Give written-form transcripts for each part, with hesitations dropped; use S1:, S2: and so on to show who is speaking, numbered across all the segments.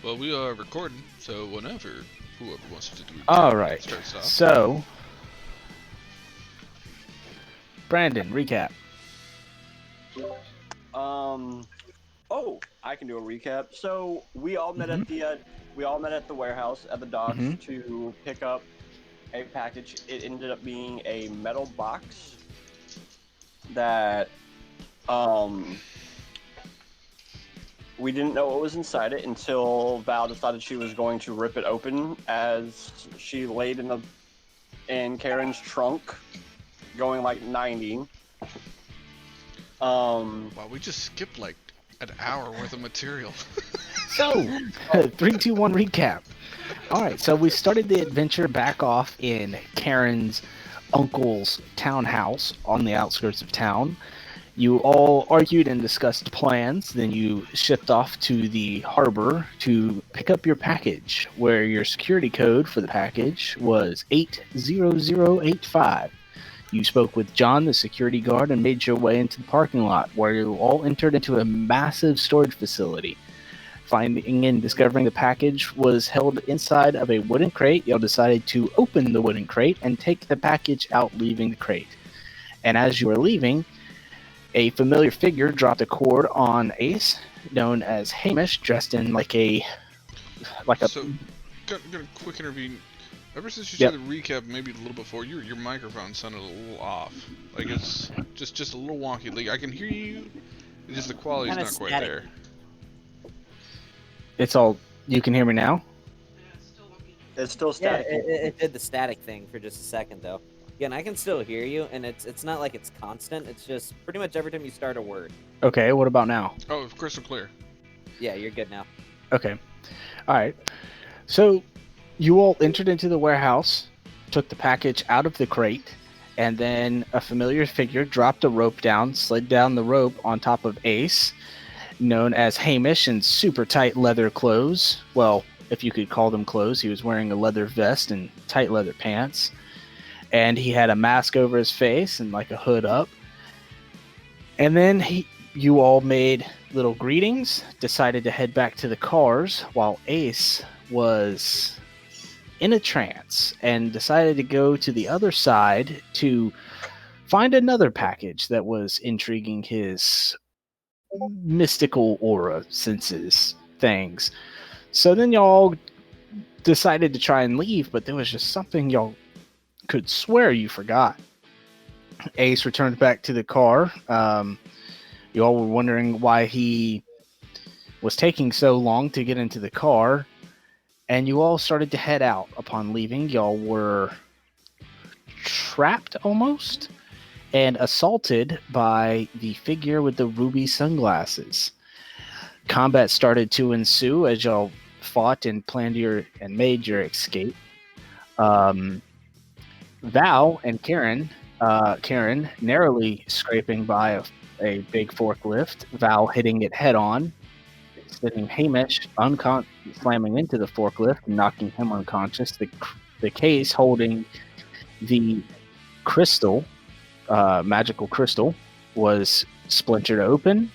S1: Well, we are recording, so whenever whoever wants to do
S2: All
S1: recap
S2: right.
S1: starts off.
S2: So, Brandon, recap.
S3: Um. Oh, I can do a recap. So
S2: Mm-hmm.
S3: we all met at the warehouse at the
S2: Mm-hmm.
S3: docks to pick up a package. It ended up being a metal box that um we didn't know what was inside it until Val decided she was going to rip it open as she laid in Karen's trunk, going like 90. Um.
S1: Wow, we just skipped like an hour worth of material.
S2: So, 3, 2, 1 recap. All right. So we started the adventure back off in Karen's uncle's townhouse on the outskirts of town. You all argued and discussed plans. Then you shipped off to the harbor to pick up your package, where your security code for the package was 80085. You spoke with John, the security guard, and made your way into the parking lot, where you all entered into a massive storage facility. Finding and discovering the package was held inside of a wooden crate, y'all decided to open the wooden crate and take the package out, leaving the crate. And as you were leaving, a familiar figure dropped a cord on Ace, known as Hamish, dressed in like a
S1: So, got a quick intervene. Ever since you
S2: yep.
S1: started the recap, maybe a little before, your microphone sounded a little off. Like it's just a little wonky. Like I can hear you, it's just the quality's
S4: Kind of
S1: not quite
S4: static.
S1: there.
S2: It's all. You can hear me now.
S3: It's still
S4: Yeah,
S3: static.
S4: it did the static thing for just a second though. Again, I can still hear you, and it's not like it's constant. It's just pretty much every time you start a word.
S2: Okay. What about now?
S1: Oh, crystal clear.
S4: Yeah, you're good now.
S2: Okay. All right. So you all entered into the warehouse, took the package out of the crate, and then a familiar figure dropped a rope down, slid down the rope on top of Ace, known as Hamish, in super tight leather clothes. Well, if you could call them clothes, he was wearing a leather vest and tight leather pants. And he had a mask over his face and like a hood up. And then you all made little greetings, decided to head back to the cars, while Ace was in a trance and decided to go to the other side to find another package that was intriguing his mystical aura senses things. So then y'all decided to try and leave, but there was just something y'all could swear you forgot. Ace returned back to the car. You all were wondering why he was taking so long to get into the car, and you all started to head out. Upon leaving, y'all were trapped almost and assaulted by the figure with the ruby sunglasses. Combat started to ensue as y'all fought and made your escape. Um, Val and Karen narrowly scraping by a big forklift, Val hitting it head on, sending Hamish slamming into the forklift and knocking him unconscious. The case holding the crystal, magical crystal, was splintered open.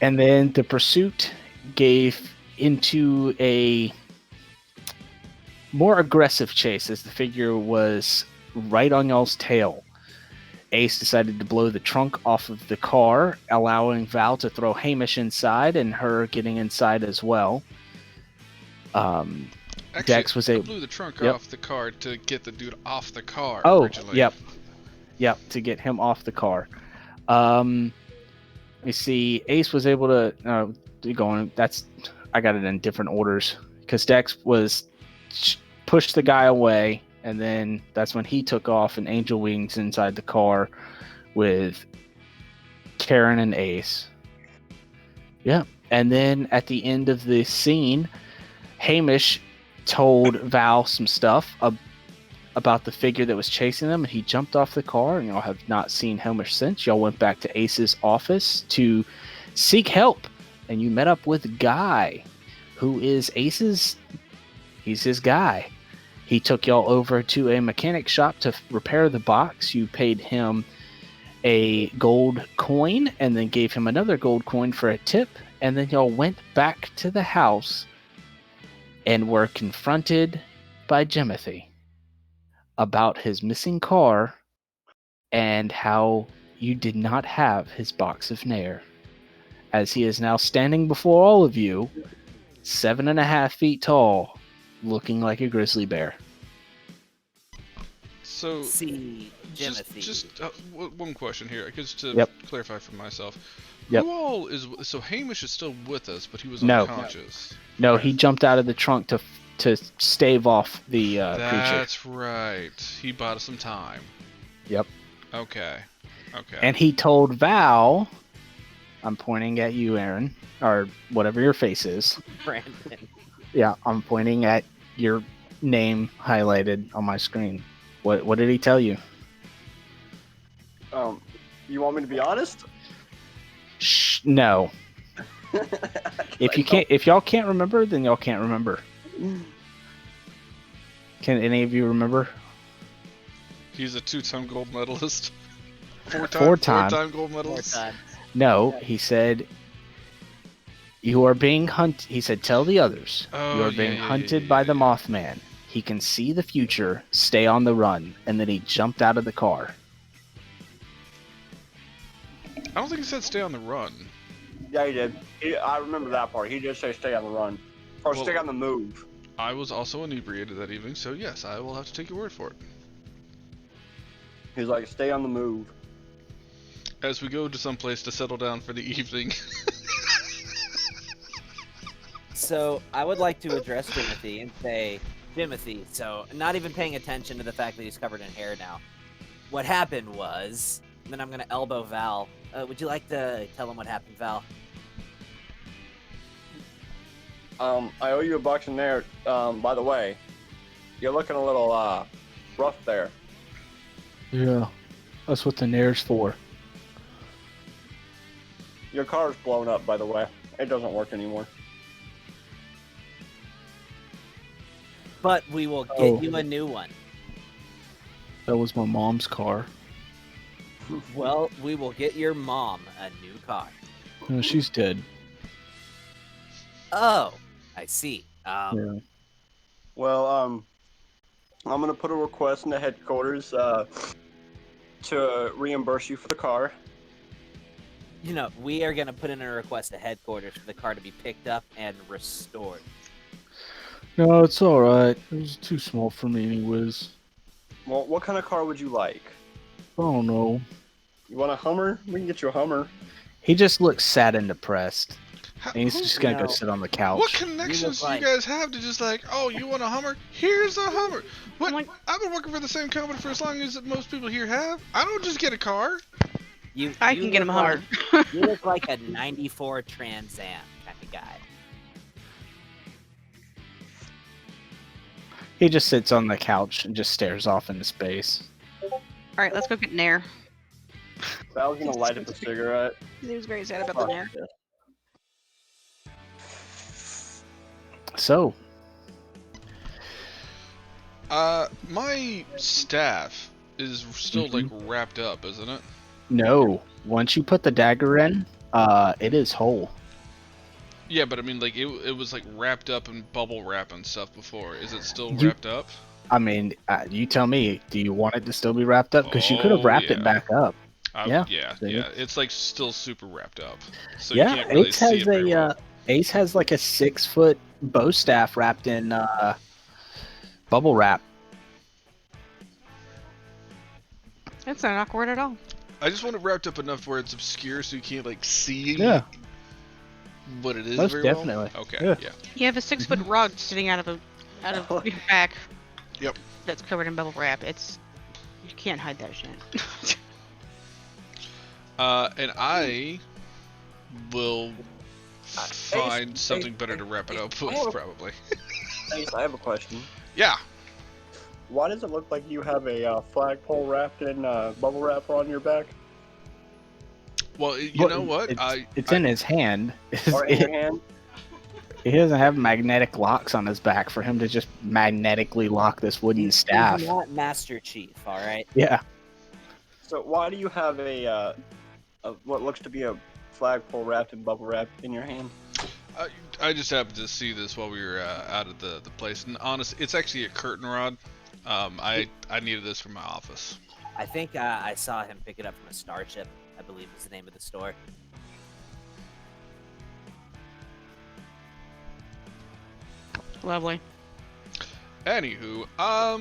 S2: And then the pursuit gave into a more aggressive chase as the figure was right on y'all's tail. Ace decided to blow the trunk off of the car, allowing Val to throw Hamish inside and her getting inside as well.
S1: Actually,
S2: Dex was
S1: I
S2: able.
S1: blew the trunk
S2: Yep.
S1: off the car to get the dude off the car
S2: Oh,
S1: originally.
S2: yep, to get him off the car. You see, Ace was able to going. I got it in different orders because Dex was pushed the guy away, and then that's when he took off and angel wings inside the car with Karen and Ace. Yeah, and then at the end of the scene, Hamish told Val some stuff about the figure that was chasing them, and he jumped off the car, and y'all have not seen Hamish since. Y'all went back to Ace's office to seek help, and you met up with Guy, who is Ace's. He's his guy. He took y'all over to a mechanic shop to repair the box. You paid him a gold coin and then gave him another gold coin for a tip, and then y'all went back to the house and were confronted by Jimothy about his missing car and how you did not have his box of Nair, as he is now standing before all of you, 7.5 feet tall, looking like a grizzly bear.
S1: So,
S4: See, Jimothy.
S1: just one question here, because to
S2: Yep.
S1: clarify for myself.
S2: Yep.
S1: Who all is... So Hamish is still with us, but he was
S2: No.
S1: unconscious.
S2: No,
S1: Okay.
S2: he jumped out of the trunk to stave off the creature.
S1: That's right. He bought us some time.
S2: Yep.
S1: Okay. Okay.
S2: And he told Val, I'm pointing at you, Aaron, or whatever your face is.
S4: Brandon.
S2: Yeah, I'm pointing at your name highlighted on my screen. What did he tell you?
S3: You want me to be honest?
S2: Shh, no. If y'all can't remember, then y'all can't remember. Can any of you remember?
S1: He's a 2-time gold medalist.
S2: Four-time
S1: gold
S4: More
S1: medalist.
S4: time.
S2: No, he said you are being hunted. He said, tell the others.
S1: Oh,
S2: you are
S1: yeah,
S2: being
S1: yeah,
S2: hunted
S1: yeah,
S2: by
S1: yeah,
S2: the
S1: yeah.
S2: Mothman. He can see the future. Stay on the run. And then he jumped out of the car.
S1: I don't think he said stay on the run.
S3: Yeah, he did. I remember that part. He did say stay on the run. Or
S1: Well-
S3: stay on the move.
S1: I was also inebriated that evening, so yes, I will have to take your word for it.
S3: He's like, stay on the move.
S1: As we go to some place to settle down for the evening.
S4: So I would like to address Jimothy and say, Jimothy, so not even paying attention to the fact that he's covered in hair now. What happened was, and then I'm going to elbow Val. Would you like to tell him what happened, Val?
S3: I owe you a buck in there. By the way, you're looking a little rough there.
S2: Yeah, that's what the Nair's for.
S3: Your car's blown up, by the way. It doesn't work anymore.
S4: But we will get
S2: Oh.
S4: you a new one.
S2: That was my mom's car.
S4: Well, we will get your mom a new car.
S2: No, she's dead.
S4: Oh, I see.
S2: Yeah.
S3: Well, I'm gonna put a request in the headquarters to reimburse you for the car.
S4: You know, we are going to put in a request to headquarters for the car to be picked up and restored.
S2: No, it's all right. It was too small for me, anyways.
S3: Well, what kind of car would you like?
S2: I don't know.
S3: You want a Hummer? We can get you a Hummer.
S2: He just looks sad and depressed.
S1: How,
S2: And he's
S1: who-
S2: just gonna go
S4: No.
S2: sit on the couch.
S1: what connections do
S4: like-
S1: you guys have to just like, oh, you want a Hummer? Here's a Hummer. What?
S5: Like-
S1: I've been working for the same company for as long as most people here have. I don't just get a car.
S5: I
S4: You
S5: can get him a
S4: look
S5: Hummer.
S4: You look like a 94 Trans Am kind of guy.
S2: He just sits on the couch and just stares off into space.
S5: All right, let's go get Nair.
S3: I was gonna light up a cigarette.
S5: He was very sad about the Nair.
S2: So,
S1: My staff is still like wrapped up, isn't it?
S2: no. Once you put the dagger in, it is whole.
S1: Yeah, but I mean, like it was like wrapped up in bubble wrap and stuff before. Is it still
S2: You-
S1: wrapped up?
S2: I mean, you tell me. Do you want it to still be wrapped up? Because you could have
S1: Oh,
S2: wrapped
S1: yeah.
S2: it back up. Yeah,
S1: yeah,
S2: see?
S1: yeah. It's like still super wrapped up, so
S2: Yeah,
S1: you can't really
S2: Ace
S1: see
S2: has
S1: it very well.
S2: Ace has like a 6-foot bow staff wrapped in bubble wrap.
S5: That's not awkward at all.
S1: I just want it wrapped up enough where it's obscure, so you can't like see
S2: Yeah.
S1: what it is.
S2: Most
S1: very
S2: definitely.
S1: Well. Okay.
S2: Yeah.
S1: Yeah.
S5: You have a 6-foot rug sitting out of your back.
S1: Yep.
S5: That's covered in bubble wrap. You can't hide that shit.
S1: And I will find
S3: Ace,
S1: something better to wrap it up
S3: I
S1: with,
S3: have a-
S1: probably.
S3: Ace, I have a question.
S1: Yeah.
S3: Why does it look like you have a flagpole wrapped in bubble wrap on your back?
S1: Well, you know what?
S2: It's in his hand.
S3: Or in your hand?
S2: He doesn't have magnetic locks on his back for him to just magnetically lock this wooden staff.
S4: He's not Master Chief, all right?
S2: Yeah.
S3: So why do you have a what looks to be a flagpole wrapped in bubble wrap in your hand.
S1: I just happened to see this while we were out of the place, and honestly, it's actually a curtain rod. I needed this for my office.
S4: I think I saw him pick it up from a Starship, I believe is the name of the store.
S5: Lovely.
S1: Anywho, I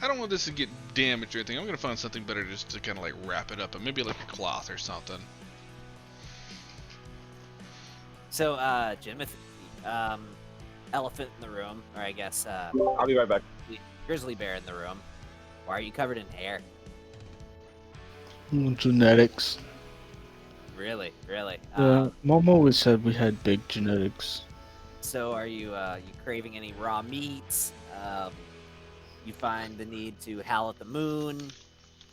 S1: don't want this to get damaged or anything. I'm gonna find something better just to kind of like wrap it up, and maybe like a cloth or something.
S4: So, Jimothy, elephant in the room, or I guess,
S3: I'll be right back.
S4: grizzly bear in the room. Why are you covered in hair?
S2: Genetics.
S4: Really?
S2: Mom always said we had big genetics.
S4: So are you craving any raw meats? You find the need to howl at the moon?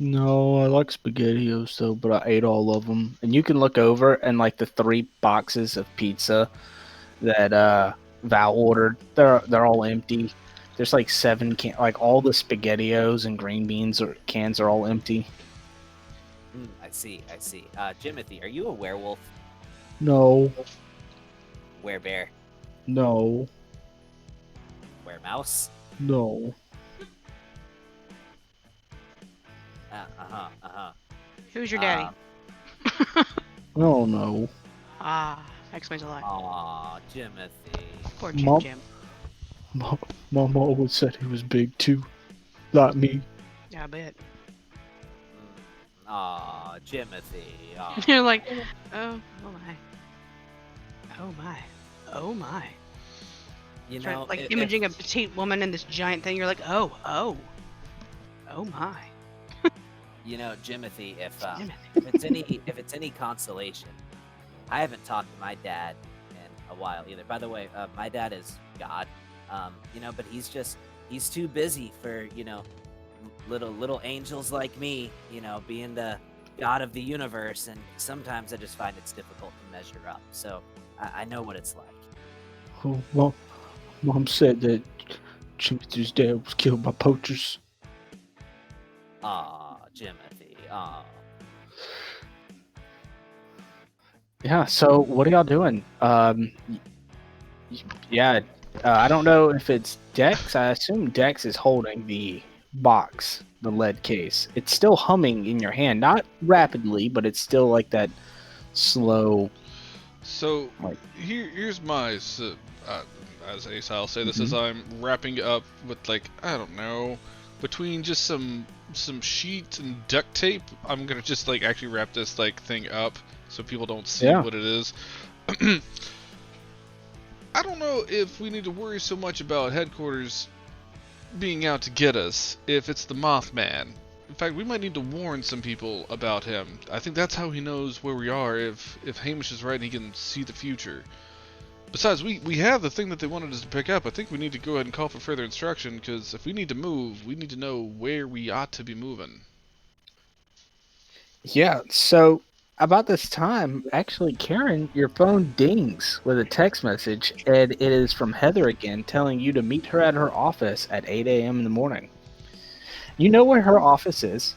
S2: No, I like SpaghettiOs though, but I ate all of them. And you can look over and like the 3 boxes of pizza that Val ordered, they're all empty. There's like 7 like all the SpaghettiOs and green beans or cans are all empty.
S4: I see. Jimothy, are you a werewolf?
S2: No,
S4: Werebear?
S2: no,
S4: Weremouse?
S2: no.
S5: Who's your daddy?
S2: Oh no.
S5: Ah, explains a lot.
S4: Aw, Jimothy.
S5: Poor Jim
S2: Mom-
S5: Jim.
S2: Mom always said he was big too, not me.
S5: Yeah, I bet.
S4: Aw, Jimothy. Aw.
S5: You're like, oh my. Oh my. Oh my.
S4: You
S5: Try-
S4: know,
S5: like
S4: if-
S5: imaging a petite woman in this giant thing, you're like, oh my.
S4: You know, Jimothy, if
S5: Jimothy.
S4: if it's any consolation, I haven't talked to my dad in a while either. By the way, my dad is God, but he's too busy for little angels like me, being the God of the universe, and sometimes I just find it's difficult to measure up. So I know what it's like.
S2: Oh, well, Mom said that Timothy's dad was killed by poachers.
S4: Aw, Jimothy. Aw.
S2: Yeah, so what are y'all doing? Yeah, I don't know if it's Dex. I assume Dex is holding the box, the lead case. It's still humming in your hand, not rapidly, but it's still like that slow.
S1: So
S2: Like-
S1: here's my as Ace, I'll say this as I'm wrapping up with like I don't know, between just some sheets and duct tape. I'm gonna just like actually wrap this like thing up so people don't see
S2: Yeah.
S1: what it is. I don't know if we need to worry so much about headquarters being out to get us if it's the Mothman. In fact, we might need to warn some people about him. I think that's how he knows where we are. If Hamish is right and he can see the future. Besides, we have the thing that they wanted us to pick up. I think we need to go ahead and call for further instruction, because if we need to move, we need to know where we ought to be moving.
S2: Yeah, so about this time, actually, Karen, your phone dings with a text message, and it is from Heather again, telling you to meet her at her office at 8 a.m. in the morning. You know where her office is.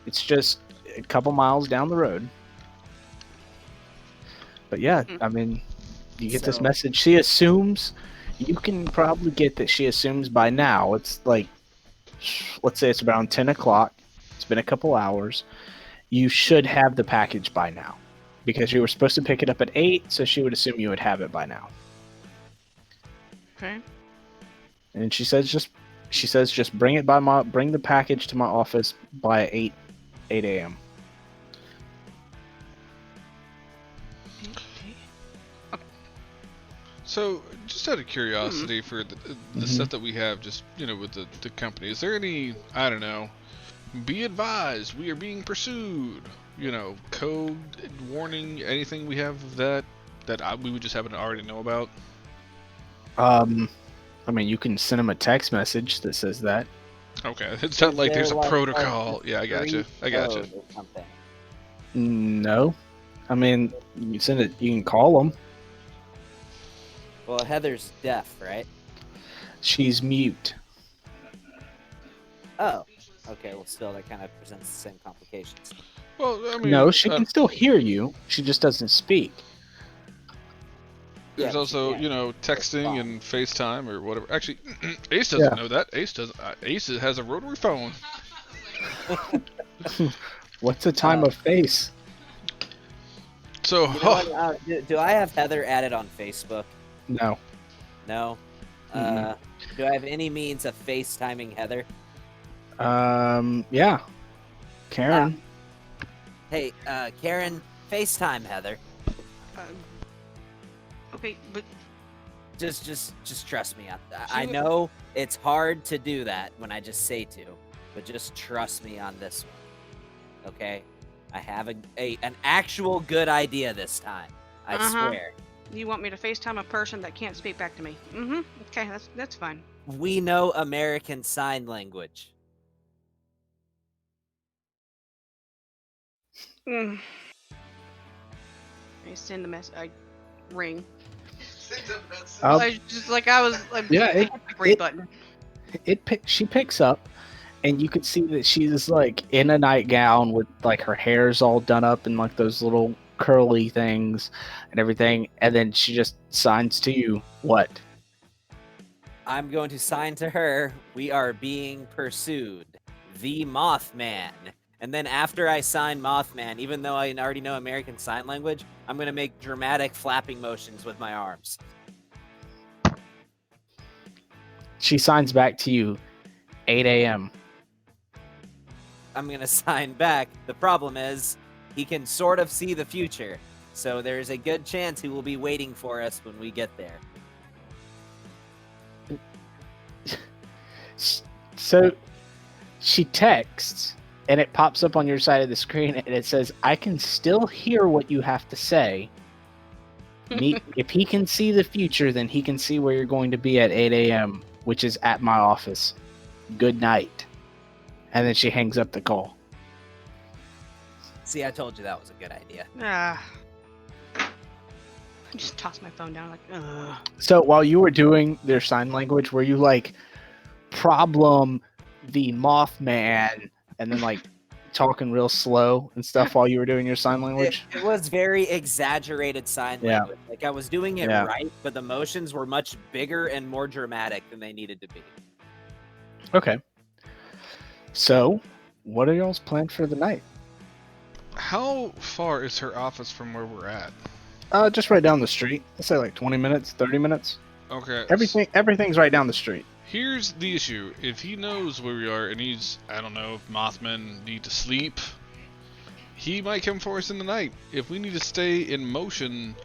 S2: It's just a couple miles down the road. But yeah, I mean, you get this
S3: So-
S2: message. She assumes, you can probably get that she assumes by now, it's like, let's say it's around 10 o'clock. It's been a couple hours. You should have the package by now. Because you were supposed to pick it up at 8, so she would assume you would have it by now.
S5: Okay.
S2: And she says just bring the package to my office by 8 a.m.
S1: So, just out of curiosity for the stuff that we have, just with the company, is there any, I don't know, be advised, we are being pursued, code warning, anything we have that we would just happen to already know about?
S2: I mean, you can send him a text message that says that.
S1: Okay, it's not like there's a
S4: They're like
S1: protocol. Yeah, I gotcha.
S4: code or something.
S2: No, I mean, you can send it. You can call him.
S4: Well, Heather's deaf, right?
S2: She's mute.
S4: Oh. Okay, well, still, that kind of presents the same complications.
S1: Well, I mean,
S2: No, she can still hear you. She just doesn't speak.
S1: there's
S4: Yeah, but she
S1: also,
S4: can't
S1: you know, texting
S3: fine.
S1: and FaceTime or whatever. Actually, Ace doesn't
S2: Yeah.
S1: know that. Ace doesn't. Ace has a rotary phone.
S2: What's the time of face?
S1: So,
S4: You know what? Do I have Heather added on Facebook?
S2: No.
S4: No.
S2: Mm-mm.
S4: Do I have any means of FaceTiming Heather?
S2: Yeah. Karen.
S4: Hey, Karen, FaceTime Heather.
S5: Um, okay, but
S4: Just trust me.
S5: She
S4: I
S5: would-
S4: know it's hard to do that when I just say to, but just trust me on this one. Okay? I have an actual good idea this time. I swear.
S5: you want me to FaceTime a person that can't speak back to me? Mm-hmm. Okay, that's fine.
S4: We know American Sign Language.
S5: Mm. I send the message. I ring. I just like I was.
S2: Yeah,
S5: I hit the break button.
S2: She picks up, and you could see that she's like in a nightgown with like her hair's all done up in like those little curly things and everything, and then she just signs to you. What?
S4: I'm going to sign to her, we are being pursued. The Mothman. And then after I sign Mothman, even though I already know American Sign Language, I'm going to make dramatic flapping motions with my arms.
S2: She signs back to you, 8 a.m.
S4: I'm going to sign back. The problem is, he can sort of see the future. So there's a good chance he will be waiting for us when we get there.
S2: So she texts, and it pops up on your side of the screen, and it says, "I can still hear what you have to say. If he can see the future, then he can see where you're going to be at 8 a.m., which is at my office. Good night." And then she hangs up the call.
S4: See, I told you that was a good idea.
S5: I just tossed my phone down like, ugh.
S2: So while you were doing their sign language, were you like, problem the Mothman, and then like talking real slow and stuff while you were doing your sign language?
S4: It was very exaggerated sign
S2: Yeah.
S4: language. Like I was doing it
S2: Yeah.
S4: right, but the motions were much bigger and more dramatic than they needed to be.
S2: Okay. So, what are y'all's plans for the night?
S1: how far is her office from where we're at?
S2: Just right down the street. Let's say like 20 minutes, 30 minutes.
S1: Okay.
S2: Everything's right down the street.
S1: Here's the issue. If he knows where we are and he's, I don't know, if Mothmen need to sleep, he might come for us in the night. If we need to stay in motion...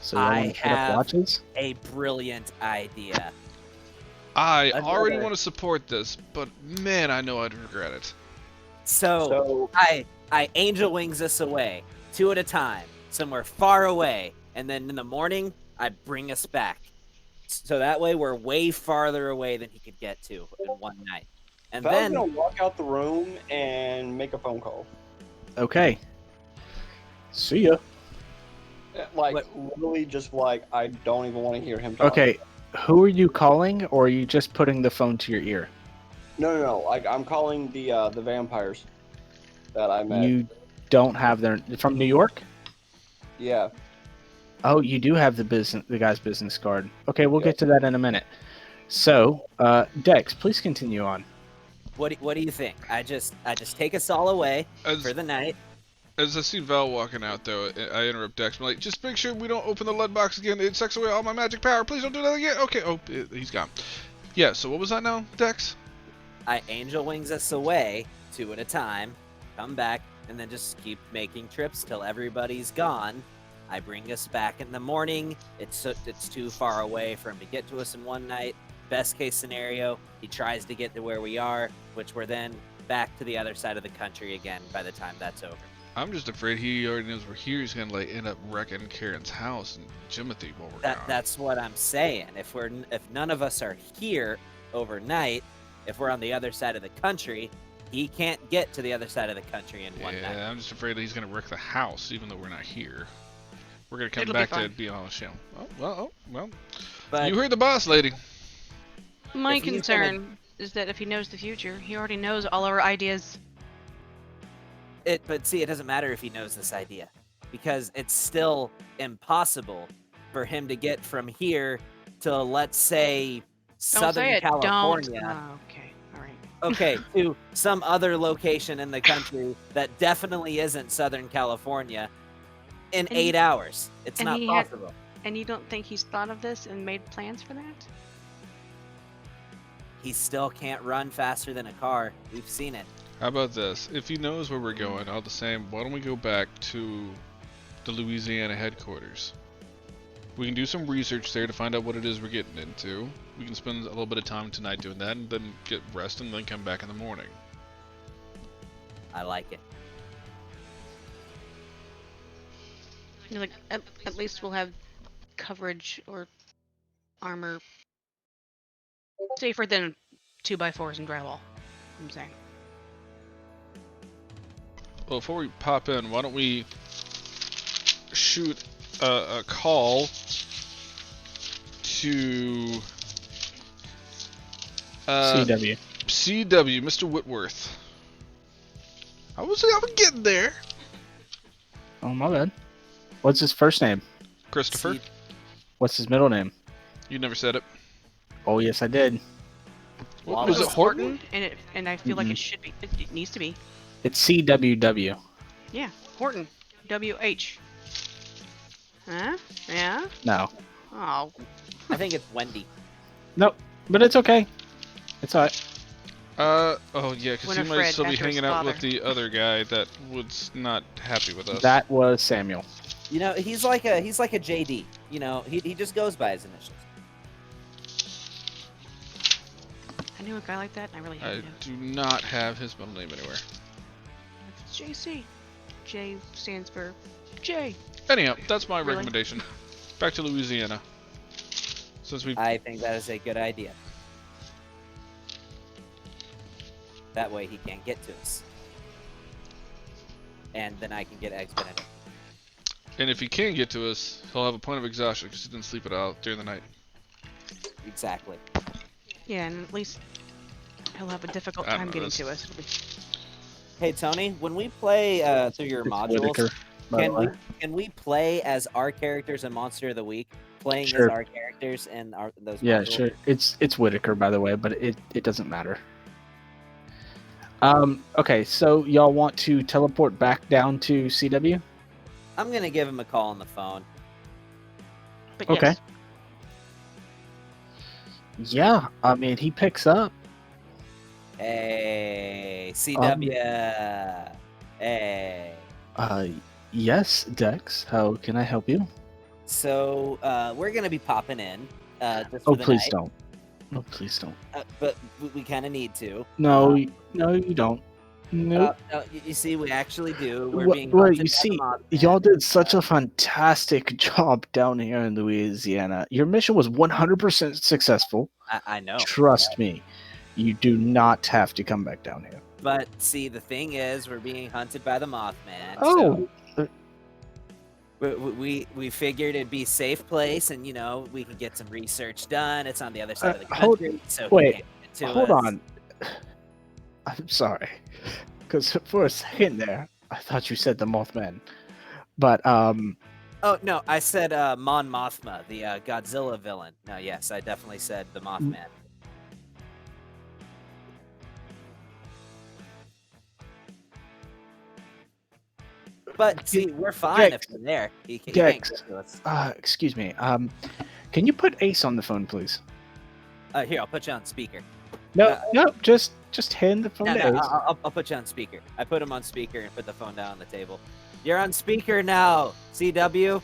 S2: So y'all
S4: I
S2: want to set up
S4: have-
S2: watches?
S4: A brilliant idea.
S1: I
S4: I'd
S1: already
S4: rather-
S1: want to support this, but man, I know I'd regret it.
S4: So I angel wings us away, 2 at a time, somewhere far away, and then in the morning I bring us back. So that way we're way farther away than he could get to in one night. And
S3: Val's
S4: then
S3: gonna walk out the room and make a phone call.
S2: Okay. See ya.
S3: Like
S4: What-
S3: literally, just like I don't even want to hear him talk.
S2: Okay. Who are you calling, or are you just putting the phone to your ear?
S3: No. Like I'm calling the vampires that I met.
S2: You don't have their from New York?
S3: Yeah.
S2: Oh, you do have the guy's business card. Okay, we'll
S3: Yeah.
S2: get to that in a minute. So, Dex, please continue on.
S4: what do you think? I just take us all away
S1: As,
S4: for the night.
S1: as I see Val walking out, though, I interrupt Dex. I'm like, just make sure we don't open the lead box again. It sucks away all my magic power. Please don't do that again. Okay. Oh, he's gone. Yeah. So what was that now, Dex?
S4: I angel wings us away 2 at a time, come back, and then just keep making trips till everybody's gone. I bring us back in the morning. It's too far away for him to get to us in one night. Best case scenario, he tries to get to where we are, which we're then back to the other side of the country again by the time that's over.
S1: I'm just afraid he already knows we're here. He's gonna like end up wrecking Karen's house and Jimothy while we're gone.
S4: That's what I'm saying. If none of us are here overnight, if we're on the other side of the country, he can't get to the other side of the country in one night.
S1: Yeah, I'm just afraid that he's gonna wreck the house, even though we're not here. We're gonna come
S5: It'll be
S1: back to
S5: fine.
S1: it being on the show. Oh well.
S4: But
S1: You heard the boss, lady.
S5: My
S4: If he's
S5: concern is that if he knows the future, he already knows all our ideas.
S4: But see, it doesn't matter if he knows this idea, because it's still impossible for him to get from here to, let's say,
S5: Don't
S4: Southern
S5: say it.
S4: California.
S5: Don't. Oh, okay. All right.
S4: Okay, to some other location in the country that definitely isn't Southern California in
S5: And
S4: 8 hours. It's
S5: and
S4: not
S5: he had-
S4: possible.
S5: And you don't think he's thought of this and made plans for that?
S4: He still can't run faster than a car. We've seen it.
S1: How about this? If he knows where we're going, all the same, why don't we go back to the Louisiana headquarters? We can do some research there to find out what it is we're getting into. We can spend a little bit of time tonight doing that, and then get rest, and then come back in the morning.
S4: I like it.
S5: You know, like at least we'll have coverage or armor safer than 2x4s and drywall. I'm saying.
S1: Well, before we pop in, why don't we shoot a call to
S2: CW.
S1: CW, Mr. Whitworth. I was getting there.
S2: Oh, my bad. What's his first name?
S1: Christopher,
S4: See,
S2: What's his middle name?
S1: you never said it.
S2: Oh, yes, I did.
S1: What was it,
S5: It's
S1: Horton?
S5: and I feel like it should be. It needs to be.
S2: It's CWW.
S5: Yeah, Horton. WH. Huh? Yeah.
S2: No.
S5: Oh.
S4: I think it's Wendy.
S2: Nope. But it's okay. It's alright.
S1: Oh yeah, because he might
S5: Winifred,
S1: still be
S5: after his
S1: hanging out with
S5: father.
S1: the other guy that was not happy with us.
S2: That was Samuel.
S4: You know, he's like a JD. You know, he just goes by his initials.
S5: I knew a guy like that, and I really
S1: I
S5: hated him.
S1: do not have his middle name anywhere.
S5: It's JC. J stands for J.
S1: Anyhow, that's my
S5: Really?
S1: recommendation. Back to Louisiana. Since we
S4: I think that is a good idea. That way he can't get to us. And then I can get eggs Benedict.
S1: and if he can get to us, he'll have a point of exhaustion because he didn't sleep it out during the night.
S4: Exactly.
S5: Yeah, and at least he'll have a difficult
S1: I don't
S5: time
S1: know,
S5: getting
S1: this-
S5: to us.
S4: Hey Tony, when we play through your
S2: It's
S4: modules,
S2: Whitaker, by the way.
S4: can we play as our characters in Monster of the Week? Playing
S2: Sure.
S4: as our characters in those
S2: Yeah,
S4: modules?
S2: sure. It's Whitaker, by the way, but it doesn't matter. Okay, so y'all want to teleport back down to CW?
S4: I'm gonna give him a call on the phone.
S5: But
S2: Okay.
S5: yes,
S2: Yeah, I mean, he picks up.
S4: Hey, CW. Hey.
S2: Yes, Dex. How can I help you?
S4: So we're gonna be popping in just
S2: Oh,
S4: for the
S2: please
S4: night,
S2: don't. No, please don't.
S4: but we kind of need to.
S2: No, no, you don't. Nope.
S4: No, you see, we actually do. We're
S2: Well,
S4: being
S2: well,
S4: hunted
S2: you
S4: by the
S2: see,
S4: Mothman.
S2: y'all did such a fantastic job down here in Louisiana. Your mission was 100% successful.
S4: I know.
S2: Trust me. You do not have to come back down here.
S4: But see, the thing is, we're being hunted by the Mothman.
S2: Oh,
S4: So we figured it'd be a safe place, and you know we can get some research done. It's on the other side of the
S2: hold-
S4: country, so he
S2: wait,
S4: can't get to
S2: hold
S4: us.
S2: on. I'm sorry. Because for a second there, I thought you said the Mothman. But,
S4: Oh no, I said Mon Mothma, the Godzilla villain. No, yes, I definitely said the Mothman. But see, we're fine
S2: Gex.
S4: if we're there. He can't
S2: Gex.
S4: get to us.
S2: excuse me. Can you put Ace on the phone, please?
S4: Here, I'll put you on speaker.
S2: No, no, just hand the phone
S4: No,
S2: to
S4: no,
S2: Ace.
S4: I'll put you on speaker. I put him on speaker and put the phone down on the table. You're on speaker now, CW.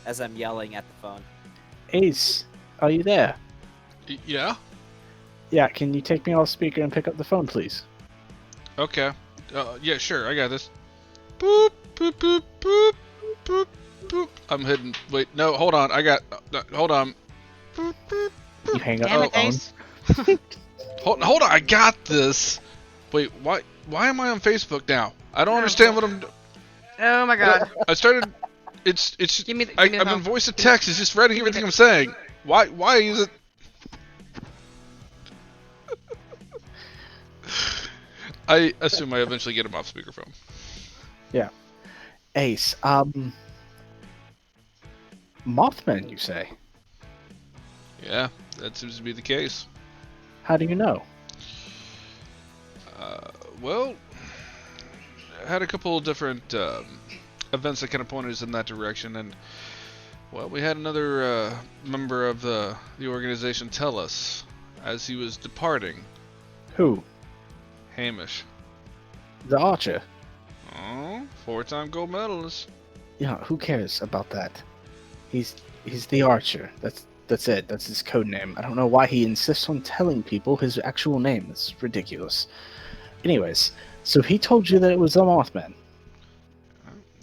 S4: As I'm yelling at the phone.
S2: Ace, are you there?
S1: Yeah?
S2: Yeah, can you take me off speaker and pick up the phone, please?
S1: Okay. Yeah, sure, I got this. Boop, boop, boop, boop, boop, boop. I'm hidden. Wait, no, hold on. I got. Hold on. Boop, boop.
S2: You hang up
S5: damn
S2: the
S5: it,
S2: phone.
S5: Ace.
S1: Hold on. I got this. Wait, why am I on Facebook now? I don't understand what I'm.
S5: Oh my god.
S1: I started. It's.
S5: Give me the,
S1: I,
S5: give me the
S1: I'm
S5: phone.
S1: in voice of text. It's just writing everything I'm saying. Why is it? I assume I eventually get him off speakerphone.
S2: Ace, Mothman, you say?
S1: Yeah, that seems to be the case.
S2: How do you know?
S1: Well, I had a couple of different events that kind of pointed us in that direction, and well, we had another member of the organization tell us as he was departing.
S2: Who?
S1: Hamish.
S2: The Archer.
S1: Oh, 4-time gold medalist.
S2: Yeah, who cares about that? He's the Archer. That's it. That's his code name. I don't know why he insists on telling people his actual name. It's ridiculous. Anyways, so he told you that it was the Mothman.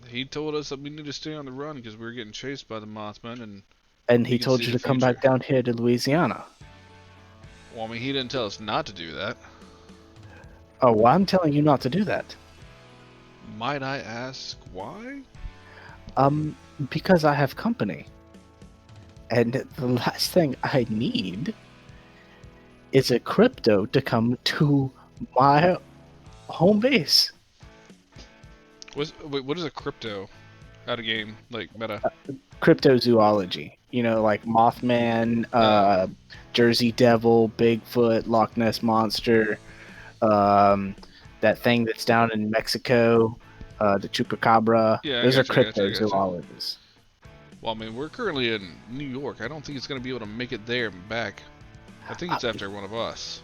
S1: He told us that we need to stay on the run because we were getting chased by the Mothman,
S2: And
S1: he
S2: he
S1: can
S2: told
S1: see
S2: you
S1: the
S2: to come
S1: future.
S2: back down here to Louisiana.
S1: well, I mean, he didn't tell us not to do that.
S2: Oh, well, I'm telling you not to do that.
S1: Might I ask why?
S2: Because I have company. And the last thing I need is a crypto to come to my home base.
S1: Wait, what is a crypto? Out of game, like meta.
S2: Cryptozoology. You know, like Mothman, Jersey Devil, Bigfoot, Loch Ness Monster, that thing that's down in Mexico, the Chupacabra.
S1: Yeah, I
S2: Those are
S1: gotcha.
S2: cryptozoologists.
S1: Well, I mean, we're currently in New York. I don't think it's going to be able to make it there and back. I think it's after one of us.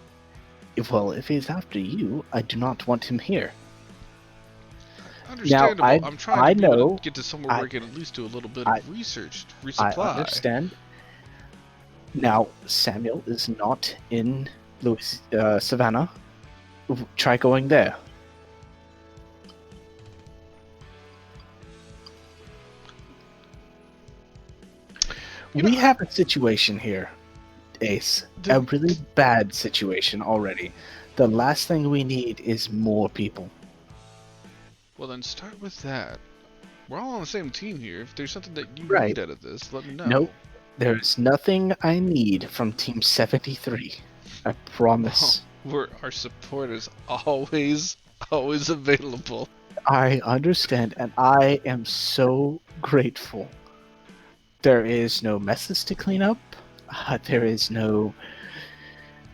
S2: Well, if he's after you, I do not want him here.
S1: Understandable. I'm trying
S2: I
S1: to be able
S2: know-
S1: to get to somewhere where I can at least do a little bit
S2: I-
S1: of research,
S2: I
S1: resupply.
S2: understand. Now, Samuel is not in Savannah. Try going there. We have a situation here, Ace. A really bad situation already. The last thing we need is more people.
S1: Well, then start with that. We're all on the same team here. If there's something that you
S2: Right.
S1: need out of this, let me know.
S2: Nope. There's nothing I need from Team 73. I promise.
S1: Our support is always available.
S2: I understand, and I am so grateful. There is no messes to clean up. There is no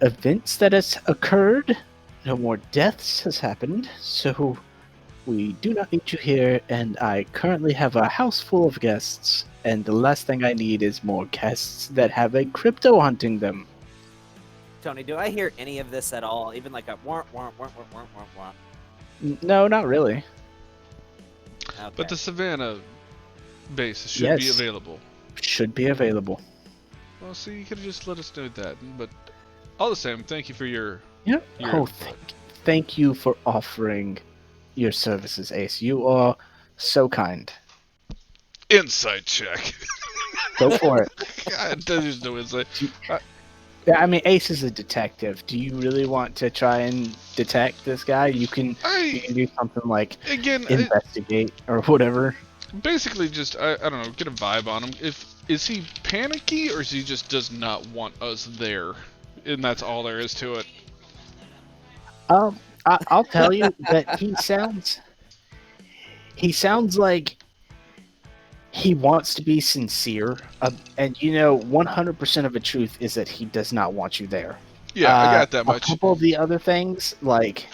S2: events that has occurred. No more deaths has happened. So we do not need you here, and I currently have a house full of guests. And the last thing I need is more guests that have a crypto hunting them.
S4: Tony, do I hear any of this at all? Even like a warp, warp, warp, warp, warp, warp, warp.
S2: No, not really.
S4: Okay.
S1: But the Savannah base should be
S2: Yes.
S1: available.
S2: Should be available.
S1: Well, see, you could have just let us know that. But all the same, thank you for your
S2: Yeah.
S1: Your
S2: Oh, thank you for offering your services, Ace. You are so kind.
S1: insight check.
S2: Go for it.
S1: God, there's no insight.
S2: Yeah, I mean, Ace is a detective. Do you really want to try and detect this guy? You can do something like
S1: Again,
S2: investigate or whatever.
S1: basically just I don't know, get a vibe on him. Is he panicky or is he just does not want us there, and that's all there is to it.
S2: I'll tell you that he sounds like he wants to be sincere, and 100% of the truth is that he does not want you there.
S1: Yeah, I got that
S2: A
S1: much.
S2: couple of the other things, like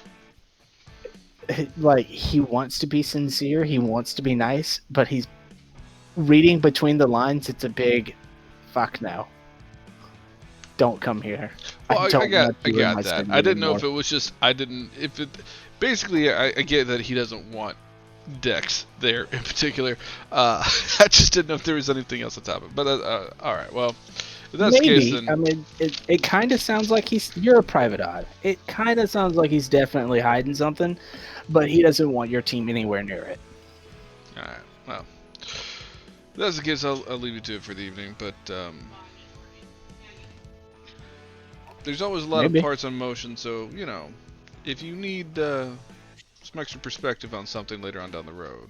S2: he wants to be sincere, he wants to be nice, but he's reading between the lines. It's a big fuck no. Don't come here.
S1: Well, I
S2: don't
S1: got
S2: want you in my
S1: that.
S2: city
S1: I didn't know if
S2: anymore.
S1: it was just basically I get that he doesn't want Dex there in particular. I just didn't know if there was anything else on top of it. But all right, well, if that's the case,
S2: Maybe.
S1: then
S2: I mean, it kind of sounds like you're a private eye. It kind of sounds like he's definitely hiding something, but he doesn't want your team anywhere near it.
S1: all right, well, if that's the case, I'll leave you to it for the evening. But there's always a lot
S2: Maybe.
S1: of parts on motion, so if you need some extra perspective on something later on down the road.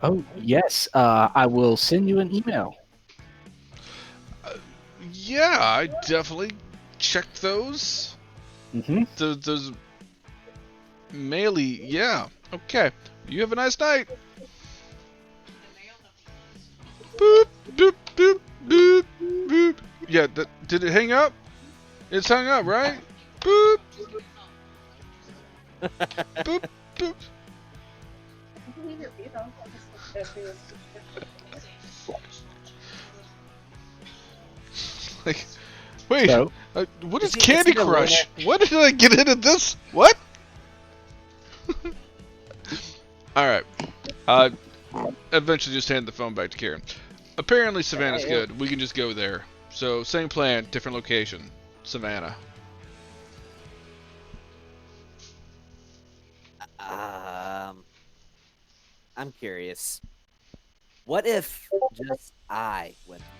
S2: Oh yes, I will send you an email.
S1: Yeah, I definitely checked those.
S2: Mm-hmm.
S1: Those melee, yeah. Okay. You have a nice night. Boop, boop, boop, boop, boop. Yeah, did it hang up? It's hung up, right? Boop, boop, boop. Like, wait,
S2: So,
S1: what is
S4: Is he
S1: Candy
S4: the
S1: Crush? What did I get into this? What? Alright. Eventually just hand the phone back to Karen. Apparently Savannah's good. We can just go there. So, same plan, different location. Savannah.
S4: I'm curious. What if just I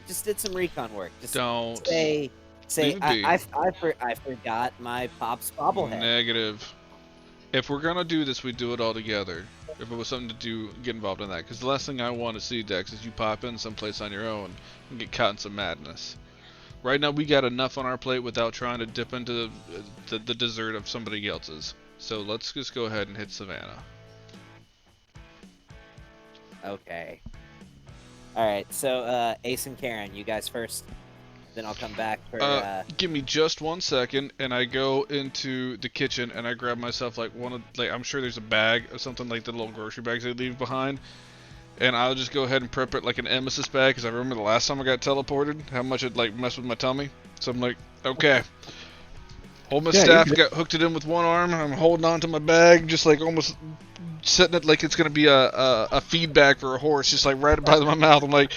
S4: just did some recon work? Just
S1: Don't.
S4: say
S1: Leave it be.
S4: I forgot my pop's bobblehead.
S1: Negative. If we're gonna do this, we do it all together. If it was something to do, get involved in that. Because the last thing I want to see, Dex, is you pop in someplace on your own and get caught in some madness. Right now, we got enough on our plate without trying to dip into the dessert of somebody else's. So let's just go ahead and hit Savannah.
S4: Okay. All right. So Ace and Karen, you guys first. Then I'll come back for.
S1: Give me just 1 second, and I go into the kitchen and I grab myself like I'm sure there's a bag or something like the little grocery bags they leave behind, and I'll just go ahead and prep it like an emesis bag because I remember the last time I got teleported, how much it like messed with my tummy. So I'm like, okay, hold my staff, got hooked it in with one arm, I'm holding on to my bag, just like almost setting it like it's gonna be a feedback for a horse, just like right by my mouth. I'm like,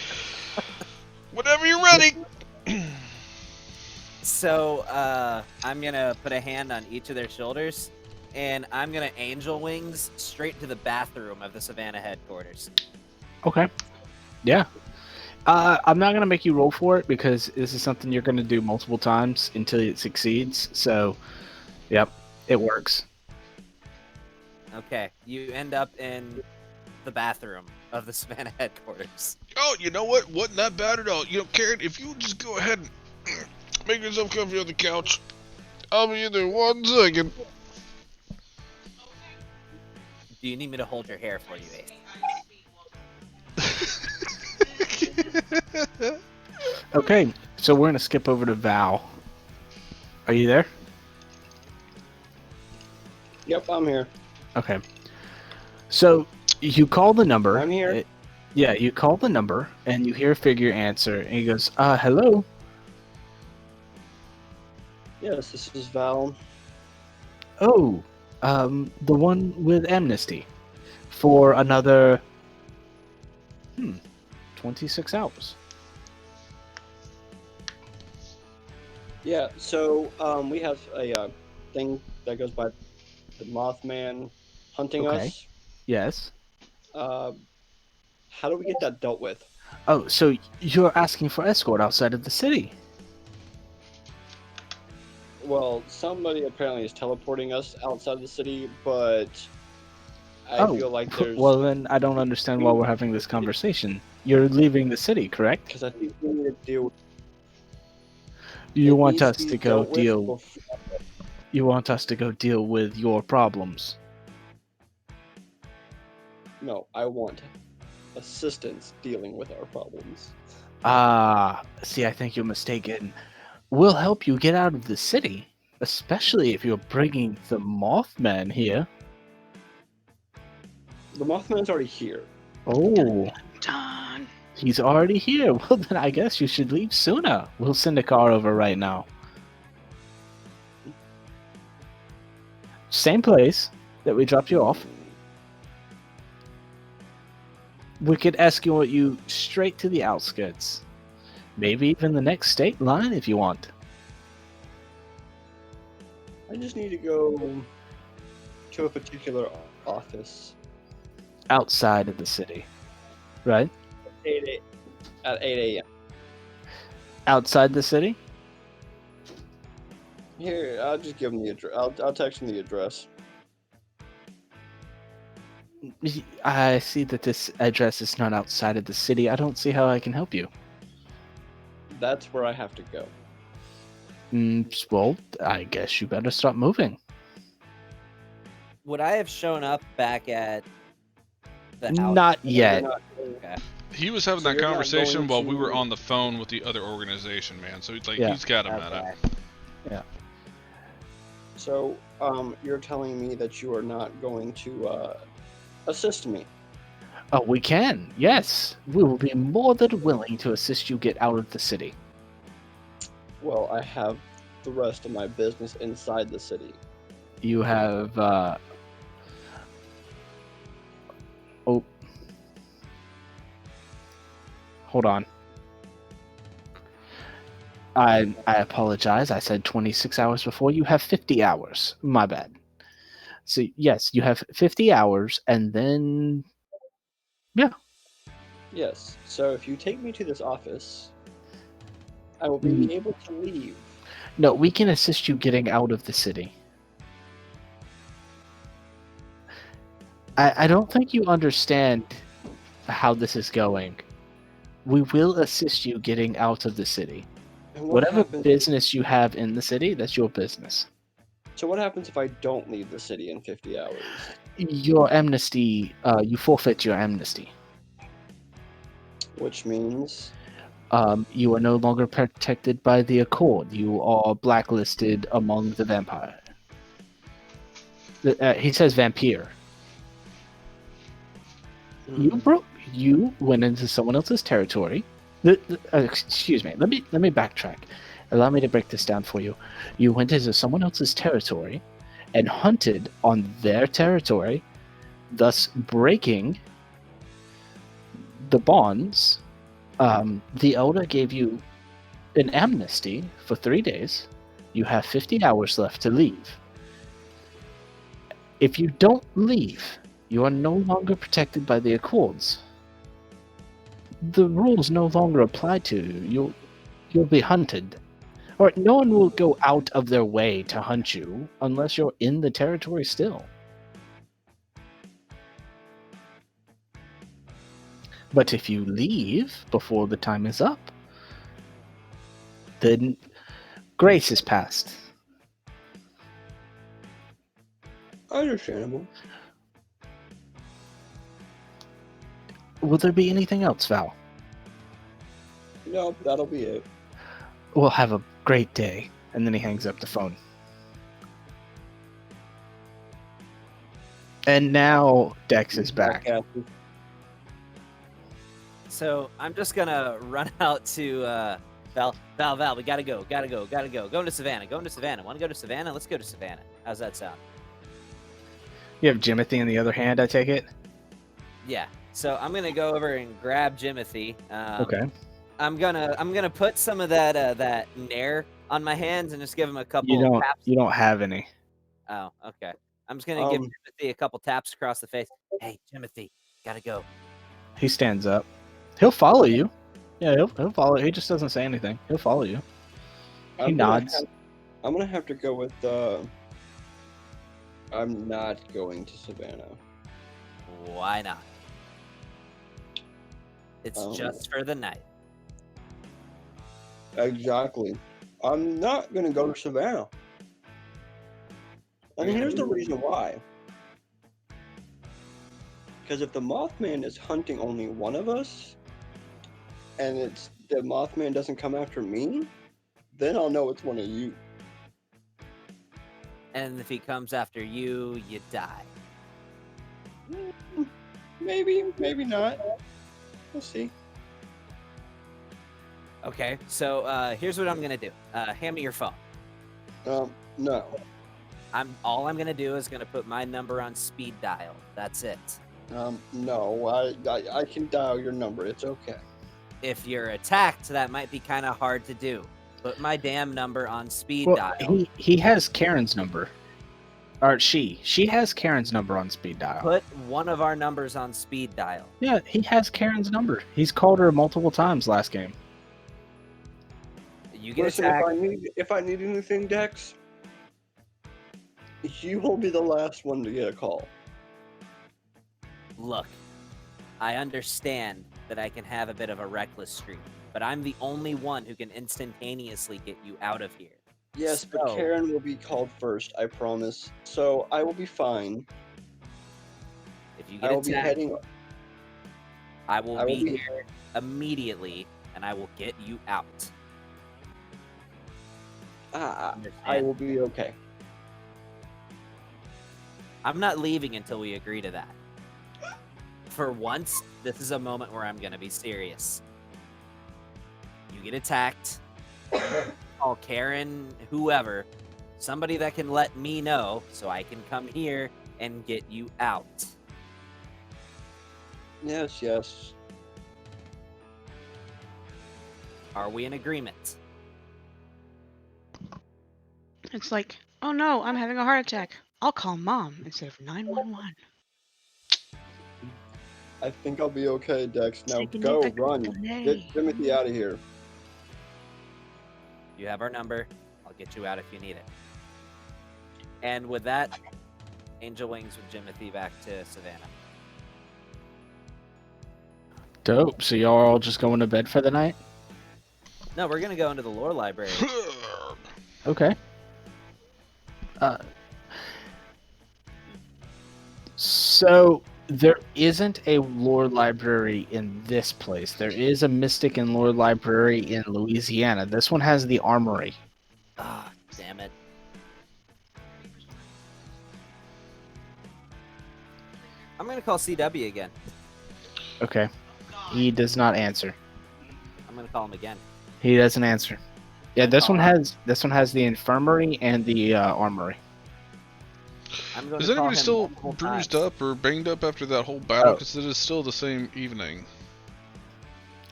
S1: whenever you're ready.
S4: So I'm gonna put a hand on each of their shoulders, and I'm gonna angel wings straight to the bathroom of the Savannah headquarters.
S2: okay. Yeah. I'm not gonna make you roll for it because this is something you're gonna do multiple times until it succeeds. So, yep, it works.
S4: Okay, you end up in the bathroom of the Savannah headquarters.
S1: Oh, you know what? Wasn't that bad at all. You know, Karen, if you just go ahead and make yourself comfy on the couch, I'll be in there 1 second.
S4: Do you need me to hold your hair for you, Ace?
S2: Okay, so we're gonna skip over to Val. Are you there?
S3: Yep, I'm here.
S2: Okay. So you call the number.
S3: I'm here.
S2: Yeah, you call the number and you hear a figure answer, and he goes, hello.
S3: Yes, this is Val.
S2: Oh, the one with amnesty for another 26 hours.
S3: Yeah, so we have a thing that goes by the Mothman hunting
S2: Okay.
S3: us.
S2: Yes.
S3: How do we get that dealt with?
S2: Oh, so you're asking for escort outside of the city?
S3: Well, somebody apparently is teleporting us outside the city, but I feel like there's...
S2: Well, then I don't understand why we're having this conversation. You're leaving the city, correct?
S3: Because I think we need to deal with...
S2: You want us to go deal... You want us to go deal with your problems?
S3: No, I want assistance dealing with our problems.
S2: See, I think you're mistaken. We'll help you get out of the city, especially if you're bringing the Mothman here.
S3: The Mothman's already here.
S2: Oh,
S5: Done.
S2: he's already here. Well, then I guess you should leave sooner. We'll send a car over right now. Same place that we dropped you off. We could escort you straight to the outskirts. Maybe even the next state line if you want.
S3: I just need to go to a particular office.
S2: Outside of the city, right?
S3: At 8 a.m.
S2: Outside the city?
S3: Here, I'll just give him the address. I'll text him the address.
S2: I see that this address is not outside of the city. I don't see how I can help you.
S3: That's where I have to go.
S2: Well, I guess you better start moving.
S4: Would I have shown up back at the house?
S2: Not
S3: So you're
S2: yet.
S3: not-
S4: Okay.
S1: He was having
S3: So
S1: that
S3: you're not
S1: conversation
S3: going
S1: while we were
S3: to-
S1: on the phone with the other organization, man. So it's like
S2: Yeah.
S1: he's got a minute.
S4: Okay.
S3: So, you're telling me that you are not going to assist me?
S2: Oh, we can. Yes, we will be more than willing to assist you get out of the city.
S3: Well, I have the rest of my business inside the city.
S2: You have. Oh, hold on. I apologize. I said 26 hours before. You have 50 hours. My bad. So yes, you have 50 hours, and then
S3: Yes. So if you take me to this office, I will
S2: Mm.
S3: be able to leave.
S2: no, we can assist you getting out of the city. I don't think you understand how this is going. We will assist you getting out of the city.
S3: And what
S2: Whatever
S3: happens?
S2: business you have in the city, that's your business.
S3: So what happens if I don't leave the city in 50 hours?
S2: Your amnesty, you forfeit your amnesty.
S3: Which means
S2: You are no longer protected by the Accord. You are blacklisted among the vampire. He says vampire. You went into someone else's territory. Excuse me. Let me backtrack. Allow me to break this down for you. You went into someone else's territory and hunted on their territory, thus breaking the bonds. The Elder gave you an amnesty for 3 days. You have 50 hours left to leave. If you don't leave, you are no longer protected by the Accords. The rules no longer apply to you. You'll be hunted. Or no one will go out of their way to hunt you unless you're in the territory still. But if you leave before the time is up, then grace is passed.
S3: understandable.
S2: Will there be anything else, Val?
S3: No, that'll be it.
S2: We'll have a great day. And then he hangs up the phone. And now Dex is back.
S3: Cassie.
S4: So I'm just gonna run out to Val. We gotta go. Going to Savannah. Want to go to Savannah? Let's go to Savannah. How's that sound?
S2: You have Jimothy in the other hand, I take it?
S4: Yeah. So I'm gonna go over and grab Jimothy.
S2: Okay.
S4: I'm gonna put some of that nair on my hands and just give him a couple taps.
S2: You don't have any.
S4: Oh, okay. I'm just gonna give Timothy a couple taps across the face. Hey, Timothy, gotta go.
S2: He stands up. He'll follow you. Yeah, he'll follow. He just doesn't say anything. He'll follow you. He nods.
S3: I'm gonna have to go with. I'm not going to Savannah.
S4: Why not? It's just for the night.
S3: Exactly. I'm not gonna go to Savannah. And here's the reason why. Because if the Mothman is hunting only one of us, and the Mothman doesn't come after me, then I'll know it's one of you.
S4: And if he comes after you, you die.
S3: Maybe, maybe not. We'll see.
S4: Okay, so here's what I'm gonna do. Hand me your phone.
S3: No.
S4: All I'm gonna do is gonna put my number on speed dial. That's it.
S3: No. I can dial your number. It's okay.
S4: If you're attacked, that might be kind of hard to do. Put my damn number on speed
S2: Well,
S4: dial.
S2: he has Karen's number. Or she has Karen's number on speed dial.
S4: Put one of our numbers on speed dial.
S2: Yeah, he has Karen's number. He's called her multiple times last game.
S4: You get
S3: Listen,
S4: attacked.
S3: if I need anything, Dex, you will be the last one to get a call.
S4: Look, I understand that I can have a bit of a reckless streak, but I'm the only one who can instantaneously get you out of here.
S3: Yes, but
S4: So-
S3: Karen will be called first, I promise. So I will be fine.
S4: If you
S3: I
S4: get
S3: will be
S4: attacked,
S3: heading.
S4: I will
S3: I will
S4: be
S3: be.
S4: here immediately, and I will get you out.
S3: I
S4: Understand?
S3: will be okay.
S4: I'm not leaving until we agree to that. For once, this is a moment where I'm gonna be serious. You get attacked, call Karen, whoever, somebody that can let me know so I can come here and get you out.
S3: Yes, yes.
S4: Are we in agreement?
S5: It's like, oh no, I'm having a heart attack. I'll call mom instead of 911.
S3: I think I'll be okay, Dex. Now
S5: Taking
S3: go,
S5: back
S3: run.
S5: the
S3: Get
S5: play.
S3: Timothy out of here.
S4: You have our number. I'll get you out if you need it. And with that, Angel Wings with Jimothy back to Savannah.
S2: Dope. So y'all are all just going to bed for the night?
S4: No, we're gonna go into the lore library.
S2: Okay. So there isn't a lore library in this place. There is a mystic and lore library in Louisiana. This one has the armory.
S4: Ah, damn it. I'm gonna call CW again.
S2: Okay. He does not answer.
S4: I'm gonna call him again.
S2: He doesn't answer. Yeah,
S4: Good
S2: this one
S4: call.
S2: has the infirmary and the armory.
S4: I'm going
S1: Is
S4: to call
S1: anybody
S4: him
S1: still
S4: multiple
S1: bruised
S4: times.
S1: up or banged up after that whole battle?
S2: Oh.
S1: Because it is still the same evening.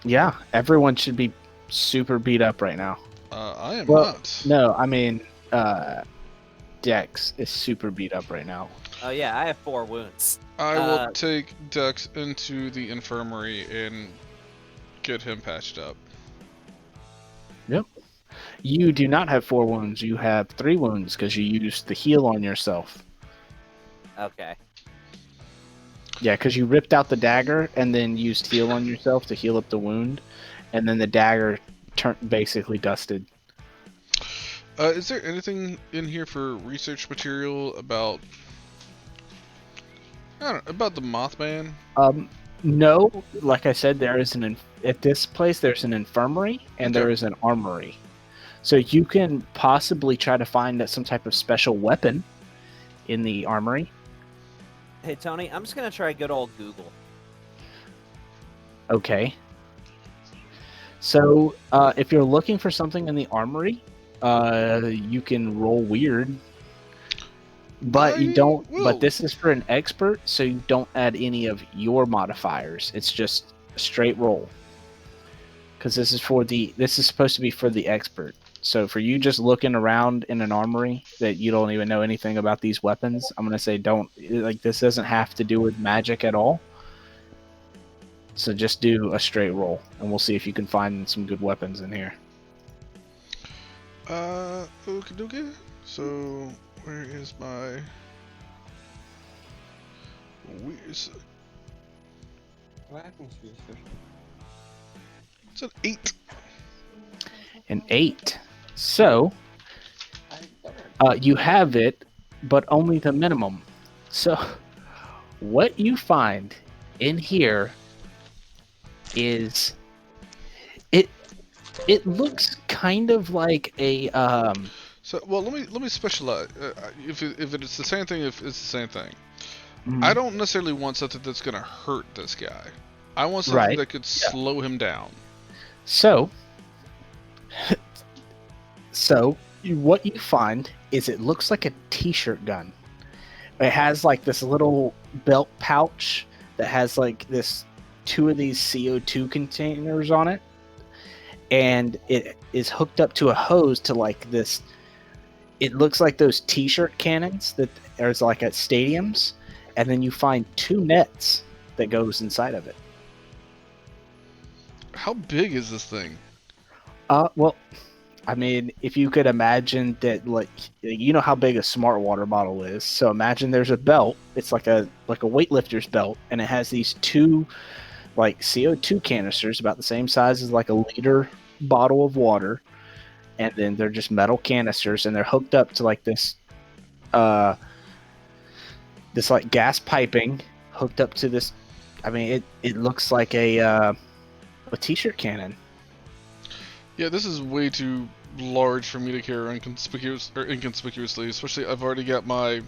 S2: Yeah, everyone should be super beat up right now.
S1: I am
S2: Well,
S1: not.
S2: no, I mean, Dex is super beat up right now.
S4: Oh yeah, I have 4 wounds.
S1: I will take Dex into the infirmary and get him patched up.
S2: You do not have 4 wounds. You have 3 wounds because you used the heal on yourself.
S4: Okay.
S2: Yeah, because you ripped out the dagger and then used heal on yourself to heal up the wound, and then the dagger basically dusted.
S1: Is there anything in here for research material about, I don't know, about the Mothman?
S2: No, like I said, there is at this place there's an infirmary and
S1: Okay.
S2: there is an armory, so you can possibly try to find some type of special weapon in the armory.
S4: Hey Tony, I'm just gonna try good old Google.
S2: Okay. So if you're looking for something in the armory, you can roll weird. But you
S1: I
S2: don't.
S1: will.
S2: But this is for an expert, so you don't add any of your modifiers. It's just a straight roll. Because this is supposed to be for the expert. So for you just looking around in an armory that you don't even know anything about these weapons, I'm gonna say don't. Like, this doesn't have to do with magic at all. So just do a straight roll, and we'll see if you can find some good weapons in here.
S1: Okie dokie. So, where is my...
S3: What happens to this fish?
S1: It's an 8.
S2: An 8. So you have it, but only the minimum. So what you find in here is it looks kind of like a
S1: So, well, let me specialize. If it's the same thing, if it's the same thing,
S2: mhm.
S1: I don't necessarily want something that's gonna hurt this guy. I want something
S2: Right.
S1: that could slow him down.
S2: So what you find is it looks like a t-shirt gun. It has like this little belt pouch that has like this 2 of these CO2 containers on it, and it is hooked up to a hose to like this. It looks like those t-shirt cannons that there's like at stadiums, and then you find 2 nets that goes inside of it.
S1: How big is this thing?
S2: Well, I mean, if you could imagine that, like, you know how big a smart water bottle is. So imagine there's a belt. It's like a weightlifter's belt, and it has these 2 like CO2 canisters about the same size as like a liter bottle of water, and then they're just metal canisters, and they're hooked up to like this like gas piping hooked up to this. I mean, it looks like a t-shirt cannon.
S1: Yeah, this is way too large for me to carry inconspicuously. Especially, I've already got my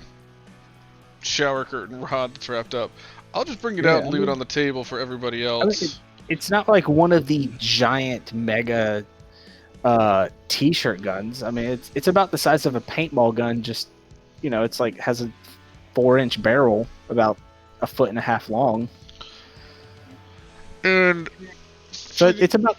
S1: shower curtain rod that's wrapped up. I'll just bring it
S2: Yeah,
S1: out and leave it on the table for everybody else.
S2: It's not like one of the giant mega t-shirt guns. I mean, it's about the size of a paintball gun. Just it's like has a 4-inch barrel, about 1.5 feet long.
S1: And
S2: So it's about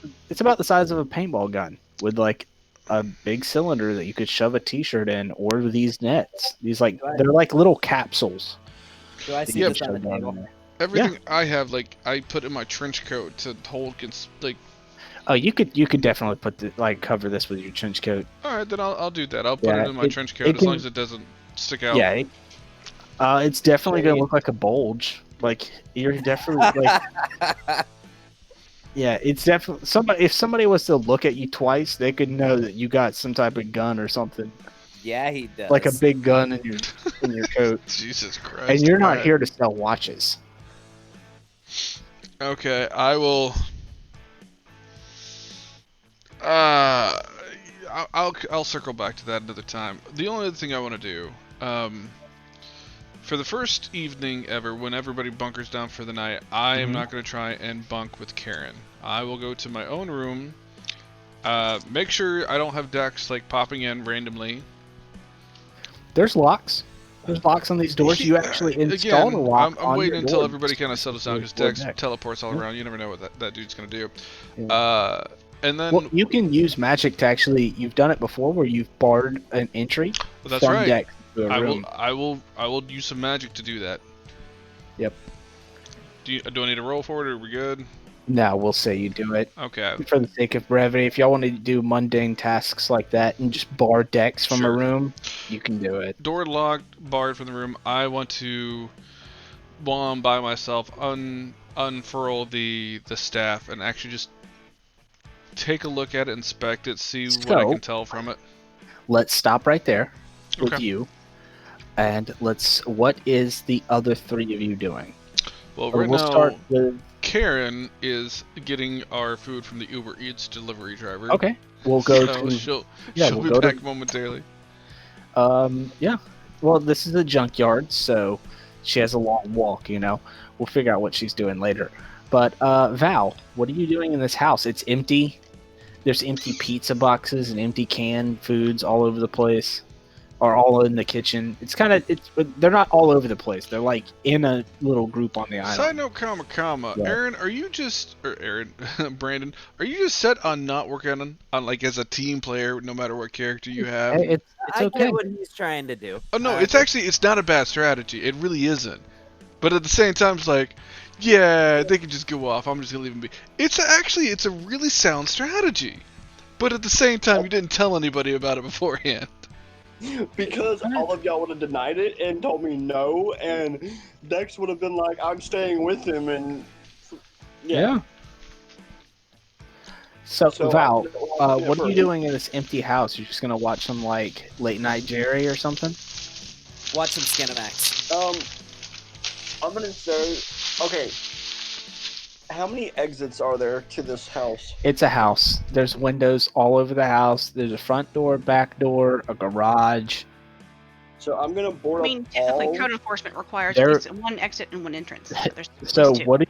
S2: the size of a paintball gun with like a big cylinder that you could shove a t-shirt in, or these nets. These like they're like little capsules.
S4: Do I
S2: that
S4: see
S2: you
S4: this
S2: could
S4: on the
S2: shove down
S4: table?
S2: in there.
S1: everything I have, like, I put in my trench coat to hold,
S2: Oh, you could definitely put cover this with your trench coat.
S1: All right, then I'll do that. I'll put
S2: Yeah,
S1: it in my trench coat as long as it doesn't stick out.
S2: Yeah, it's definitely gonna look like a bulge. Like you're definitely like. Yeah, it's definitely somebody. If somebody was to look at you twice, they could know that you got some type of gun or something,
S4: Yeah, he does.
S2: like a big gun in your coat.
S1: Jesus Christ!
S2: And you're not
S1: Alright.
S2: here to sell watches.
S1: Okay, I will. I'll circle back to that another time. The only other thing I want to do, for the first evening ever, when everybody bunkers down for the night, I am not going to try and bunk with Karen. I will go to my own room. Make sure I don't have decks like popping in randomly.
S2: There's locks. There's locks on these doors. You actually installed a lock.
S1: I'm waiting until
S2: door.
S1: everybody kind of settles down because Dex teleports all around. You never know what that dude's gonna do.
S2: Yeah.
S1: And then
S2: Well, you can use magic to actually. You've done it before, where you've barred an entry
S1: that's
S2: from
S1: right.
S2: Dex to a
S1: I
S2: room.
S1: will use some magic to do that.
S2: Yep.
S1: Do I need to roll for it, or are we good?
S2: No, we'll say you do it
S1: Okay.
S2: for the sake of brevity. If y'all want to do mundane tasks like that and just bar Dex from a
S1: Sure.
S2: room, you can do it.
S1: Door locked, barred from the room. I want to, while I'm by myself, unfurl the staff and actually just take a look at it, inspect it, see what I can tell from it.
S2: Let's stop right there with
S1: Okay.
S2: you, and what is the other three of you doing?
S1: Well,
S2: Or
S1: right
S2: we'll
S1: now,
S2: start with.
S1: Karen is getting our food from the Uber Eats delivery driver.
S2: Okay, we'll go
S1: So
S2: to.
S1: she'll
S2: we'll
S1: be
S2: go
S1: back
S2: to.
S1: momentarily.
S2: Yeah. Well, this is a junkyard, so she has a long walk. We'll figure out what she's doing later. But Val, what are you doing in this house? It's empty. There's empty pizza boxes and empty canned foods all over the place, or all in the kitchen. They're not all over the place. They're like in a little group on the island.
S1: Side note, comma.
S2: Yeah.
S1: Aaron, Brandon, are you just set on not working on like as a team player, no matter what character you have?
S2: Hey, it's
S4: I
S2: okay.
S4: get what he's trying to do.
S1: Oh no, it's not a bad strategy. It really isn't. But at the same time, it's like, yeah, they can just go off. I'm just gonna leave them be. It's a really sound strategy. But at the same time, you didn't tell anybody about it beforehand.
S3: Because all of y'all would have denied it and told me no, and Dex would have been like, I'm staying with him, and
S2: Yeah. So Val,
S3: yeah,
S2: what are you
S3: first.
S2: doing in this empty house? You're just gonna watch some like late night Jerry or something?
S4: Watch some Skinamax.
S3: I'm gonna say, okay, how many exits are there to this house?
S2: It's a house. There's windows all over the house. There's a front door, back door, a garage.
S3: So I'm gonna board
S5: I mean,
S3: up
S5: typically
S3: all.
S5: code enforcement requires
S2: There-
S5: at least one exit and one entrance. So there's
S2: So
S5: two.
S2: what?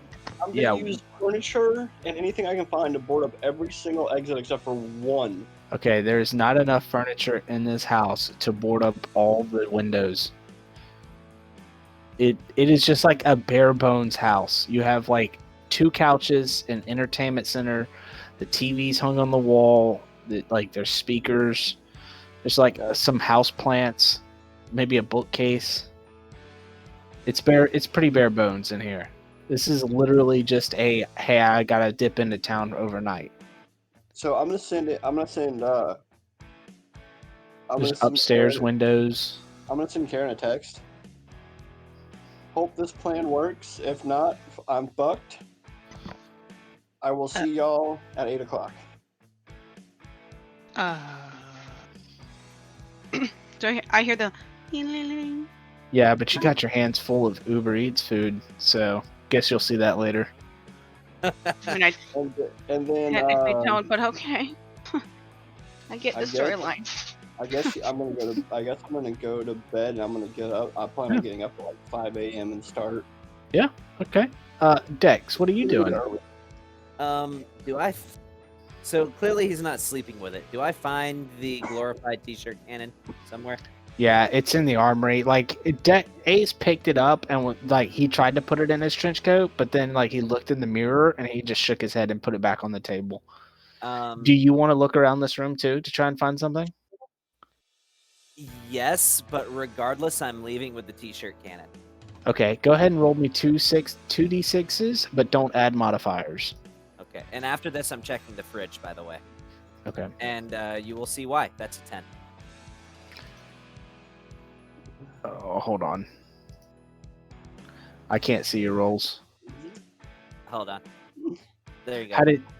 S3: I'm gonna
S2: yeah.
S3: use furniture and anything I can find to board up every single exit except for one.
S2: Okay, there's not enough furniture in this house to board up all the windows. It is just like a bare bones house. You have like 2 couches, an entertainment center, the TV's hung on the wall. There's speakers. There's like some house plants, maybe a bookcase. It's pretty bare bones in here. This is literally just hey, I gotta dip into town overnight.
S3: So I'm gonna send.
S2: There's upstairs windows.
S3: I'm gonna send Karen a text. Hope this plan works. If not, I'm fucked. I will see y'all at 8 o'clock.
S5: Uh. So I hear the.
S2: Yeah, but you got your hands full of Uber Eats food, so guess you'll see that later.
S5: I mean, I
S3: And then
S5: technically don't, but okay. I get
S3: I
S5: the
S3: guess-
S5: storyline.
S3: I guess I'm gonna go to bed and I'm gonna get up. I plan on getting up at like 5 a.m. and start.
S2: Okay. Dex, what are you doing?
S4: Do I? So clearly he's not sleeping with it. Do I find the glorified T-shirt cannon somewhere?
S2: Yeah, it's in the armory. Like Ace picked it up and like he tried to put it in his trench coat, but then like he looked in the mirror and he just shook his head and put it back on the table. Do you want to look around this room too to try and find something?
S4: Yes, but regardless, I'm leaving with the T-shirt cannon.
S2: Okay, go ahead and roll me 2d6s, but don't add modifiers.
S4: Okay, and after this, I'm checking the fridge, by the way,
S2: Okay.
S4: and you will see why. That's a 10.
S2: Oh, hold on. I can't see your rolls.
S4: Hold on. There you go.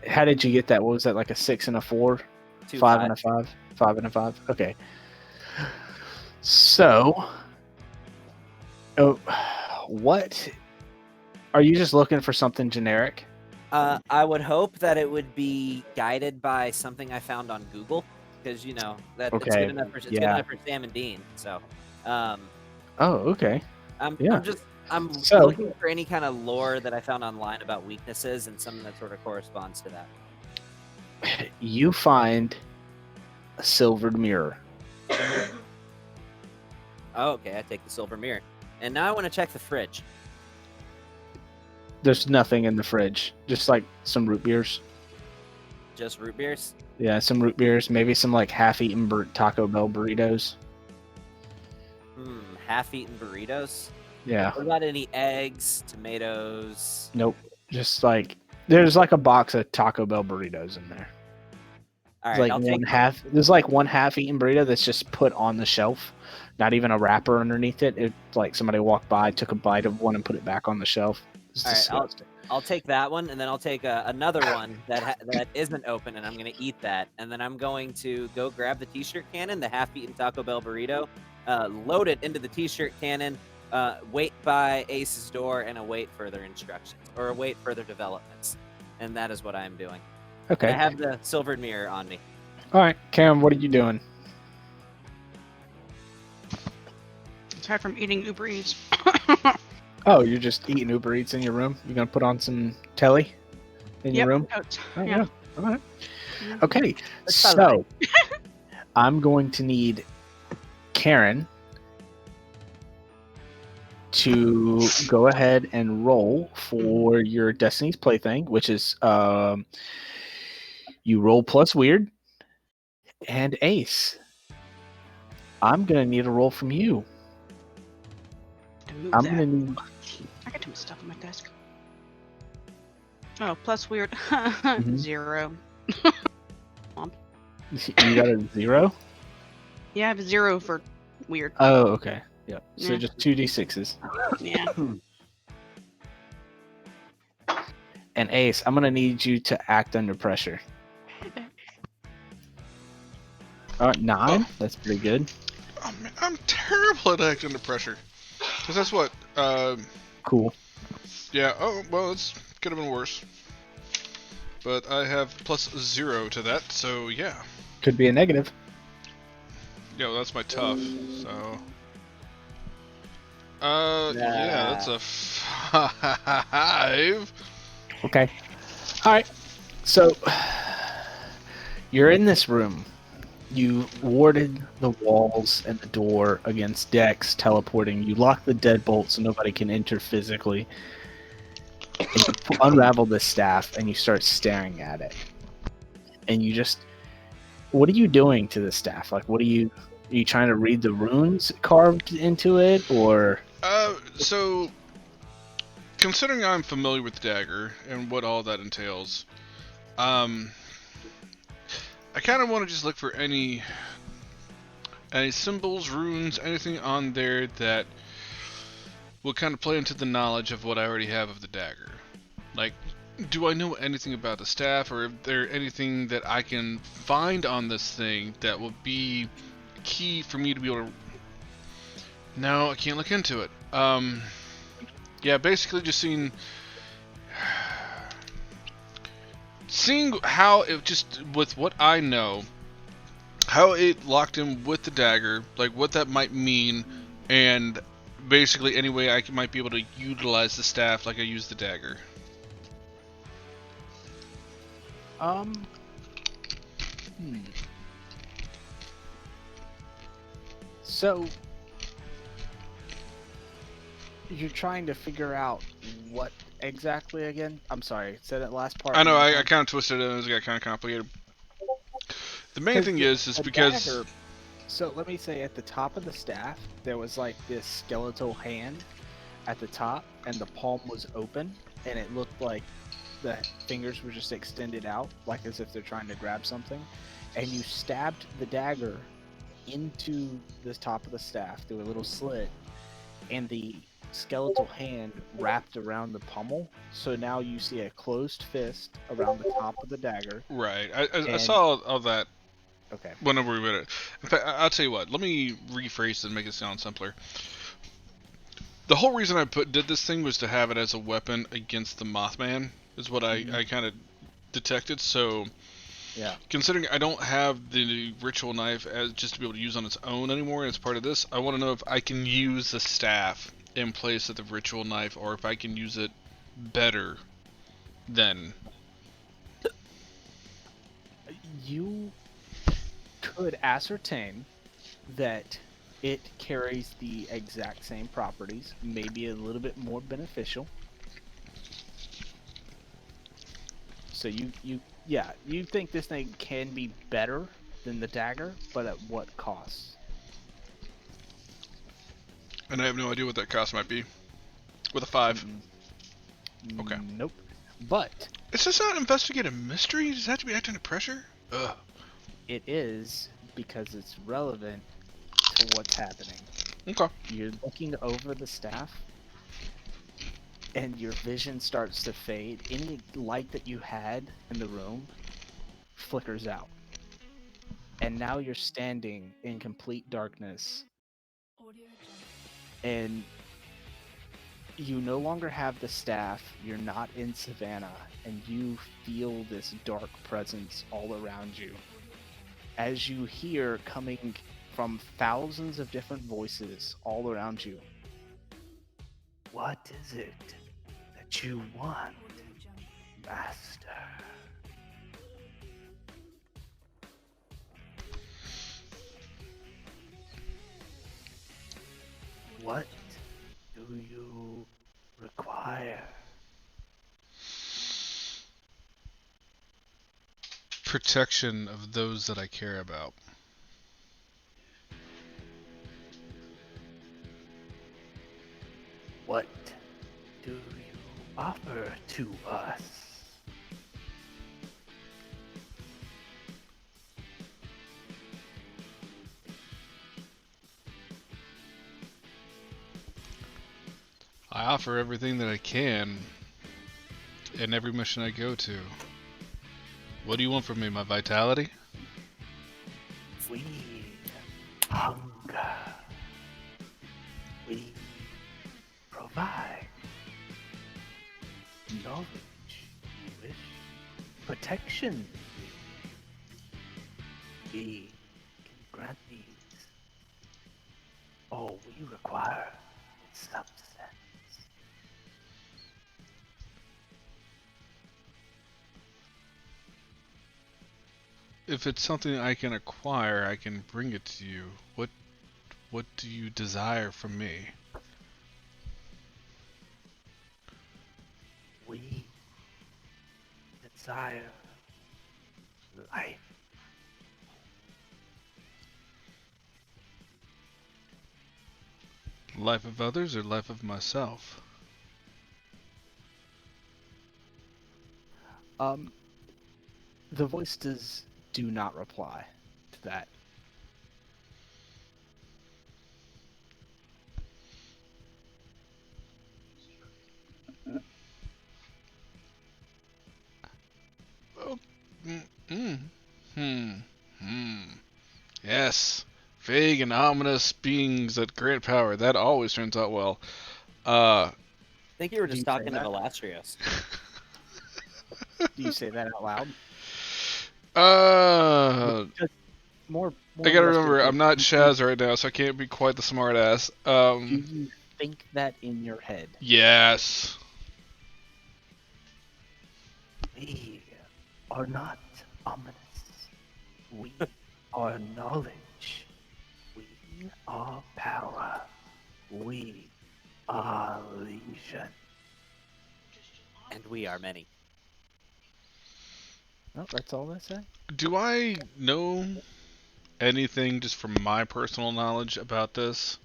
S2: How did you get that? What was that, like a 6 and a 4?
S4: 2,
S2: 5 and a 5? 5 and a 5? Okay. So, what? Are you just looking for something generic?
S4: I would hope that it would be guided by something I found on Google, because you know that it's
S2: Okay,
S4: good enough for
S2: yeah.
S4: Sam and Dean. So,
S2: Oh, okay.
S4: I'm
S2: Yeah.
S4: I'm
S2: So-
S4: looking for any kind of lore that I found online about weaknesses and something that sort of corresponds to that.
S2: You find a silvered mirror.
S4: Oh, okay, I take the silver mirror, and now I want to check the fridge.
S2: There's nothing in the fridge, just like some root beers.
S4: Just root beers.
S2: Yeah, some root beers, maybe some like half-eaten Taco Bell burritos.
S4: Half-eaten burritos.
S2: Yeah.
S4: What about any eggs, tomatoes?
S2: Nope. Just like there's like a box of Taco Bell burritos in there.
S4: All
S2: There's
S4: right,
S2: like
S4: I'll
S2: one
S4: take.
S2: half. There's like one half-eaten burrito that's just put on the shelf, not even a wrapper underneath it. It's like somebody walked by, took a bite of one, and put it back on the shelf. It's
S4: All right,
S2: disgusting.
S4: I'll take that one, and then I'll take another one that isn't open, and I'm gonna eat that, and then I'm going to go grab the T-shirt cannon, the half-eaten Taco Bell burrito, load it into the T-shirt cannon, wait by Ace's door, and await further instructions or await further developments, and that is what I am doing.
S2: Okay.
S4: And I have the silvered mirror on me.
S2: All right, Cam, what are you doing?
S5: Aside from eating Uber Eats.
S2: Oh, you're just eating Uber Eats in your room? You're gonna put on some telly in your room?
S5: Totes.
S2: Oh,
S5: Yeah.
S2: All right.
S5: Yeah.
S2: Okay.
S4: That's fine.
S2: So I'm going to need Karen to go ahead and roll for your Destiny's Plaything, which is you roll plus weird and Ace. I'm gonna need a roll from you.
S5: To move
S2: I'm
S5: that.
S2: gonna need
S5: I got too much stuff on my desk. Oh, plus weird.
S2: Mm-hmm.
S5: 0.
S2: you got a 0?
S5: Yeah, I have a 0 for weird.
S2: Oh, okay. Yep. So
S5: Yeah.
S2: just 2d6s.
S5: Yeah.
S2: And Ace, I'm gonna need you to act under pressure.
S5: Okay.
S2: All right, 9. That's pretty good.
S1: Oh, man, I'm terrible at acting under pressure. Because that's what,
S2: Cool.
S1: yeah, oh, well, it's could have been worse. But I have plus 0 to that, so yeah.
S2: Could be a negative.
S1: Yeah, well, that's my tough, so... yeah, that's a 5.
S2: Okay. All right. So you're in this room. You warded the walls and the door against Dex teleporting. You lock the deadbolt so nobody can enter physically. And you unravel the staff and you start staring at it. And you just... What are you doing to the staff? Like, are you trying to read the runes carved into it, or...
S1: So... Considering I'm familiar with Dagger and what all that entails, I kind of want to just look for any symbols, runes, anything on there that will kind of play into the knowledge of what I already have of the dagger. Like, do I know anything about the staff, or is there anything that I can find on this thing that will be key for me to be able to... No, I can't look into it. Yeah, basically just seeing how it, just with what I know, how it locked him with the dagger, like what that might mean, and basically any way might be able to utilize the staff like I use the dagger.
S2: Um. Hmm. So you're trying to figure out what exactly again? I'm sorry. Say that last part
S1: I
S2: one
S1: know
S2: more
S1: I
S2: time.
S1: kind of twisted it and it got kind of complicated. The main
S2: Because
S1: thing is
S2: the
S1: because
S2: dagger. So let me say, at the top of the staff, there was like this skeletal hand at the top, and the palm was open, and it looked like the fingers were just extended out, like as if they're trying to grab something. And you stabbed the dagger into the top of the staff through a little slit, and the skeletal hand wrapped around the pommel. So now you see a closed fist around the top of the dagger.
S1: right, I
S2: And
S1: saw all that
S2: okay,
S1: whenever we read it. In fact, I'll tell you what. Let me rephrase it and make it sound simpler. The whole reason I did this thing was to have it as a weapon against the Mothman, is what I kind of detected. So,
S2: yeah.
S1: considering I don't have the ritual knife as just to be able to use on its own anymore as part of this, I want to know if I can use the staff in place of the ritual knife, or if I can use it better than...
S2: You could ascertain that it carries the exact same properties, maybe a little bit more beneficial. So yeah, you think this thing can be better than the dagger, but at what cost?
S1: And I have no idea what that cost might be. With a 5.
S2: Mm-mm.
S1: Okay.
S2: Nope. But
S1: Is this not investigate a mystery? Does it have to be acting under pressure? Ugh.
S2: it is, because it's relevant to what's happening.
S1: Okay.
S2: You're looking over the staff, and your vision starts to fade. Any light that you had in the room flickers out. And now you're standing in complete darkness, and you no longer have the staff. You're not in Savannah, and you feel this dark presence all around you. As you hear coming from thousands of different voices all around you. What is it that you want, Master? What do you require?
S1: Protection of those that I care about.
S2: What do you offer to us?
S1: I offer everything that I can in every mission I go to. What do you want from me? My vitality?
S2: We hunger. We provide knowledge. You wish protection. We can grant these. All we require is substance.
S1: If it's something I can acquire, I can bring it to you. What do you desire from me?
S2: We desire life.
S1: Life of others or life of myself?
S2: The voices do not reply to that.
S1: Mm. Hmm. Hmm. Yes. Vague and ominous beings that grant power. That always turns out well.
S4: I think you were
S2: Do
S4: just
S2: you say
S4: talking to
S2: that?
S4: Velastrios.
S2: Do you say that out loud? Because
S1: I
S2: more
S1: gotta remember,
S2: realistically,
S1: I'm not Shaz right now, so I can't be quite the smart ass.
S2: do you think that in your head?
S1: Yes.
S2: We are not ominous. We are knowledge. We are power. We are legion.
S4: And we are many.
S2: Oh, that's all I say.
S1: Do I know anything just from my personal knowledge about this?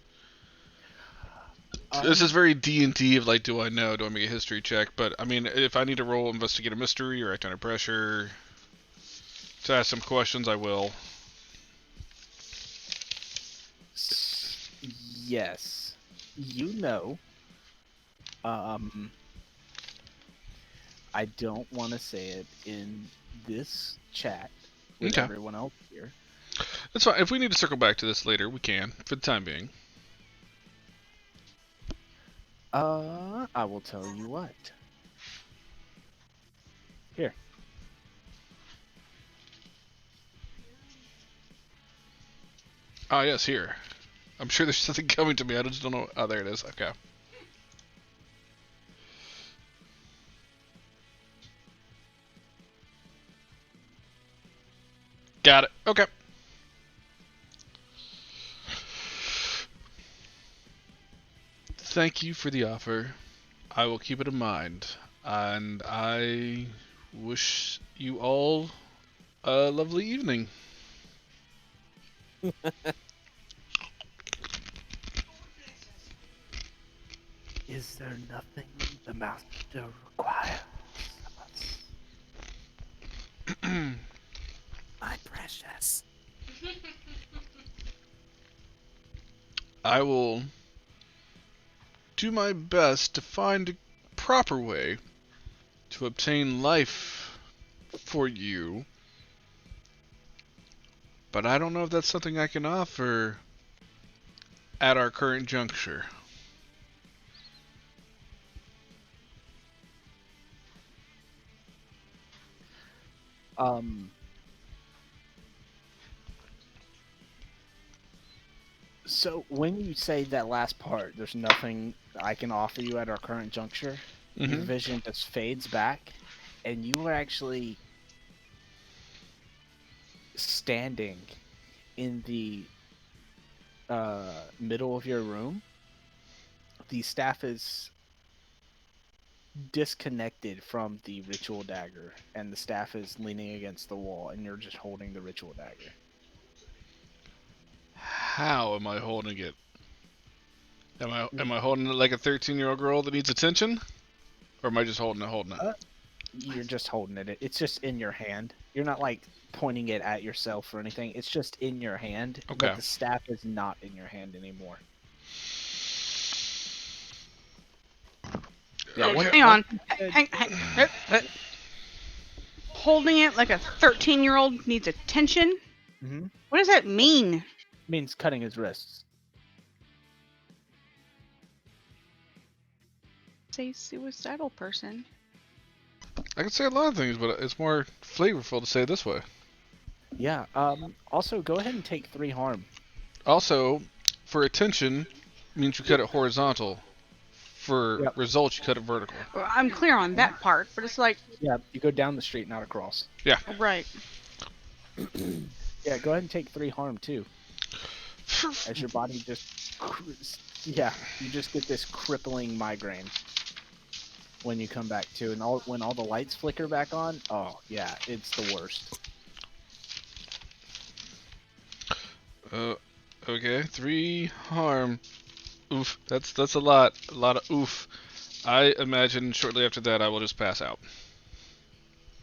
S1: This is very D&D of like, do I know? Do I make a history check? But I mean, if I need to roll investigate a mystery or act under pressure to ask some questions, I will.
S2: Yes, you know. I don't want to say it in this chat with
S1: Okay,
S2: everyone else here.
S1: that's fine. If we need to circle back to this later, we can. For the time being.
S2: I will tell you what. Here.
S1: Ah, yes, here. I'm sure there's something coming to me. I just don't know. Oh, there it is. Okay. Got it. Okay. Thank you for the offer. I will keep it in mind. And I wish you all a lovely evening.
S2: Is there nothing the master requires of us?
S4: My precious.
S1: I will do my best to find a proper way to obtain life for you. But I don't know if that's something I can offer at our current juncture.
S2: Um. So when you say that last part, there's nothing I can offer you at our current juncture. Your
S1: Mm-hmm.
S2: vision just fades back, and you are actually standing in the middle of your room. The staff is disconnected from the ritual dagger, and the staff is leaning against the wall, and you're just holding the ritual dagger.
S1: How am I holding it? Am I holding it like a 13-year-old girl that needs attention? Or am I just holding it?
S2: You're just holding it. It's just in your hand. You're not like pointing it at yourself or anything. It's just in your hand,
S1: Okay.
S2: but the staff is not in your hand anymore. Yeah,
S1: Okay.
S5: Hang on. Hang. Holding it like a 13-year-old needs attention?
S2: Mm-hmm.
S5: What does that mean?
S2: Means cutting his wrists.
S5: Say suicidal person.
S1: I can say a lot of things, but it's more flavorful to say it this way.
S2: Yeah. Also, go ahead and take 3 harm.
S1: Also, for attention, means you cut it horizontal. For
S2: Yep.
S1: results, you cut it vertical.
S5: Well, I'm clear on that part, but it's like,
S2: Yeah, you go down the street, not across.
S1: Yeah.
S5: right.
S2: Yeah, go ahead and take 3 harm too. As your body just, yeah, you just get this crippling migraine when you come back to, and when all the lights flicker back on. Oh yeah, it's the worst.
S1: Okay, 3 harm. Oof, that's a lot of oof. I imagine shortly after that I will just pass out.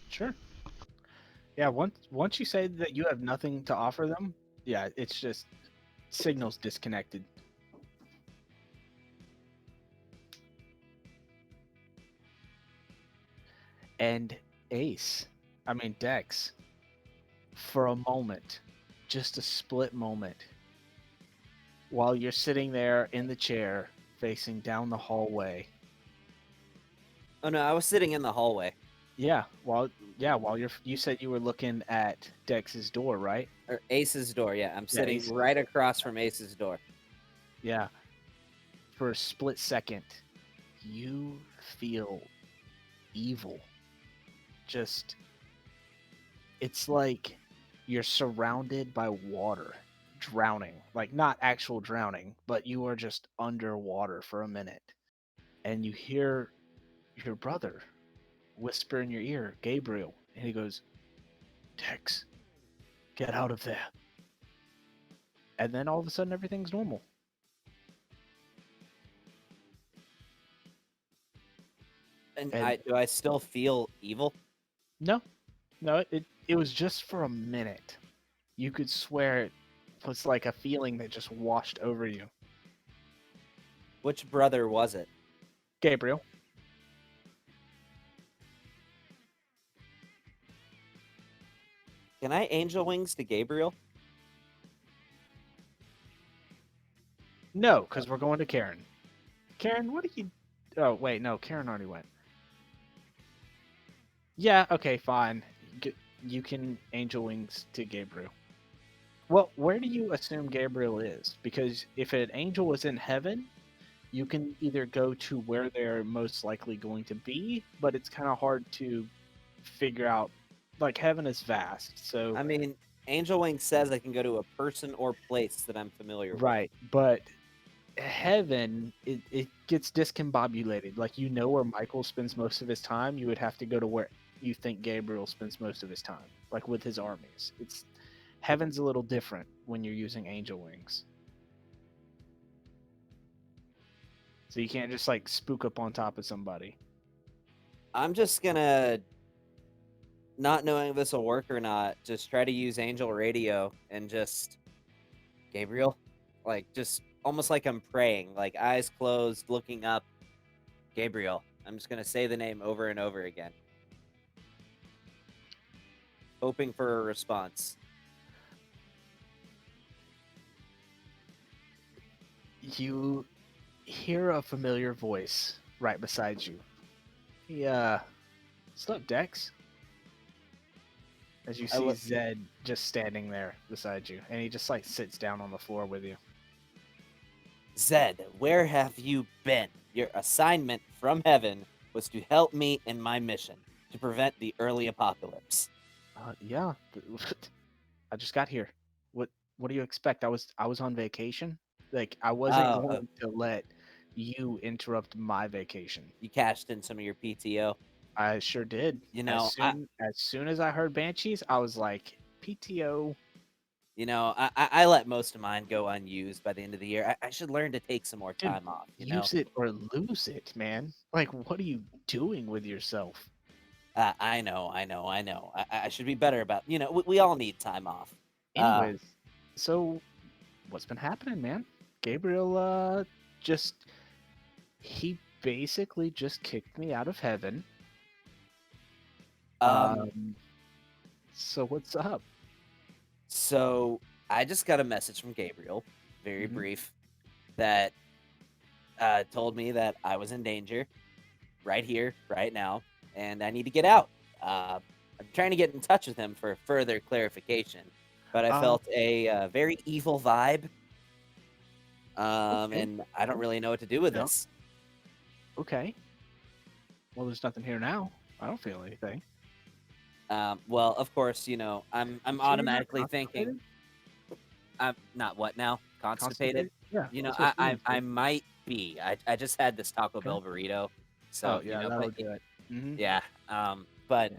S2: Sure. Yeah, once you say that you have nothing to offer them, yeah, it's just signals disconnected. And Ace, I mean, Dex, for a moment, just a split moment, while you're sitting there in the chair facing down the hallway.
S4: Oh no, I was sitting in the hallway.
S2: While you said you were looking at Dex's door, right?
S4: Or Ace's door, yeah. I'm sitting
S2: Ace's
S4: right across from Ace's door.
S2: Yeah. For a split second, you feel evil. Just, it's like you're surrounded by water, drowning. Like, not actual drowning, but you are just underwater for a minute. And you hear your brother whisper in your ear, Gabriel, and he goes, Dex, get out of there. And then all of a sudden, everything's normal.
S4: And
S2: And-
S4: do I still feel evil?
S2: No, it was just for a minute. You could swear it was like a feeling that just washed over you.
S4: Which brother was it?
S2: Gabriel.
S4: Can I angel wings to Gabriel?
S2: No, because we're going to Karen. Karen, what are you... Oh, wait, no, Karen already went. Yeah, okay, fine. You can angel wings to Gabriel. Well, where do you assume Gabriel is? Because if an angel was in heaven, you can either go to where they're most likely going to be, but it's kind of hard to figure out. Like, heaven is vast, so...
S4: I mean, angel wings says I can go to a person or place that I'm familiar with.
S2: Right, but heaven, it gets discombobulated. Like, you know where Michael spends most of his time, you would have to go to where you think Gabriel spends most of his time, like with his armies. It's heaven's a little different when you're using angel wings. So you can't just like spook up on top of somebody.
S4: I'm just gonna, not knowing if this will work or not, just try to use angel radio and just Gabriel, like just almost like I'm praying, like eyes closed, looking up. Gabriel. I'm just gonna say the name over and over again, hoping for a response.
S2: You hear a familiar voice right beside you. Yeah. What's up, Dex? As you see Zed just standing there beside you, and he just like sits down on the floor with you.
S4: Zed, where have you been? Your assignment from heaven was to help me in my mission to prevent the early apocalypse.
S2: Yeah. I just got here. What do you expect? I was on vacation. Like, I wasn't going to let you interrupt my vacation.
S4: You cashed in some of your PTO.
S2: I sure did.
S4: You know,
S2: as soon as I heard Banshees, I was like, PTO.
S4: You know, I let most of mine go unused by the end of the year. I should learn to take some more time off.
S2: Use it or lose it, man. Like, what are you doing with yourself?
S4: I know. I should be better about. You know, we all need time off.
S2: Anyways, so what's been happening, man? Gabriel, he basically just kicked me out of heaven. So what's up?
S4: So I just got a message from Gabriel, very brief, that told me that I was in danger right here, right now, and I need to get out. I'm trying to get in touch with him for further clarification, but I felt a very evil vibe,
S2: Okay.
S4: and I don't really know what to do with this.
S2: Okay. Well, there's nothing here now. I don't feel anything.
S4: Well, of course, you know, I'm automatically thinking, I'm not what now? Constipated?
S2: Yeah.
S4: You know, I might be. I just had this Taco Bell burrito, so
S2: yeah,
S4: you know,
S2: that'll do it.
S4: Yeah. But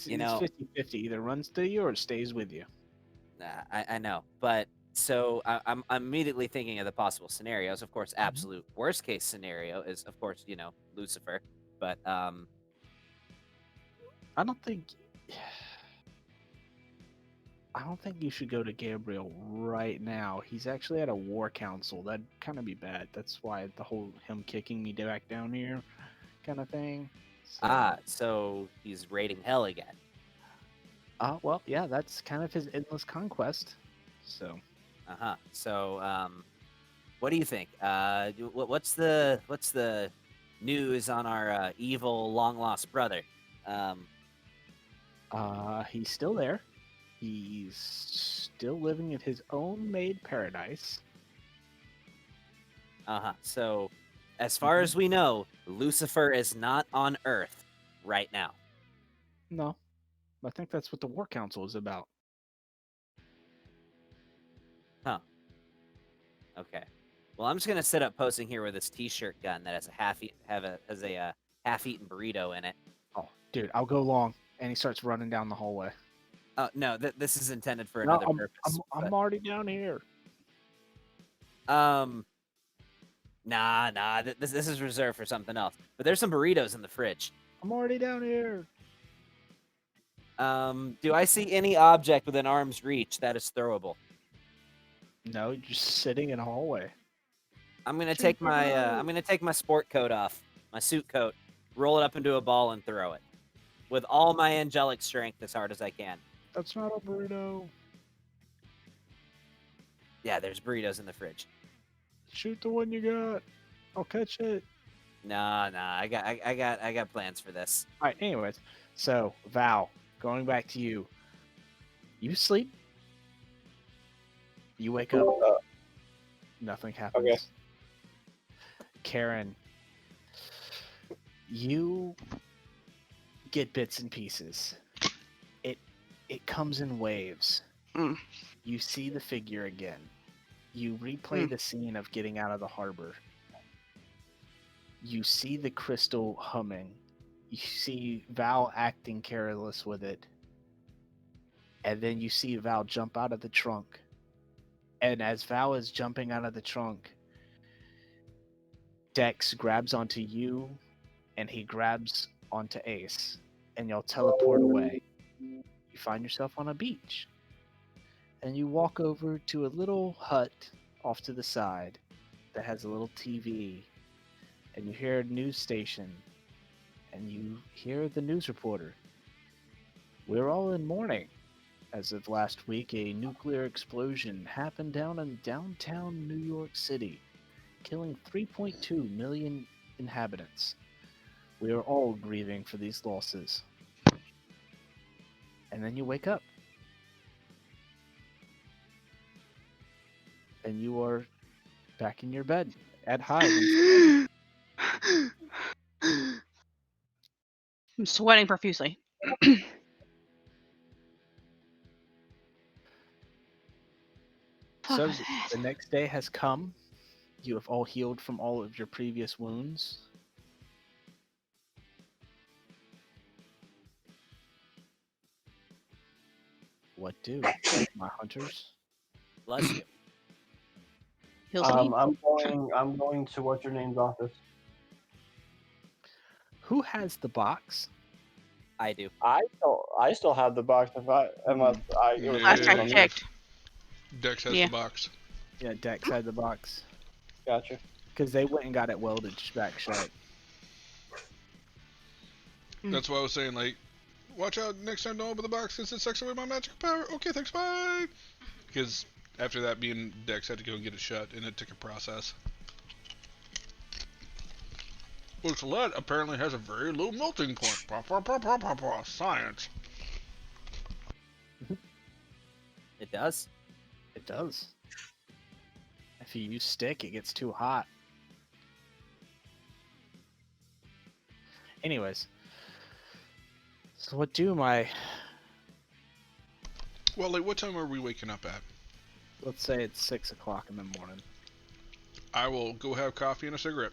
S2: you know, it's 50-50. Either runs through you or it stays with you.
S4: I know, but so I'm immediately thinking of the possible scenarios. Of course, absolute worst case scenario is, of course, you know, Lucifer. But
S2: I don't think you should go to Gabriel right now. He's actually at a war council. That'd kind of be bad. That's why the whole him kicking me back down here kind of thing.
S4: So he's raiding hell again.
S2: Well, yeah, that's kind of his endless conquest. So,
S4: So, what do you think? What's the news on our evil long lost brother? Um,
S2: he's still there. He's still living in his own made paradise.
S4: So, as far as we know, Lucifer is not on Earth right now.
S2: No, I think that's what the War Council is about.
S4: Okay. Well, I'm just gonna sit up posing here with this T-shirt gun that has a half-eaten burrito in it.
S2: Oh, dude, I'll go long. And he starts running down the hallway.
S4: Oh no, this is intended for
S2: No,
S4: another purpose.
S2: I'm already down here.
S4: Nah. This is reserved for something else. But there's some burritos in the fridge.
S2: I'm already down here.
S4: Do I see any object within arm's reach that is throwable?
S2: No, you're just sitting in a hallway.
S4: I'm gonna take my sport coat off, my suit coat, roll it up into a ball and throw it, with all my angelic strength as hard as I can.
S2: That's not a burrito.
S4: Yeah, there's burritos in the fridge.
S2: Shoot the one you got. I'll catch it.
S4: Nah, I got plans for this.
S2: All right. Anyways, so Val, going back to you. You sleep. You wake up. Nothing happens.
S3: Okay.
S2: Karen, you get bits and pieces. It comes in waves.
S6: Mm.
S2: You see the figure again. You replay the scene of getting out of the harbor. You see the crystal humming. You see Val acting careless with it. And then you see Val jump out of the trunk. And as Val is jumping out of the trunk, Dex grabs onto you and he grabs onto Ace. And y'all teleport away. You find yourself on a beach. And you walk over to a little hut off to the side that has a little TV. And you hear a news station. And you hear the news reporter. We're all in mourning. As of last week, a nuclear explosion happened down in downtown New York City, killing 3.2 million inhabitants. We are all grieving for these losses. And then you wake up. And you are back in your bed at Hyde.
S6: I'm sweating profusely.
S2: So the next day has come. You have all healed from all of your previous wounds. What do, my hunters?
S4: Bless you.
S5: He'll sleep.
S3: I'm going to what's your name's office.
S2: Who has the box?
S4: I do.
S3: I still have the box unless it was
S5: Last
S1: Yeah.
S5: I checked.
S1: Dex has
S5: Yeah.
S1: the box.
S2: Yeah, Dex had the box.
S3: Gotcha.
S2: Because they went and got it welded back shut.
S1: That's why I was saying, like, watch out next time, don't open the box because it sucks away my magic power. Okay, thanks, bye. Because after that, me and Dex had to go and get it shut, and it took a process. Which lead apparently has a very low melting point. Science.
S4: It does.
S2: It does. If you use stick, it gets too hot. Anyways. So what do my...
S1: Well, like, what time are we waking up at?
S2: Let's say it's 6 o'clock in the morning.
S1: I will go have coffee and a cigarette.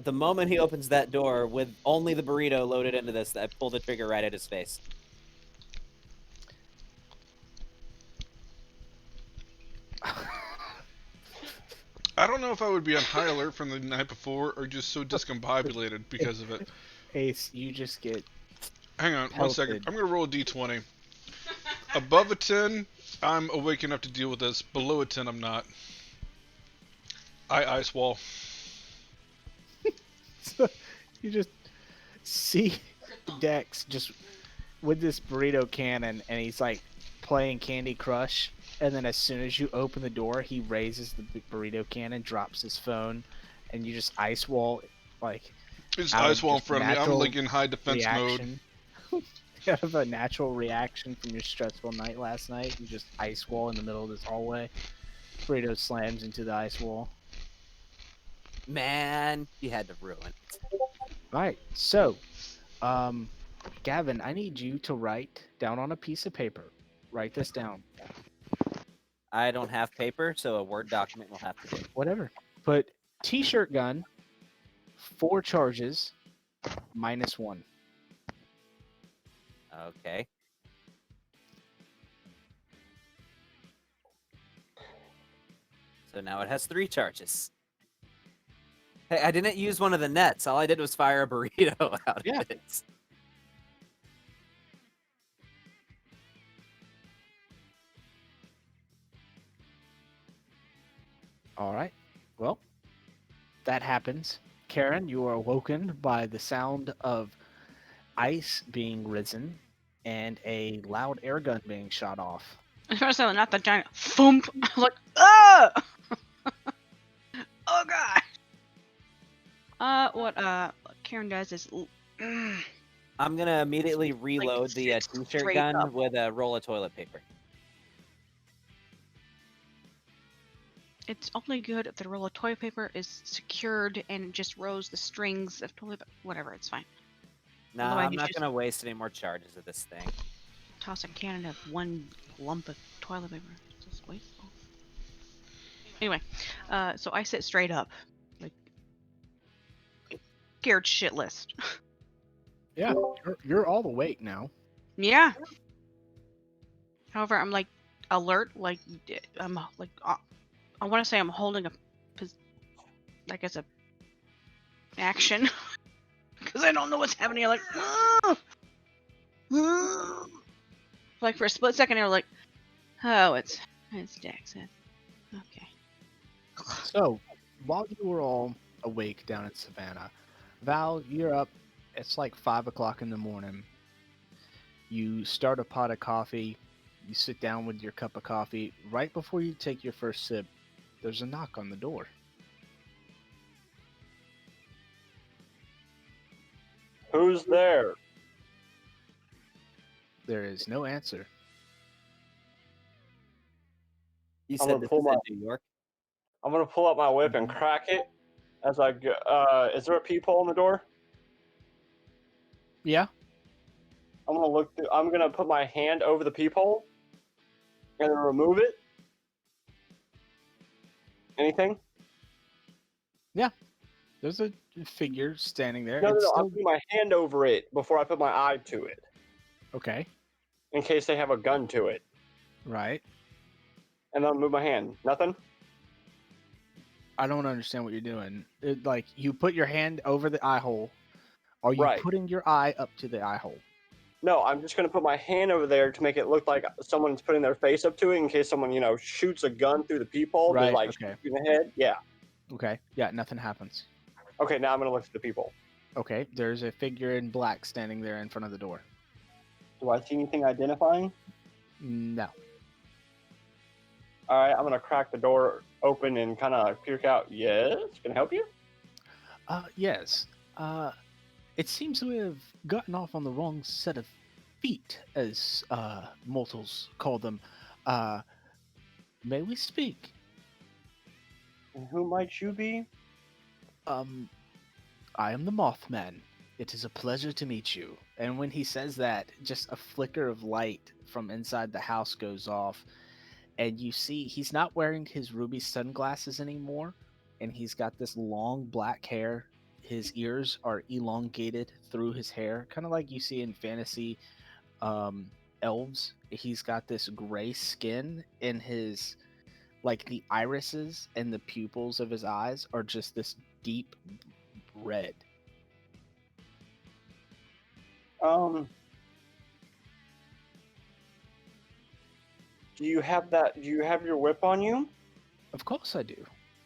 S4: The moment he opens that door with only the burrito loaded into this, I pull the trigger right at his face.
S1: I don't know if I would be on high alert from the night before or just so discombobulated because of it.
S2: Ace, you just get...
S1: Hang on, 1 second.
S2: Pelted.
S1: I'm going to roll a d20. Above a 10, I'm awake enough to deal with this. Below a 10, I'm not. I ice wall.
S2: So you just see Dex just with this burrito cannon, and he's like playing Candy Crush. And then as soon as you open the door, he raises the burrito cannon, drops his phone, and you just ice wall like
S1: It's
S2: out
S1: ice
S2: of
S1: wall in
S2: just
S1: front of me. I'm
S2: natural
S1: like in high defense mode.
S2: reaction. Out of a natural reaction from your stressful night last night, you just ice wall in the middle of this hallway. Burrito slams into the ice wall.
S4: Man, you had to ruin it.
S2: All right, so, Gavin, I need you to write down on a piece of paper. Write this down.
S4: I don't have paper, so a Word document will have to do.
S2: Whatever. Put T-shirt gun, 4 charges, -1.
S4: Okay. So now it has 3 charges. Hey, I didn't use one of the nets. All I did was fire a burrito out
S2: Yeah.
S4: of it.
S2: All right. Well, that happens. Karen, you are awoken by the sound of ice being risen and a loud air gun being shot off.
S6: Especially not the giant thump. I'm like, ah! Oh god. What Karen does is
S4: I'm gonna immediately reload the
S6: sits
S4: t-shirt
S6: straight
S4: gun
S6: up.
S4: with a roll of toilet paper.
S6: It's only good if the roll of toilet paper is secured and just rows the strings of toilet paper. Whatever, it's fine.
S4: Nah,
S6: Otherwise
S4: I'm
S6: you
S4: not
S6: just-
S4: gonna waste any more charges of this thing.
S6: Toss a cannon of one lump of toilet paper. It's just wasteful. Anyway, so I sit straight up, like scared shitless.
S2: Yeah, you're all awake now.
S6: Yeah. However, I'm like alert, like I'm like I want to say I'm holding a, like as a action, because I don't know what's happening. I'm like, "Ah! Ah!" Like for a split second, you're like, oh, it's Dex. Okay.
S2: So, while you were all awake down in Savannah, Val, you're up. It's like 5 o'clock in the morning. You start a pot of coffee. You sit down with your cup of coffee. Right before you take your first sip, there's a knock on the door.
S3: Who's there?
S2: There is no answer.
S4: You
S3: I'm
S4: said
S3: gonna
S4: this
S3: pull
S4: is
S3: my-
S4: in New York?
S3: I'm gonna pull up my whip and crack it as I go. Is there a peephole in the door?
S2: Yeah.
S3: I'm gonna look through. I'm gonna put my hand over the peephole and then remove it. Anything?
S2: There's a figure standing there.
S3: No, no,
S2: It's
S3: no.
S2: still
S3: I'm putting my hand over it before I put my eye to it,
S2: okay.
S3: in case they have a gun to it.
S2: Right.
S3: And then move my hand. Nothing.
S2: I don't understand what you're doing. Like you put your hand over the eye hole. Are you
S3: Right.
S2: putting your eye up to the eye hole?
S3: No, I'm just gonna put my hand over there to make it look like someone's putting their face up to it in case someone, shoots a gun through the peephole
S2: Right,
S3: to like
S2: okay.
S3: shoot you in the head. Yeah.
S2: Okay. Yeah, nothing happens.
S3: Okay, now I'm gonna look at the peephole.
S2: Okay, there's a figure in black standing there in front of the door.
S3: Do I see anything identifying?
S2: No.
S3: All right, I'm gonna crack the door open and kind of peek out. Yes, can I help you?
S2: Yes. It seems we have gotten off on the wrong set of feet, as mortals call them. May we speak?
S3: And who might you be?
S2: I am the Mothman. It is a pleasure to meet you. And when he says that, just a flicker of light from inside the house goes off, and you see he's not wearing his ruby sunglasses anymore, and he's got this long black hair. His ears are elongated through his hair, kind of like you see in fantasy elves. He's got this gray skin, and his like the irises and the pupils of his eyes are just this deep red.
S3: Do you have that? Do you have your whip on you
S2: Of course I do.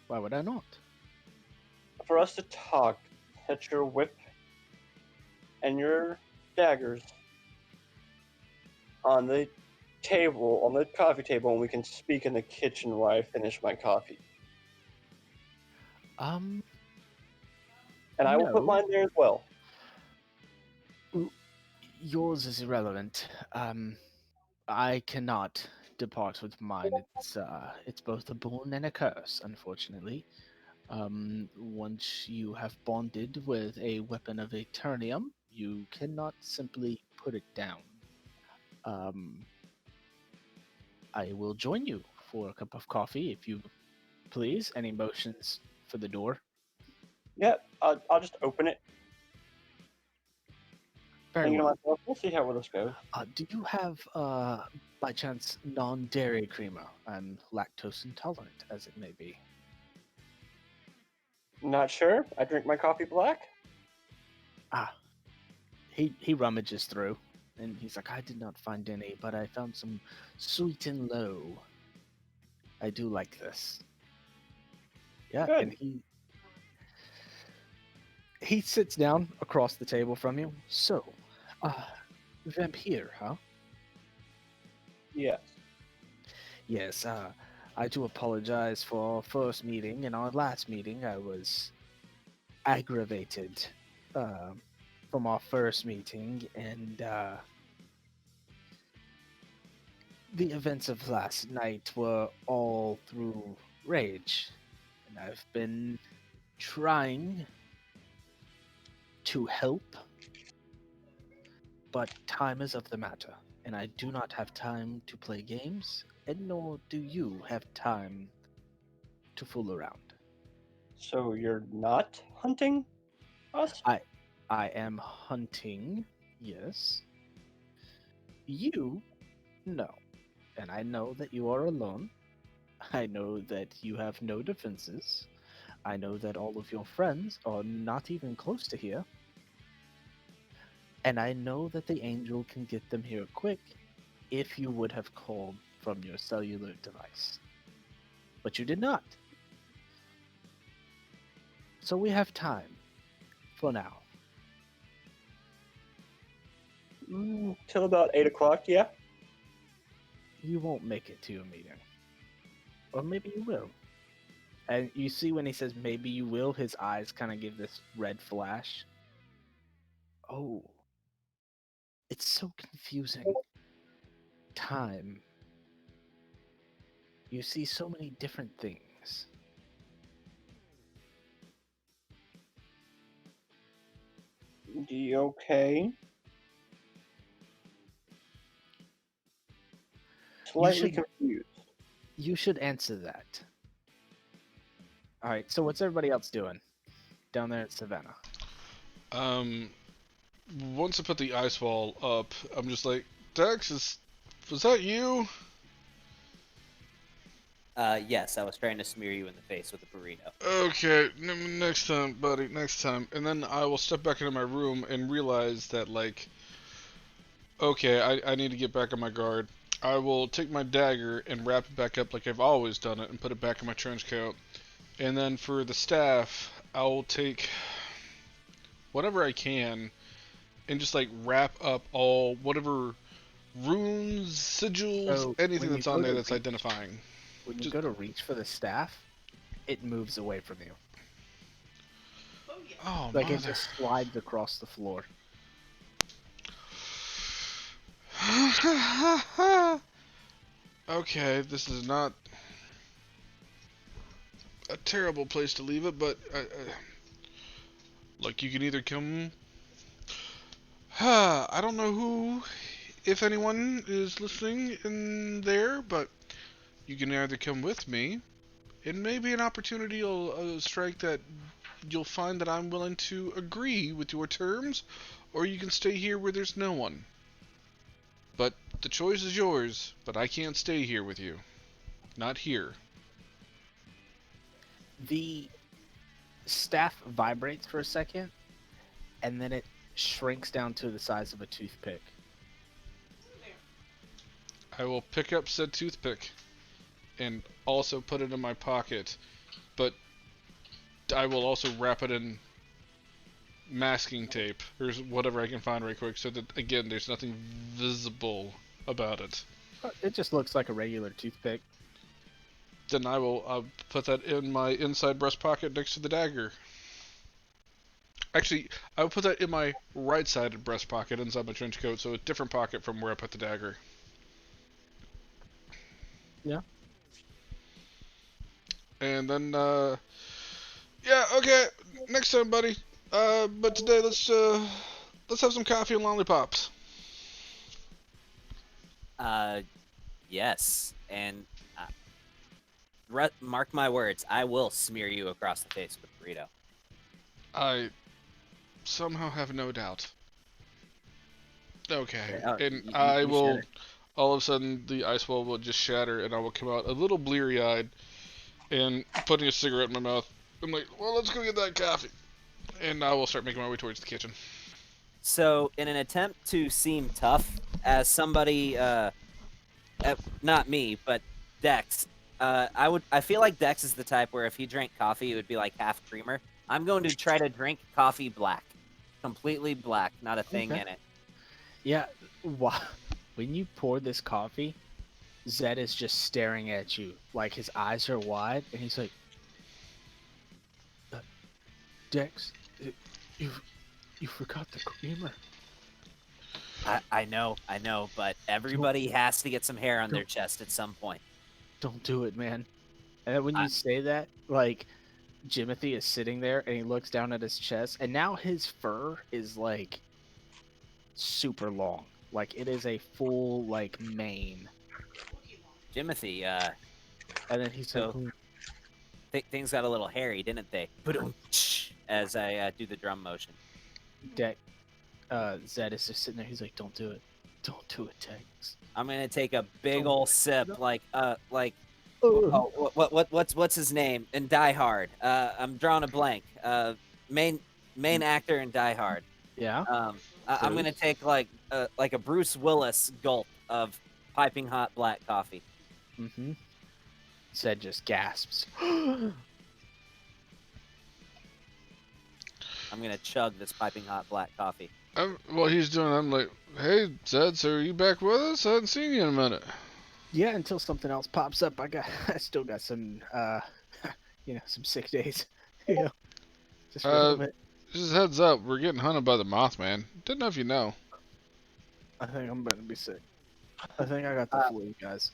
S2: Why would I not?
S3: for us to talk? Set your whip and your daggers on the table, on the coffee table, and we can speak in the kitchen while I finish my coffee.
S2: Um,
S3: And I will put
S2: No.
S3: mine there as well.
S2: Yours is irrelevant. I cannot depart with mine. It's both a boon and a curse, unfortunately. Once you have bonded with a weapon of Eternium, you cannot simply put it down. Um, I will join you for a cup of coffee if you please. Any motions for the door?
S3: Yeah, I'll just open it.
S2: Very
S3: Thinking to
S2: well.
S3: myself, we'll see how this goes.
S2: Do you have, by chance, non-dairy creamer? I'm lactose intolerant, as it may be.
S3: Not sure. I drink my coffee black.
S2: Ah, he rummages through, and he's like, I did not find any, but I found some sweet and low. I do like this. Yeah,
S3: Good.
S2: and he sits down across the table from you. So, vampire, huh?
S3: Yes.
S2: Yes, I do apologize for our first meeting. In our last meeting, I was aggravated from our first meeting, and the events of last night were all through rage. And I've been trying to help, but time is of the matter, and I do not have time to play games, and nor do you have time to fool around.
S3: So you're not hunting us?
S2: I am hunting, yes. You, no. And I know that you are alone. I know that you have no defenses. I know that all of your friends are not even close to here. And I know that the angel can get them here quick if you would have called from your cellular device. But you did not. So we have time. For now.
S3: Till about 8 o'clock, yeah?
S2: You won't make it to your meeting. Or maybe you will. And you see when he says maybe you will, his eyes kind of give this red flash. Oh. It's so confusing. Time. You see so many different things.
S3: You okay? Slightly
S2: should-
S3: confused.
S2: You should answer that. Alright, so what's everybody else doing down there at Savannah?
S1: Once I put the ice wall up, I'm just like, Dex, was that you?
S4: Yes, I was trying to smear you in the face with a burrito.
S1: Okay, next time, buddy, next time. And then I will step back into my room and realize that, like, okay, I need to get back on my guard. I will take my dagger and wrap it back up like I've always done it and put it back in my trench coat. And then for the staff, I will take whatever I can and just, like, wrap up all whatever runes, sigils,
S2: So,
S1: anything
S2: when you
S1: that's on
S2: go
S1: there
S2: to
S1: that's
S2: reach-
S1: identifying.
S2: When you
S1: Just-
S2: go to reach for the staff, it moves away from you.
S1: Oh,
S2: Like it
S1: mother.
S2: just slides across the floor.
S1: Okay, this is not a terrible place to leave it, but like you can either come. I don't know who, if anyone is listening in there, but you can either come with me, and maybe an opportunity will strike that you'll find that I'm willing to agree with your terms, or you can stay here where there's no one. But the choice is yours, but I can't stay here with you. Not here.
S2: The staff vibrates for a second, and then it shrinks down to the size of a toothpick.
S1: I will pick up said toothpick and also put it in my pocket, but I will also wrap it in masking tape or whatever I can find right quick so that, again, there's nothing visible about it.
S2: It just looks like a regular toothpick.
S1: Then I will put that in my inside breast pocket next to the dagger. Actually, I will put that in my right-sided breast pocket inside my trench coat, so a different pocket from where I put the dagger.
S2: Yeah.
S1: And then, yeah, okay, next time, buddy. But today let's have some coffee and lollipops.
S4: Yes, and mark my words, I will smear you across the face with a burrito.
S1: I somehow have no doubt. Okay, and I will. All of a sudden, the ice wall will just shatter, and I will come out a little bleary-eyed, and putting a cigarette in my mouth. I'm like, well, let's go get that coffee, and I will start making my way towards the kitchen.
S4: So, in an attempt to seem tough, as somebody, not me, but Dex, I feel like Dex is the type where if he drank coffee, it would be like half creamer. I'm going to try to drink coffee black, completely black, not a thing in it.
S2: Yeah, when you pour this coffee, Zed is just staring at you, like his eyes are wide, and he's like, Dex, you forgot the creamer.
S4: I know, but everybody has to get some hair on their chest at some point.
S2: Don't do it, man. And then when you say that, like, Jimothy is sitting there, and he looks down at his chest, and now his fur is, like, super long. Like, it is a full, like, mane.
S4: Jimothy,
S2: And then he's
S4: so things got a little hairy, didn't they? As I do the drum motion.
S2: Zed is just sitting there. He's like, "Don't do it, don't do it, Dex."
S4: I'm gonna take a big ol' sip, what's his name in Die Hard? I'm drawing a blank. Main actor in Die Hard.
S2: Yeah.
S4: I'm gonna take like a Bruce Willis gulp of piping hot black coffee.
S2: Mm-hmm. Zed just gasps.
S4: I'm gonna chug this piping hot black coffee.
S1: While he's doing it, I'm like, hey, Zed, so are you back with us? I haven't seen you in a minute.
S2: Yeah, until something else pops up. I still got some, some sick days. Just for a little bit.
S1: Just heads up, we're getting hunted by the Mothman. Didn't know if you know.
S2: I think I'm gonna be sick. I think I got the flu, guys.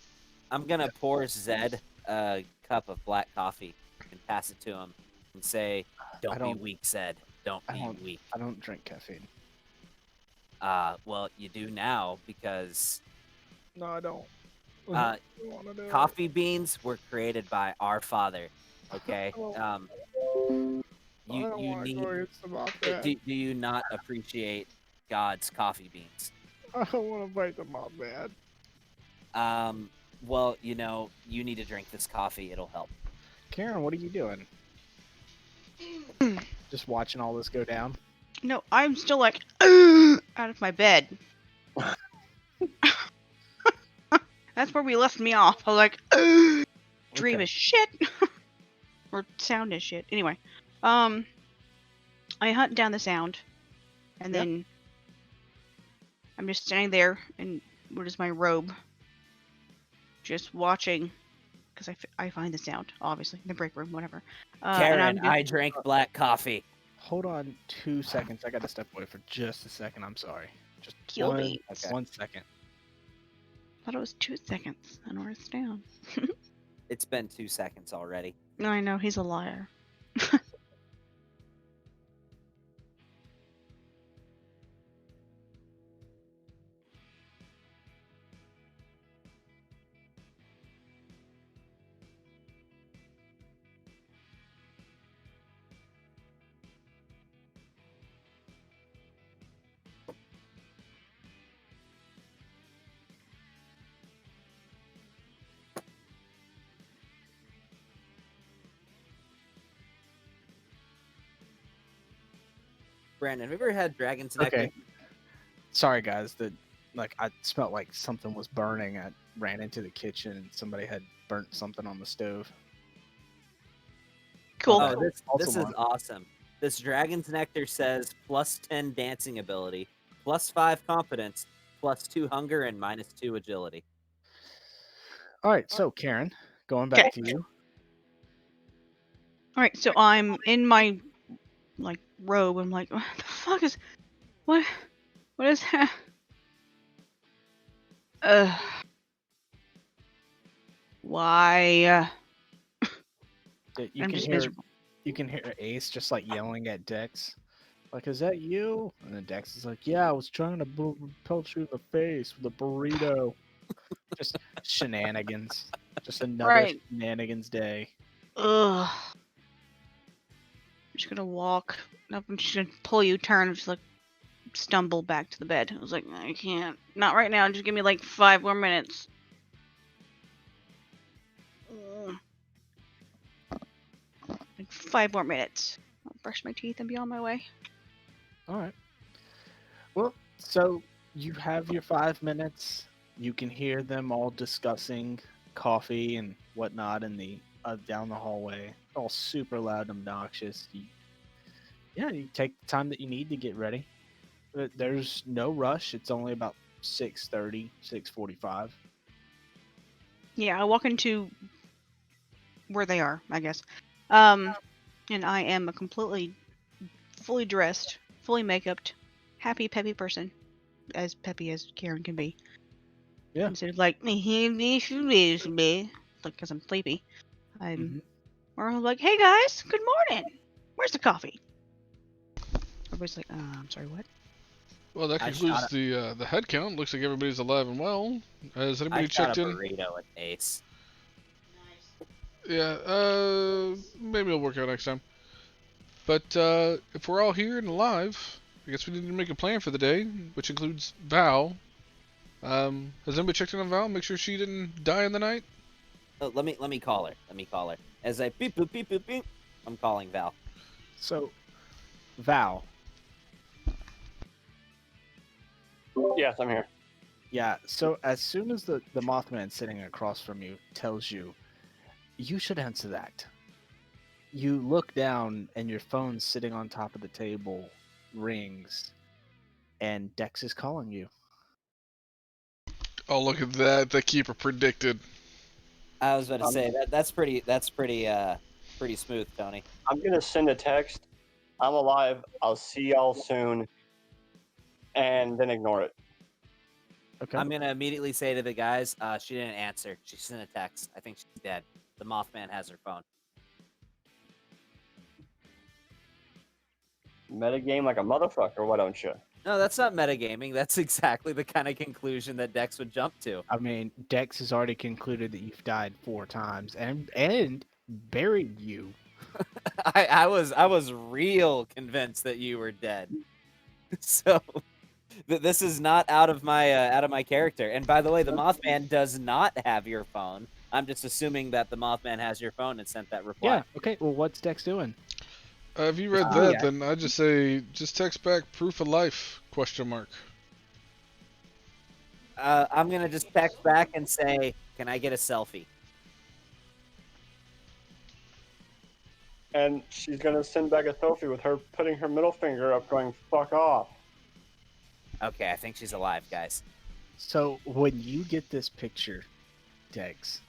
S4: I'm gonna pour Zed a cup of black coffee and pass it to him and say, "Don't be weak, Zed. Don't be weak."
S2: I don't drink caffeine.
S4: Well, you do now because
S2: No, I don't.
S4: Coffee beans were created by our father. Okay. You need. Do you not appreciate God's coffee beans?
S2: I don't want to bite them off, man.
S4: Well, you need to drink this coffee. It'll help.
S2: Karen, what are you doing? Just watching all this go down?
S6: No, I'm still like out of my bed. That's where we left me off. I was like, dream
S2: Okay.
S6: is shit. Or sound is shit. Anyway, I hunt down the sound, and then I'm just standing there in what is my robe, just watching, because I find the sound, obviously, in the break room, whatever.
S4: Karen, I drank black coffee.
S2: Hold on 2 seconds. I gotta step away for just a second. I'm sorry. Just
S6: Kill me.
S2: 1 second.
S6: I thought it was 2 seconds. I know where it's down.
S4: It's been 2 seconds already.
S6: No, I know, he's a liar.
S4: Brandon, have you ever had dragon's nectar?
S2: Okay. Sorry, guys. I smelled like something was burning. I ran into the kitchen and somebody had burnt something on the stove.
S6: Cool.
S4: Oh, this
S2: Also
S4: is
S2: on.
S4: awesome. This dragon's nectar says +10 dancing ability, +5 confidence, +2 hunger and -2 agility.
S2: All right, so Karen, going
S6: Okay.
S2: back to you.
S6: All right, so I'm in my like robe. I'm like, what the fuck is what? What is that? Why?
S2: You
S6: I'm
S2: can
S6: just
S2: hear
S6: miserable.
S2: Ace just like yelling at Dex, like, "Is that you?" And then Dex is like, "Yeah, I was trying to pelt you in the face with a burrito." Just shenanigans. Just another
S6: Right.
S2: shenanigans day.
S6: Ugh. I'm just gonna walk up. I'm just gonna pull you, turn, and just like stumble back to the bed. I was like, I can't. Not right now. Just give me like 5 more minutes. Ugh. Like 5 more minutes. I'll brush my teeth and be on my way.
S2: All right. Well, so you have your 5 minutes. You can hear them all discussing coffee and whatnot in the down the hallway. All super loud and obnoxious. You take the time that you need to get ready. There's no rush. It's only about 6:30, 6:45.
S6: Yeah, I walk into where they are, I guess. And I am a completely fully dressed, fully makeuped, happy, peppy person. As peppy as Karen can be.
S2: Yeah.
S6: Instead of like, like, because I'm sleepy. Or like, hey guys, good morning. Where's the coffee? Everybody's like, I'm sorry, what?
S1: Well, that
S4: I
S1: concludes
S4: shot
S1: the head count. Looks like everybody's alive and well. Has
S4: I
S1: anybody
S4: shot
S1: checked
S4: a
S1: in?
S4: burrito at Ace.
S1: Yeah, maybe it'll work out next time. But if we're all here and alive, I guess we need to make a plan for the day, which includes Val. Has anybody checked in on Val? Make sure she didn't die in the night?
S4: Oh, let me call her. Let me call her. As I beep boop beep boop beep, I'm calling Val.
S2: So, Val,
S3: Yes, I'm here.
S2: yeah. So as soon as the Mothman sitting across from you tells you, you should answer that. You look down and your phone sitting on top of the table rings, and Dex is calling you.
S1: Oh, look at that. The keeper predicted.
S4: I was about to say that's pretty pretty smooth, Tony.
S3: I'm gonna send a text. I'm alive. I'll see y'all soon, and then ignore it.
S2: Okay.
S4: I'm gonna immediately say to the guys, she didn't answer. She sent a text. I think she's dead. The Mothman has her phone.
S3: Metagame like a motherfucker. Why don't you?
S4: No, that's not metagaming. That's exactly the kind of conclusion that Dex would jump to.
S2: I mean, Dex has already concluded that you've died 4 times and buried you.
S4: I was real convinced that you were dead. So this is not out of my character. And by the way, the Mothman does not have your phone. I'm just assuming that the Mothman has your phone and sent that reply.
S2: Yeah. Okay. Well, what's Dex doing?
S1: If you read that, then I'd just say, just text back proof of life, question mark.
S4: I'm gonna just text back and say, "Can I get a selfie?"
S3: And she's gonna send back a selfie with her putting her middle finger up, going "fuck off."
S4: Okay, I think she's alive, guys.
S2: So when you get this picture, Dex,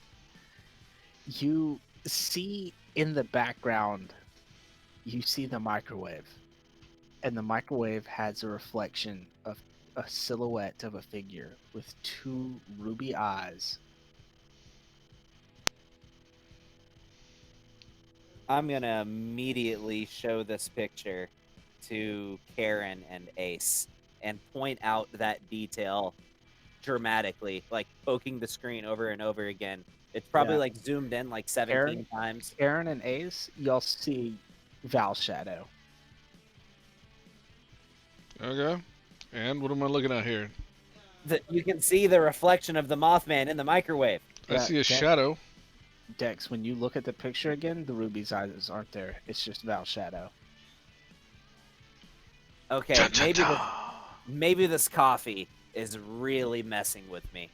S2: you see in the background, you see the microwave. And the microwave has a reflection of a silhouette of a figure with 2 ruby eyes.
S4: I'm gonna immediately show this picture to Karen and Ace and point out that detail dramatically, like poking the screen over and over again. It's probably
S2: Yeah.
S4: like zoomed in like 17 times.
S2: Aaron and Ace, y'all see Val's shadow.
S1: Okay. And what am I looking at here?
S4: You can see the reflection of the Mothman in the microwave.
S1: I
S2: Yeah,
S1: see a
S2: Dex-
S1: shadow.
S2: Dex, when you look at the picture again, the ruby's eyes aren't there. It's just Val's shadow.
S4: Okay, maybe this coffee is really messing with me.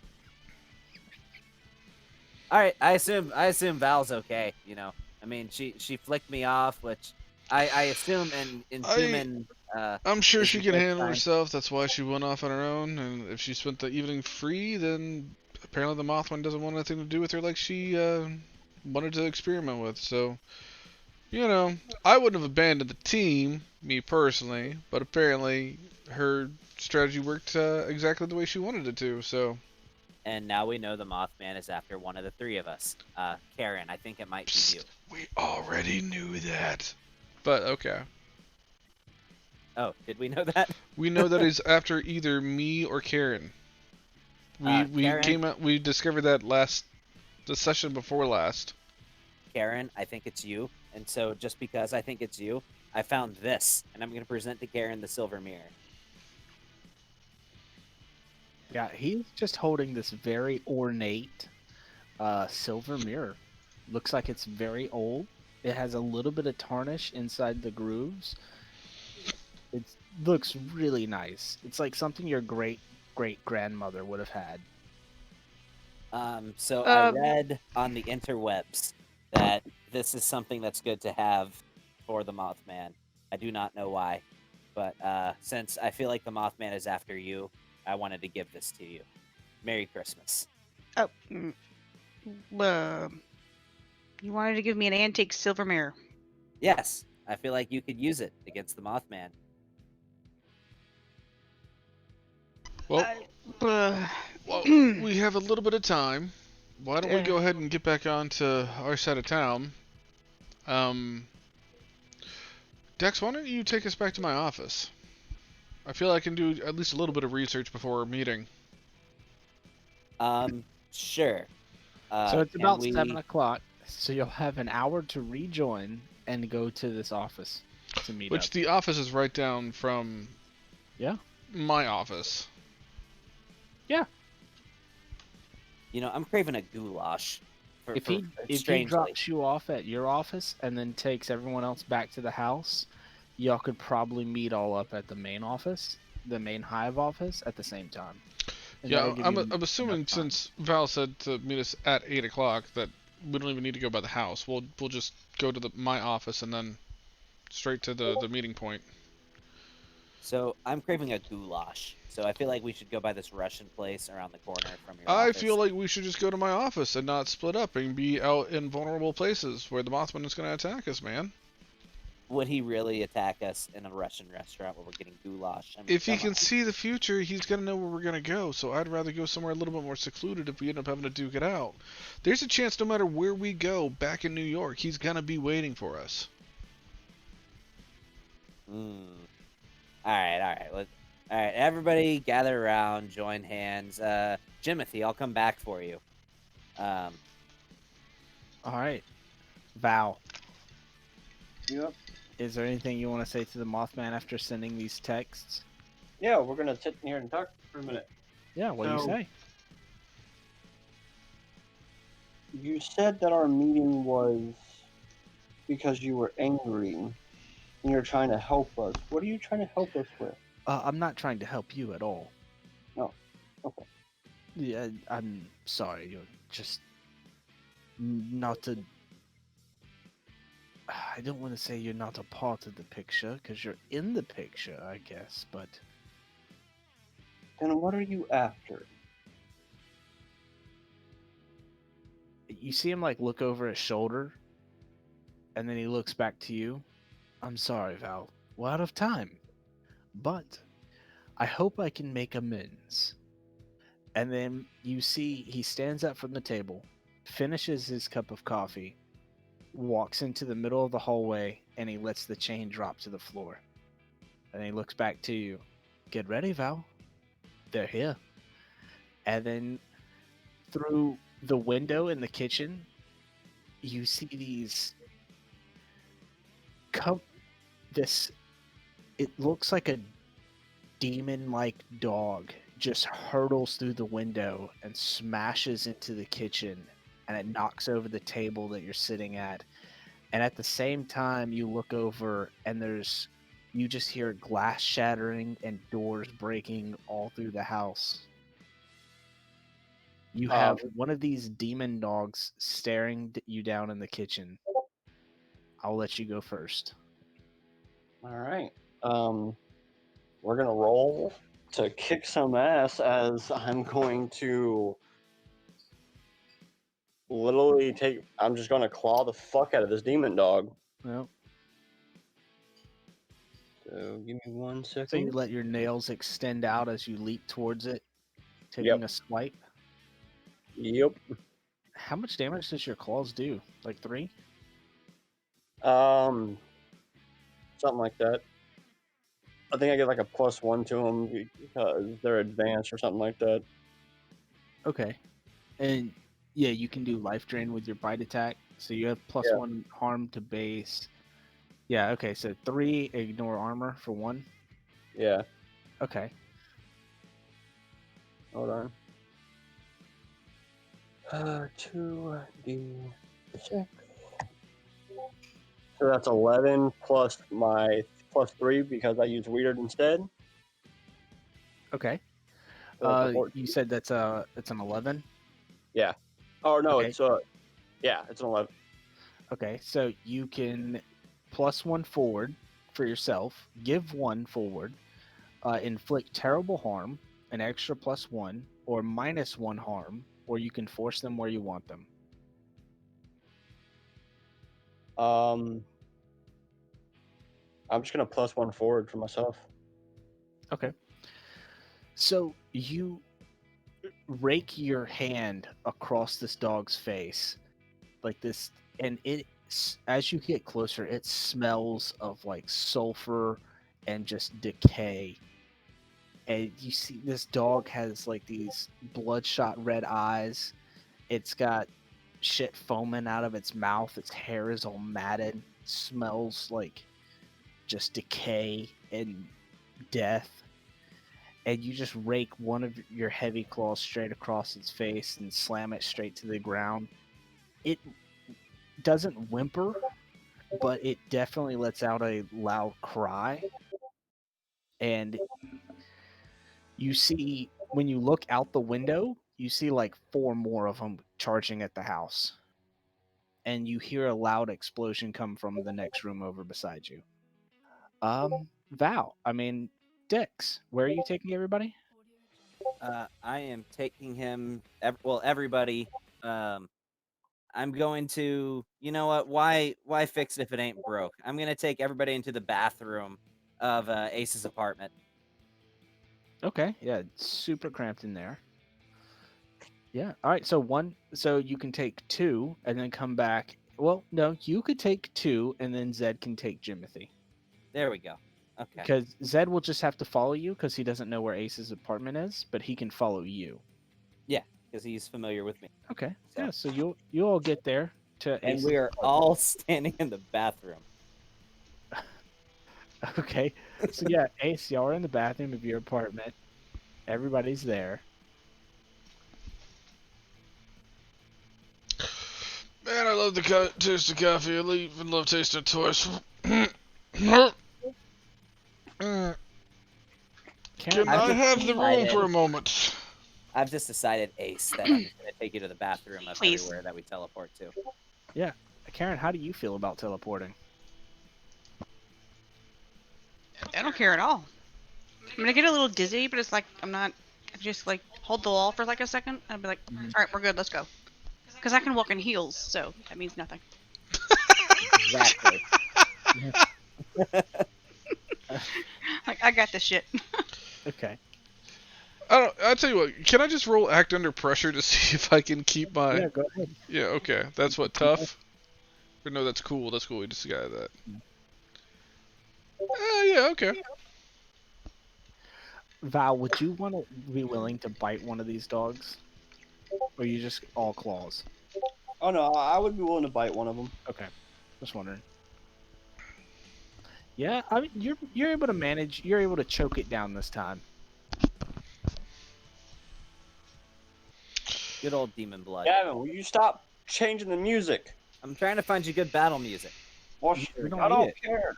S4: All right, I assume Val's okay. You know, I mean, she flicked me off, which I assume in human
S1: I'm sure
S4: is
S1: she
S4: the
S1: can
S4: first
S1: handle
S4: time.
S1: herself. That's why she went off on her own. And if she spent the evening free, then apparently the Mothman doesn't want anything to do with her like she wanted to experiment with. So, I wouldn't have abandoned the team, me personally, but apparently her strategy worked exactly the way she wanted it to. So,
S4: And now we know the Mothman is after one of the three of us. Karen, I think it might be
S1: psst,
S4: you.
S1: we already knew that. But okay.
S4: Oh, did we know that?
S1: We know that he's after either me or Karen. We
S4: Karen,
S1: came out. We discovered that the session before last.
S4: Karen, I think it's you. And so just because I think it's you, I found this, and I'm going to present to Karen the silver mirror.
S2: Yeah, he's just holding this very ornate silver mirror. Looks like it's very old. It has a little bit of tarnish inside the grooves. It looks really nice. It's like something your great grandmother would have had.
S4: So I
S6: Um,
S4: read on the interwebs that this is something that's good to have for the Mothman. I do not know why, but since I feel like the Mothman is after you, I wanted to give this to you. Merry Christmas.
S6: oh, you wanted to give me an antique silver mirror.
S4: Yes, I feel like you could use it against the Mothman.
S1: Well,
S6: Uh,
S1: well, we have a little bit of time. Why don't we go ahead and get back on to our side of town? Um, Dex, why don't you take us back to my office? I feel I can do at least a little bit of research before our meeting.
S4: Sure.
S2: So it's
S4: Can
S2: about
S4: we...
S2: 7 o'clock. So you'll have an hour to rejoin and go to this office to meet
S1: Which
S2: up.
S1: the office is right down from
S2: Yeah.
S1: my office.
S2: Yeah.
S4: I'm craving a goulash.
S2: If he
S4: strangely.
S2: drops you off at your office and then takes everyone else back to the house, y'all could probably meet all up at the main office, the main hive office, at the same time. And
S1: Yeah,
S2: that'll give
S1: I'm
S2: you
S1: assuming
S2: enough time.
S1: since Val said to meet us at 8 o'clock that we don't even need to go by the house. We'll just go to my office and then straight to the meeting point.
S4: So I'm craving a goulash. So I feel like we should go by this Russian place around the corner from your
S1: I
S4: office.
S1: feel like we should just go to my office and not split up and be out in vulnerable places where the Mothman is going to attack us, man.
S4: Would he really attack us in a Russian restaurant where we're getting goulash? I mean,
S1: If he
S4: come
S1: can
S4: on.
S1: see the future, he's going to know where we're going to go, so I'd rather go somewhere a little bit more secluded if we end up having to duke it out. There's a chance no matter where we go back in New York, he's going to be waiting for us.
S4: All right. All right, everybody gather around, join hands. Jimothy, I'll come back for you.
S2: All right. Val,
S3: Yep.
S2: is there anything you want to say to the Mothman after sending these texts?
S3: Yeah, we're gonna sit here and talk for a minute.
S2: Yeah, what do you
S3: So-
S2: say?
S3: You said that our meeting was because you were angry and you're trying to help us. What are you trying to help us with?
S2: I'm not trying to help you at all.
S3: No. Okay.
S2: Yeah, I'm sorry. You're just not a. I don't want to say you're not a part of the picture because you're in the picture, I guess. But
S3: Then what are you after?
S2: you see him like look over his shoulder, and then he looks back to you. I'm sorry, Val. We're out of time, but I hope I can make amends. And then you see he stands up from the table, finishes his cup of coffee, walks into the middle of the hallway, and he lets the chain drop to the floor. And he looks back to you. Get ready, Val. They're here. And then through the window in the kitchen, you see these this it looks like a demon-like dog just hurtles through the window and smashes into the kitchen, and it knocks over the table that you're sitting at. And at the same time, you look over and you just hear glass shattering and doors breaking all through the house. You have one of these demon dogs staring you down in the kitchen. I'll let you go first.
S3: All right. We're gonna roll to kick some ass as I'm going to literally take. I'm just gonna claw the fuck out of this demon dog.
S2: Well,
S3: So give me 1
S2: so you
S3: second.
S2: let your nails extend out as you leap towards it, taking
S3: Yep.
S2: a swipe.
S3: Yep.
S2: How much damage does your claws do? Like 3?
S3: Something like that. I think I get like a +1 to them because they're advanced or something like that.
S2: Okay. And yeah, you can do life drain with your bite attack. So you have
S3: Yeah.
S2: +1 harm to base. Yeah, okay, so 3 ignore armor for 1.
S3: Yeah.
S2: Okay.
S3: Hold on. 2d6. So that's 11 plus my +3 because I use weird instead.
S2: Okay.
S3: So that's a 14.
S2: You said that's it's an 11.
S3: Yeah. Oh no,
S2: Okay.
S3: it's yeah, it's an 11.
S2: Okay, so you can +1 forward for yourself, give 1 forward, inflict terrible harm, an extra +1, or -1 harm, or you can force them where you want them.
S3: I'm just gonna +1 forward for myself.
S2: Okay. So you rake your hand across this dog's face, like this, and as you get closer, it smells of like sulfur and just decay. And you see this dog has like these bloodshot red eyes. It's got shit foaming out of its mouth. Its hair is all matted. Smells like just decay and death. And you just rake one of your heavy claws straight across its face and slam it straight to the ground. It doesn't whimper, but it definitely lets out a loud cry. And you see, when you look out the window, you see like 4 more of them charging at the house. And you hear a loud explosion come from the next room over beside you. Val, I mean, Dix, where are you taking everybody?
S4: I am taking him. Well, everybody. I'm going to. You know what? Why fix it if it ain't broke? I'm gonna take everybody into the bathroom of Ace's apartment.
S2: Okay, yeah, it's super cramped in there. Yeah, all right, so you can take 2 and then come back. Well, no, you could take 2 and then Zed can take Jimothy.
S4: There we go. Okay.
S2: Because Zed will just have to follow you because he doesn't know where Ace's apartment is, but he can follow you.
S4: Yeah, because he's familiar with me.
S2: Okay,
S4: So-
S2: yeah, so you all get there to
S4: And
S2: Ace's
S4: we are
S2: apartment.
S4: all standing in the bathroom.
S2: Okay, so yeah, Ace, y'all are in the bathroom of your apartment. Everybody's there.
S1: Man, I love the taste of coffee. I even love tasting it twice. Can
S2: Karen,
S1: I have the room
S4: decided-
S1: for a moment?
S4: I've just decided, Ace, that I'm just gonna take you to the bathroom of
S6: Please.
S4: everywhere that we teleport to.
S2: Karen, how do you feel about teleporting?
S6: I don't care at all. I'm gonna get a little dizzy, but it's like I just like hold the wall for like a second. And I'd be like, all right, we're good, let's go. Because I can walk in heels, so that means nothing.
S4: Exactly.
S6: Like I got this shit.
S2: Okay.
S1: I'll tell you what. Can I just roll act under pressure to see if I can keep my?
S2: Yeah, go ahead.
S1: Yeah. Okay. That's what tough. Or no, that's cool. That's cool. We just got that. Yeah. Okay.
S2: Val, would you want to be willing to bite one of these dogs? Or you just all claws?
S3: Oh no, I would be willing to bite one of them.
S2: Okay. Just wondering. Yeah, I mean you're able to manage, you're able to choke it down this time.
S4: Good old demon blood.
S3: Gavin, will you stop changing the music?
S4: I'm trying to find you good battle music.
S3: Well,
S2: We don't
S3: I
S2: need
S3: don't
S2: it.
S3: care.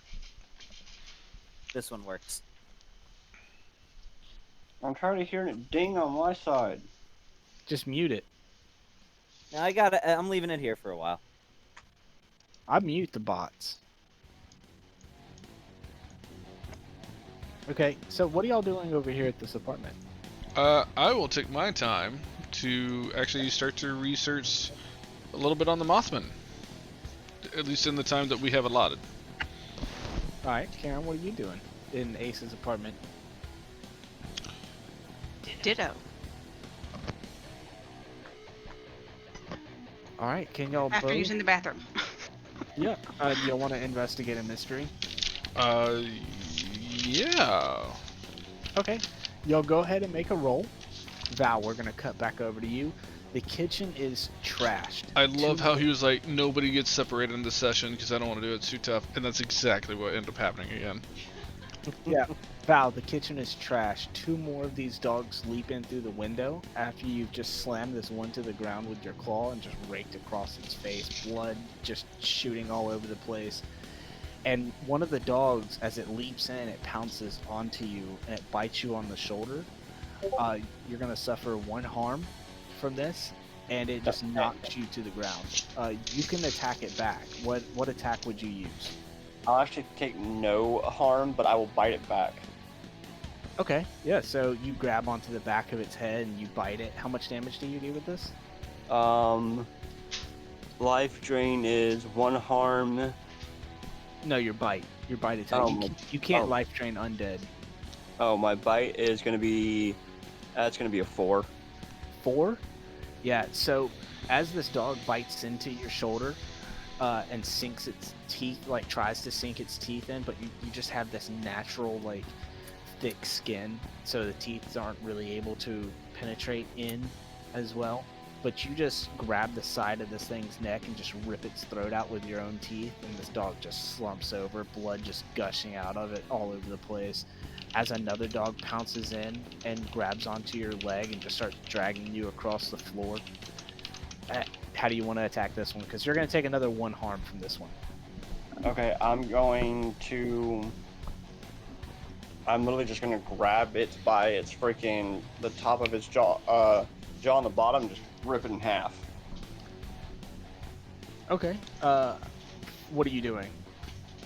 S4: This one works.
S3: I'm tired of hearing it ding on my side.
S2: Just mute it.
S4: Now I'm leaving it here for a while.
S2: I mute the bots. Okay, so what are y'all doing over here at this apartment?
S1: I will take my time to actually start to research a little bit on the Mothman, at least in the time that we have allotted.
S2: All right, Karen, what are you doing in Ace's apartment?
S6: Ditto.
S2: All right, can y'all
S6: After
S2: both?
S6: using the bathroom.
S2: Yeah. Do y'all want to investigate a mystery?
S1: Uh, yeah.
S2: Okay. Y'all go ahead and make a roll. Val, we're gonna cut back over to you. The kitchen is trashed.
S1: I love
S2: Two
S1: how he was like, nobody gets separated in this session because I don't want to do it. It's too tough. And that's exactly what ended up happening again.
S2: Yeah, Val, the kitchen is trash. Two more of these dogs leap in through the window after you've just slammed this one to the ground with your claw and just raked across its face, blood just shooting all over the place. And one of the dogs, as it leaps in, it pounces onto you and it bites you on the shoulder. You're gonna suffer one harm from this, and it just knocks you to the ground. You can attack it back. What attack would you use?
S3: I'll actually take no harm, but I will bite it back.
S2: Okay, yeah, so you grab onto the back of its head and you bite it. How much damage do you do with this?
S3: Life drain is 1 harm.
S2: No, your bite. Your bite attack. You can't life drain undead.
S3: Oh, my bite is gonna be. That's gonna be a 4.
S2: 4? Yeah, so as this dog bites into your shoulder and sinks its teeth, like tries to sink its teeth in, but you just have this natural, like, thick skin, so the teeth aren't really able to penetrate in as well. But you just grab the side of this thing's neck and just rip its throat out with your own teeth, and this dog just slumps over, blood just gushing out of it all over the place. As another dog pounces in and grabs onto your leg and just starts dragging you across the floor. How do you want to attack this one? Because you're going to take another 1 harm from this one.
S3: Okay, I'm literally just gonna grab it by its freaking the top of its jaw on the bottom, just rip it in half.
S2: Okay. What are you doing?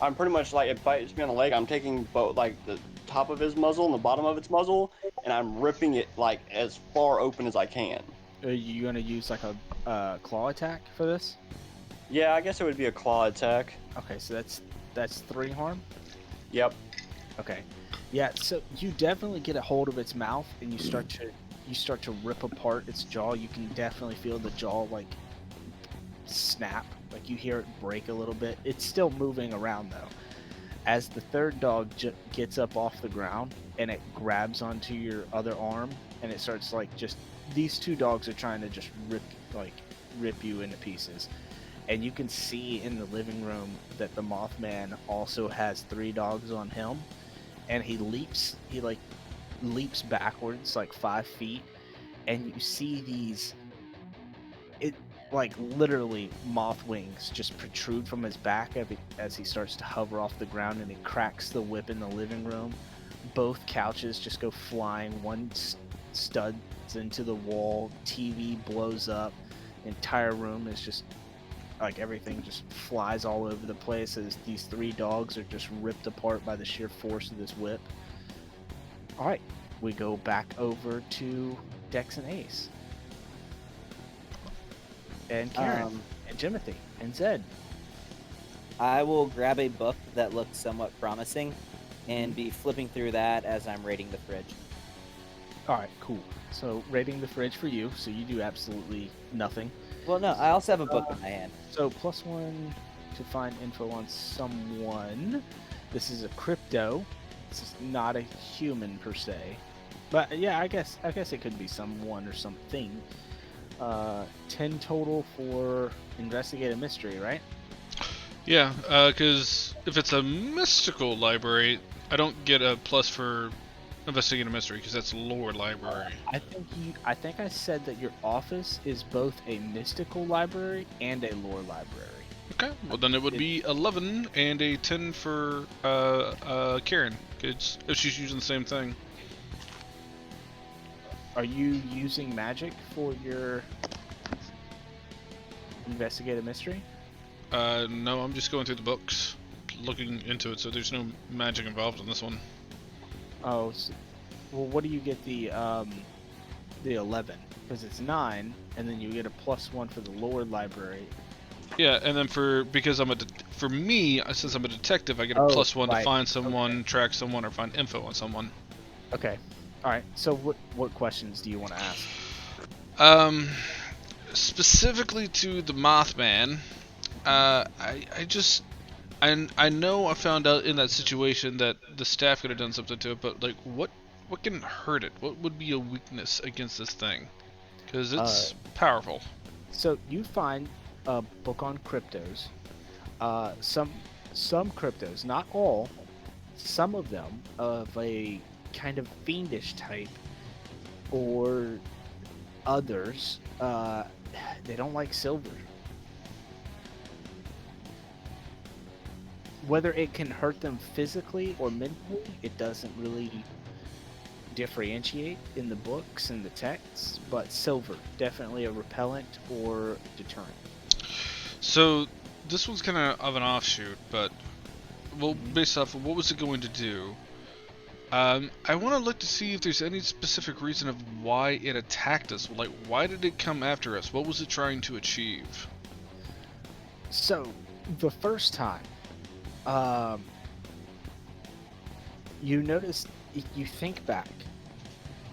S3: I'm pretty much like, it bites me on the leg. I'm taking both, like, the top of his muzzle and the bottom of its muzzle, and I'm ripping it like as far open as I can.
S2: Are you going to use like a claw attack for this?
S3: Yeah, I guess it would be a claw attack.
S2: Okay, so that's 3 harm.
S3: Yep.
S2: Okay. Yeah, so you definitely get a hold of its mouth and you start to rip apart its jaw. You can definitely feel the jaw like snap, like you hear it break a little bit. It's still moving around though. As the third dog gets up off the ground and it grabs onto your other arm and it starts like just these 2 dogs are trying to just rip you into pieces. And you can see in the living room that the Mothman also has 3 dogs on him. And he leaps backwards like 5 feet, and you see these, like literally moth wings just protrude from his back as he starts to hover off the ground, and he cracks the whip in the living room. Both couches just go flying. One studs into the wall. TV blows up. The entire room is just like everything just flies all over the place as these 3 dogs are just ripped apart by the sheer force of this whip. All right, we go back over to Dex and Ace, and Karen, and Timothy, and Zed.
S4: I will grab a book that looks somewhat promising and be flipping through that as I'm raiding the fridge.
S2: All right, cool. So raiding the fridge for you, so you do absolutely nothing.
S4: Well, no, I also have a book in my hand.
S2: So +1 to find info on someone. This is a crypto. This is not a human per se, but yeah, I guess it could be someone or something. 10 total for investigate a mystery, right?
S1: Yeah, because if it's a mystical library, I don't get a plus for investigate a mystery because that's lore library.
S2: I think I said that your office is both a mystical library and a lore library.
S1: Okay, well then it would be 11 and a 10 for Karen, because if she's using the same thing.
S2: Are you using magic for your investigate a mystery?
S1: No, I'm just going through the books, looking into it, so there's no magic involved in this one.
S2: Oh, well, what do you get the 11? Because it's 9, and then you get a +1 for the Lord Library.
S1: Yeah, and then because for me, since I'm a detective, I get a
S2: Oh,
S1: +1 to
S2: right.
S1: find someone, track someone, or find info on someone.
S2: Okay. All right. So what questions do you want to ask?
S1: Specifically to the Mothman, I know I found out in that situation that the staff could have done something to it, but like what can hurt it? What would be a weakness against this thing? Because it's powerful.
S2: So you find a book on cryptos. Some cryptos, not all, some of them of a kind of fiendish type, or others, they don't like silver. Whether it can hurt them physically or mentally, it doesn't really differentiate in the books and the texts, but silver, definitely a repellent or deterrent.
S1: So this one's kind of an offshoot, but well, based off of what was it going to do? I want to look to see if there's any specific reason of why it attacked us. Like, why did it come after us? What was it trying to achieve?
S2: So, the first time, you notice, if you think back,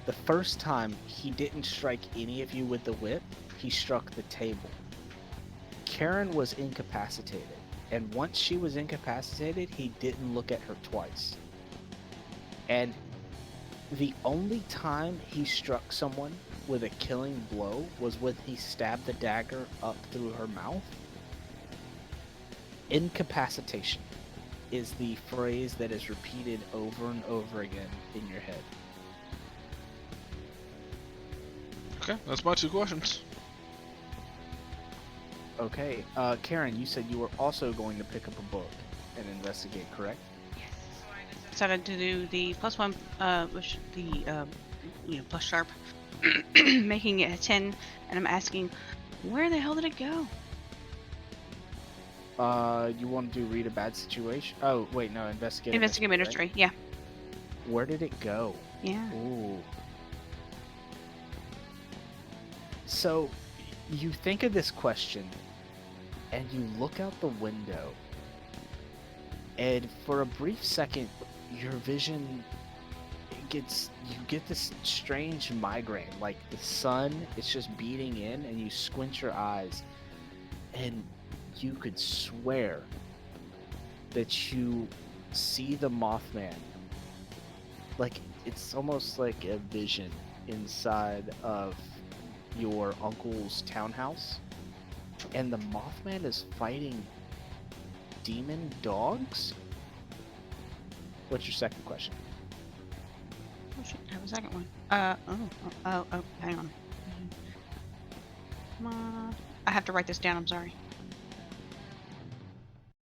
S2: the first time he didn't strike any of you with the whip, he struck the table. Karen was incapacitated, and once she was incapacitated, he didn't look at her twice. And the only time he struck someone with a killing blow was when he stabbed the dagger up through her mouth. Incapacitation is the phrase that is repeated over and over again in your head.
S1: Okay, that's my 2 questions.
S2: Okay, Karen, you said you were also going to pick up a book and investigate, correct?
S6: Decided to do the +1, which the plus sharp, making it a 10, and I'm asking, where the hell did it go?
S2: You want to do read a bad situation? Oh, wait, no, investigate.
S6: Investigate
S2: mystery,
S6: ministry, yeah.
S2: right? Where did it go?
S6: Yeah.
S2: Ooh. So, you think of this question, and you look out the window, and for a brief second, your vision you get this strange migraine, like the sun is just beating in, and you squint your eyes, and you could swear that you see the Mothman. Like, it's almost like a vision inside of your uncle's townhouse, and the Mothman is fighting demon dogs. What's your second question?
S6: Oh shit, I have a second one. Hang on. Come on. I have to write this down, I'm sorry.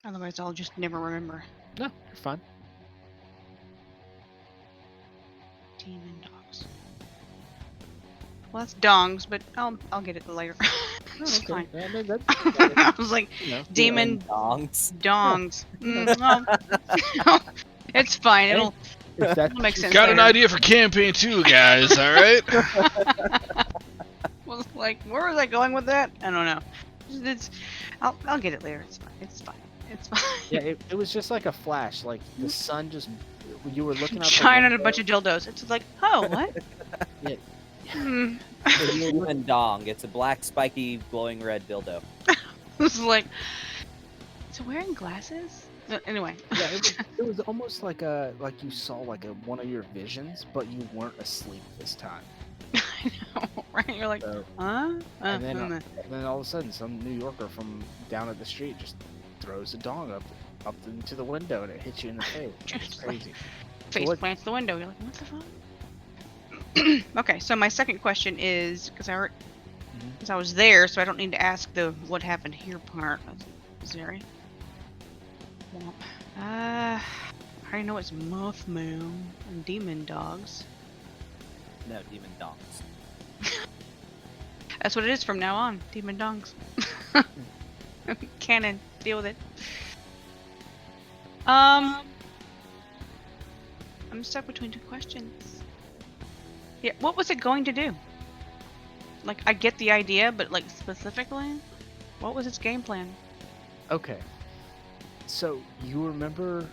S6: Otherwise I'll just never remember.
S2: No, you're fine.
S6: Demon dogs. Well, that's dongs, but I'll get it later. It's
S2: Okay.
S6: fine.
S2: Yeah, no, that's,
S6: I was like,
S2: you know,
S6: demon
S4: Dongs.
S6: dongs. No, it's fine. It'll
S2: if that's
S6: make sense.
S1: Got an
S6: later.
S1: idea for campaign 2, guys. All right.
S6: Was like, where was I going with that? I don't know. I'll get it later. It's fine. It's fine. It's fine.
S2: Yeah, it was just like a flash. Like the sun just, you were looking out the
S6: Shine on a
S2: window.
S6: bunch of dildos. It's like, oh, what?
S2: Yeah.
S6: Hmm.
S4: Demon dong. It's a black, spiky, glowing red dildo.
S6: It's like, is it wearing glasses? Anyway.
S2: Yeah, it was almost like you saw like one of your visions, but you weren't asleep this time.
S6: I know, right? You're like,
S2: So,
S6: huh?
S2: and then all of a sudden, some New Yorker from down at the street just throws a dong up into the window, and it hits you in the face. It's
S6: Just
S2: crazy.
S6: face
S2: what-
S6: plants the window. You're like, what the fuck? Okay, so my second question is, because I was there, so I don't need to ask the what happened here part. Zeri. Well, I already know it's Mothman and demon dogs.
S4: No, demon dongs.
S6: That's what it is from now on. Demon dongs. Canon. Deal with it. I'm stuck between two questions. Yeah, what was it going to do? Like, I get the idea, but like specifically, what was its game plan?
S2: Okay. So you remember,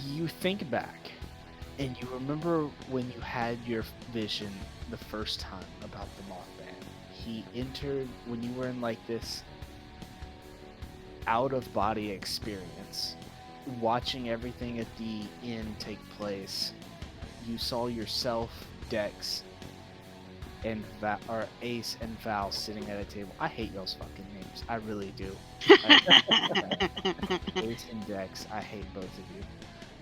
S2: you think back, and you remember when you had your vision the first time about the Mothman. He entered when you were in like this out of body experience, watching everything at the inn take place. You saw yourself, Dex, and or Ace and Val sitting at a table. I hate y'all's fucking names. I really do. Ace and Dex. I hate both of you.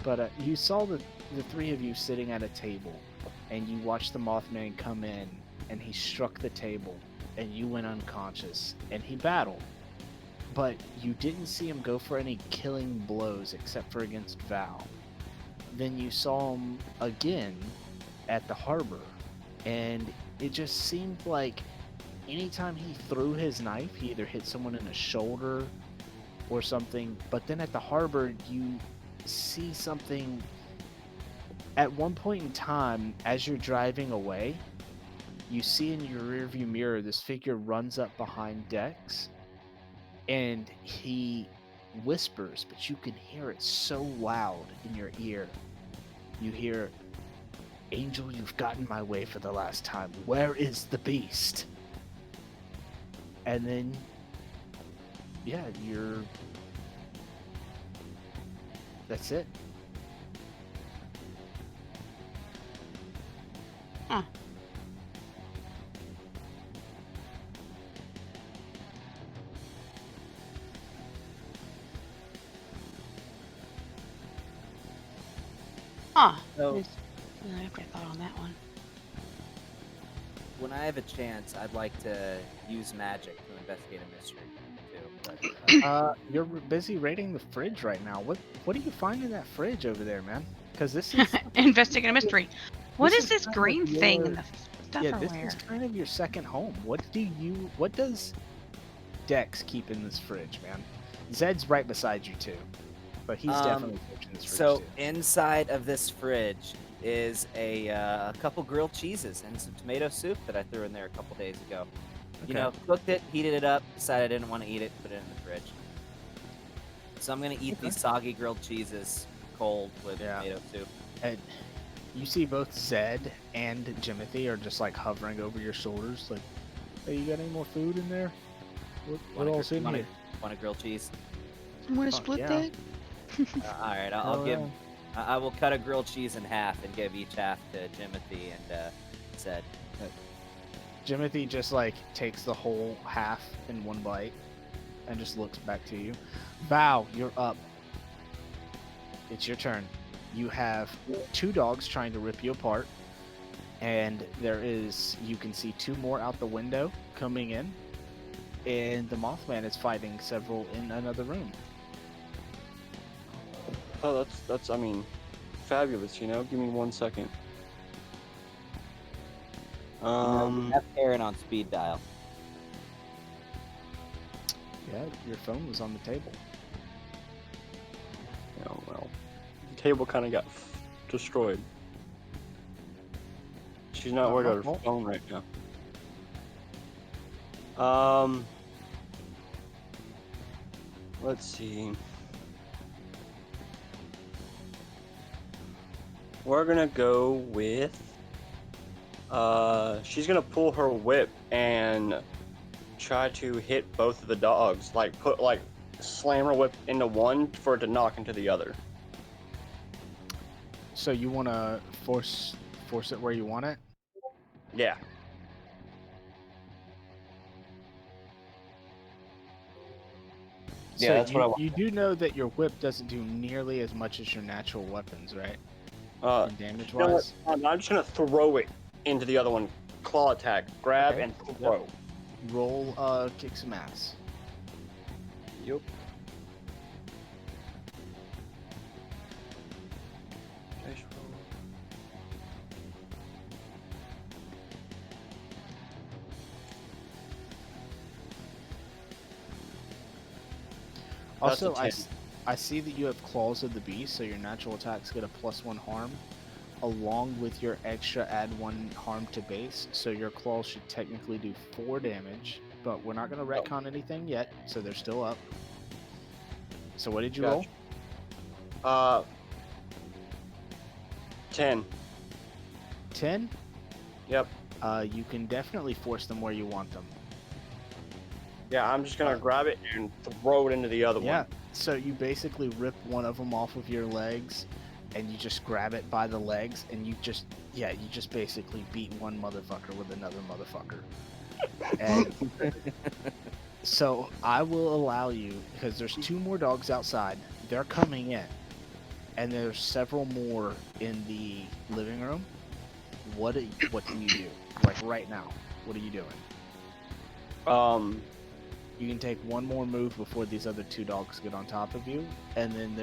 S2: But you saw the three of you sitting at a table, and you watched the Mothman come in, and he struck the table, and you went unconscious, and he battled. But you didn't see him go for any killing blows except for against Val. Then you saw him again at the harbor, and it just seemed like anytime he threw his knife, he either hit someone in the shoulder or something. But then at the harbor, you see something. At one point in time, as you're driving away, you see in your rearview mirror this figure runs up behind Dex, and he whispers, but you can hear it so loud in your ear. You hear, "Angel, you've gotten my way for the last time. Where is the beast?" And then, yeah, that's it.
S6: Huh. Huh.
S4: So
S6: I never thought on that one.
S4: when I have a chance, I'd like to use magic to investigate a mystery too. But
S2: You're busy raiding the fridge right now. What do you find in that fridge over there, man? Because this is
S6: Investigating a mystery. What
S2: this
S6: is this
S2: kind of
S6: green thing in
S2: your-
S6: the stuff
S2: yeah, this
S6: everywhere?
S2: is kind of your second home. What does Dex keep in this fridge, man? Zed's right beside you too, but he's definitely searching this fridge
S4: So
S2: too.
S4: inside of this fridge is a couple grilled cheeses and some tomato soup that I threw in there a couple days ago. You know, cooked it, heated it up, decided I didn't want to eat it, put it in the fridge. So I'm gonna eat these soggy grilled cheeses cold with
S2: Yeah.
S4: tomato soup.
S2: And you see both Zed and Jimothy are just like hovering over your shoulders, like, "Hey, you got any more food in there? What else in here?"
S4: Want a grilled cheese?
S6: I'm gonna
S2: Oh,
S6: split
S2: yeah.
S6: that.
S4: All right, I'll
S2: Hell
S4: give.
S2: yeah.
S4: I will cut a grilled cheese in half and give each half to Timothy and Zed.
S2: Jimothy just like takes the whole half in one bite and just looks back to you. Val, you're up. It's your turn. You have two dogs trying to rip you apart, and you can see two more out the window coming in, and the Mothman is fighting several in another room.
S3: Oh, that's I mean, fabulous. You know, give me 1 second.
S4: Have Aaron on speed dial.
S2: Yeah, your phone was on the table.
S3: Oh well, the table kind of got destroyed. She's not worried about her
S2: Well.
S3: phone right now. Let's see. We're gonna go with. She's gonna pull her whip and try to hit both of the dogs. Slam her whip into one for it to knock into the other.
S2: So you want to force it where you want it?
S3: Yeah. Yeah,
S2: So
S3: that's what I want.
S2: You do know that your whip doesn't do nearly as much as your natural weapons, right? Damage
S3: You know
S2: wise.
S3: what? I'm just gonna throw it into the other one. Claw attack, grab
S2: Okay.
S3: and throw.
S2: Roll, kick some ass.
S3: Yep.
S2: Also,
S3: That's a 10.
S2: I see that you have Claws of the Beast, so your natural attacks get a +1 harm, along with your extra add 1 harm to base. So your claws should technically do 4 damage, but we're not going to retcon anything yet, so they're still up. So what did you roll?
S3: 10.
S2: 10?
S3: Yep.
S2: You can definitely force them where you want them.
S3: Yeah, I'm just gonna grab it and throw it into the other
S2: Yeah,
S3: one.
S2: so you basically rip one of them off of your legs, and you just grab it by the legs, and you just basically beat one motherfucker with another motherfucker. And so I will allow you, because there's 2 more dogs outside. They're coming in, and there's several more in the living room. What do you do? Like right now, what are you doing? You can take one more move before these other 2 dogs get on top of you, and then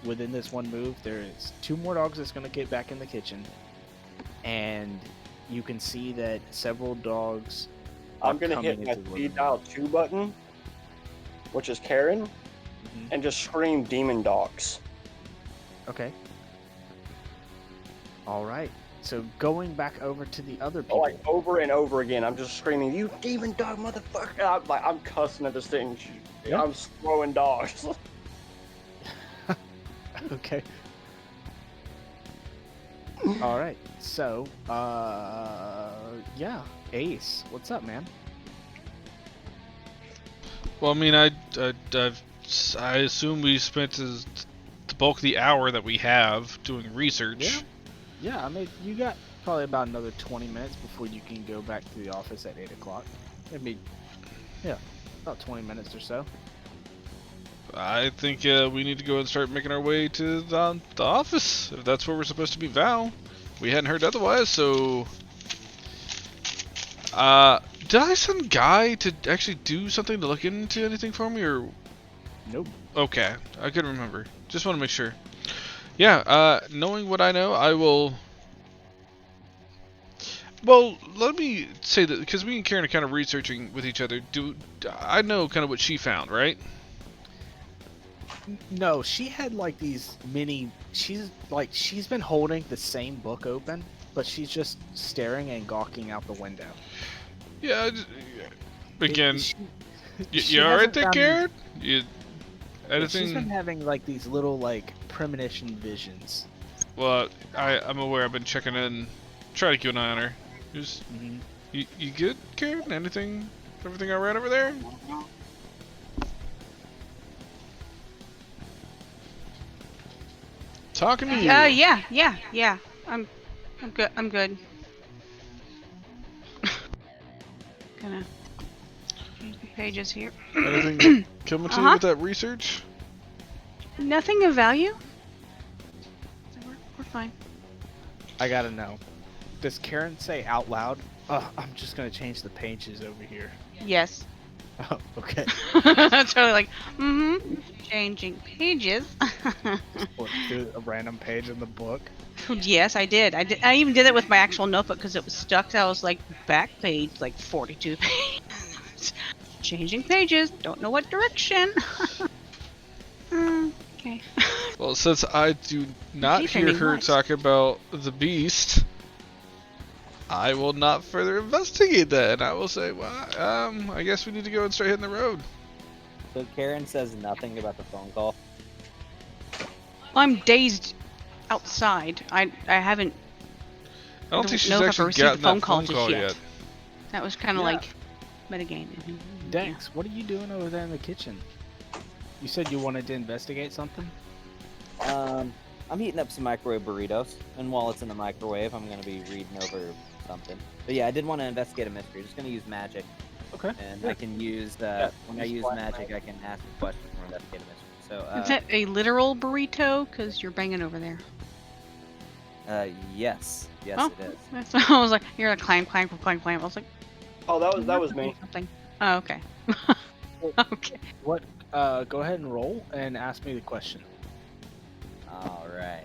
S2: within this one move, there's 2 more dogs that's going to get back in the kitchen, and you can see that several dogs.
S3: I'm gonna hit my speed dial 2 button, which is Karen, and just scream demon dogs.
S2: Okay. All right. So going back over to the other people.
S3: Like over and over again, I'm just screaming, "You demon dog, motherfucker!" I'm cussing at this thing.
S2: Yeah.
S3: I'm throwing dogs.
S2: Okay. All right. So, yeah, Ace, what's up, man?
S1: Well, I mean, I assume we spent the bulk of the hour that we have doing research.
S2: Yeah, I mean, you got probably about another 20 minutes before you can go back to the office at 8 o'clock. About 20 minutes or so.
S1: I think we need to go and start making our way to the office, if that's where we're supposed to be, Val. We hadn't heard otherwise, so... did I send Guy to actually do something to look into anything for me, or...
S2: Nope.
S1: Okay, I couldn't remember. Just want to make sure. Yeah, knowing what I know, I will... Well, let me say that, because me and Karen are kind of researching with each other, I know kind of what she found, right?
S2: No, she had like these mini. She's been holding the same book open, but she's just staring and gawking out the window.
S1: Yeah, again,
S2: She
S1: you alright
S2: hasn't
S1: there,
S2: found-
S1: Karen?
S2: She's
S1: Anything?
S2: been having like these little like premonition visions.
S1: Well, I'm aware. I've been checking in, trying to keep an eye on her. Just, you good, Karen? Anything? Everything alright over there? Talking to you.
S6: Yeah. I'm good. I'm good. Gonna change the pages here.
S1: Anything coming to you with that research?
S6: Nothing of value. So we're fine.
S2: I gotta know. Does Karen say out loud? I'm just gonna change the pages over here.
S6: Yes.
S2: Oh, okay.
S6: Totally like, changing pages.
S2: Flip through a random page in the book.
S6: Yes, I did. I even did it with my actual notebook because it was stuck. So I was like, back page, like 42 pages. Changing pages. Don't know what direction. Okay.
S1: Well, since I do not
S6: Keep
S1: hear
S6: ending
S1: her
S6: once.
S1: talk about the beast, I will not further investigate that, and I will say, well, I guess we need to go and start hitting the road.
S4: So Karen says nothing about the phone call.
S6: I'm dazed outside. I haven't.
S1: I don't think she's
S6: know if I've
S1: actually
S6: received a
S1: gotten that phone
S6: just
S1: call
S6: yet.
S1: yet.
S6: That was kind of
S2: Yeah.
S6: like metagame.
S2: Dex, what are you doing over there in the kitchen? You said you wanted to investigate something?
S4: I'm heating up some microwave burritos, and while it's in the microwave, I'm gonna be reading over something. But yeah, I did want to investigate a mystery. Just gonna use magic,
S2: Okay.
S4: and I can use when I use magic, I can ask a question or investigate a mystery. So
S6: Is that a literal burrito? Because you're banging over there.
S4: yes,
S6: Oh.
S4: it is.
S6: That's what I was like, you're like climb. I was like,
S3: Oh, that was me.
S6: something. Oh, okay. Okay.
S2: What? Go ahead and roll and ask me the question.
S4: All right.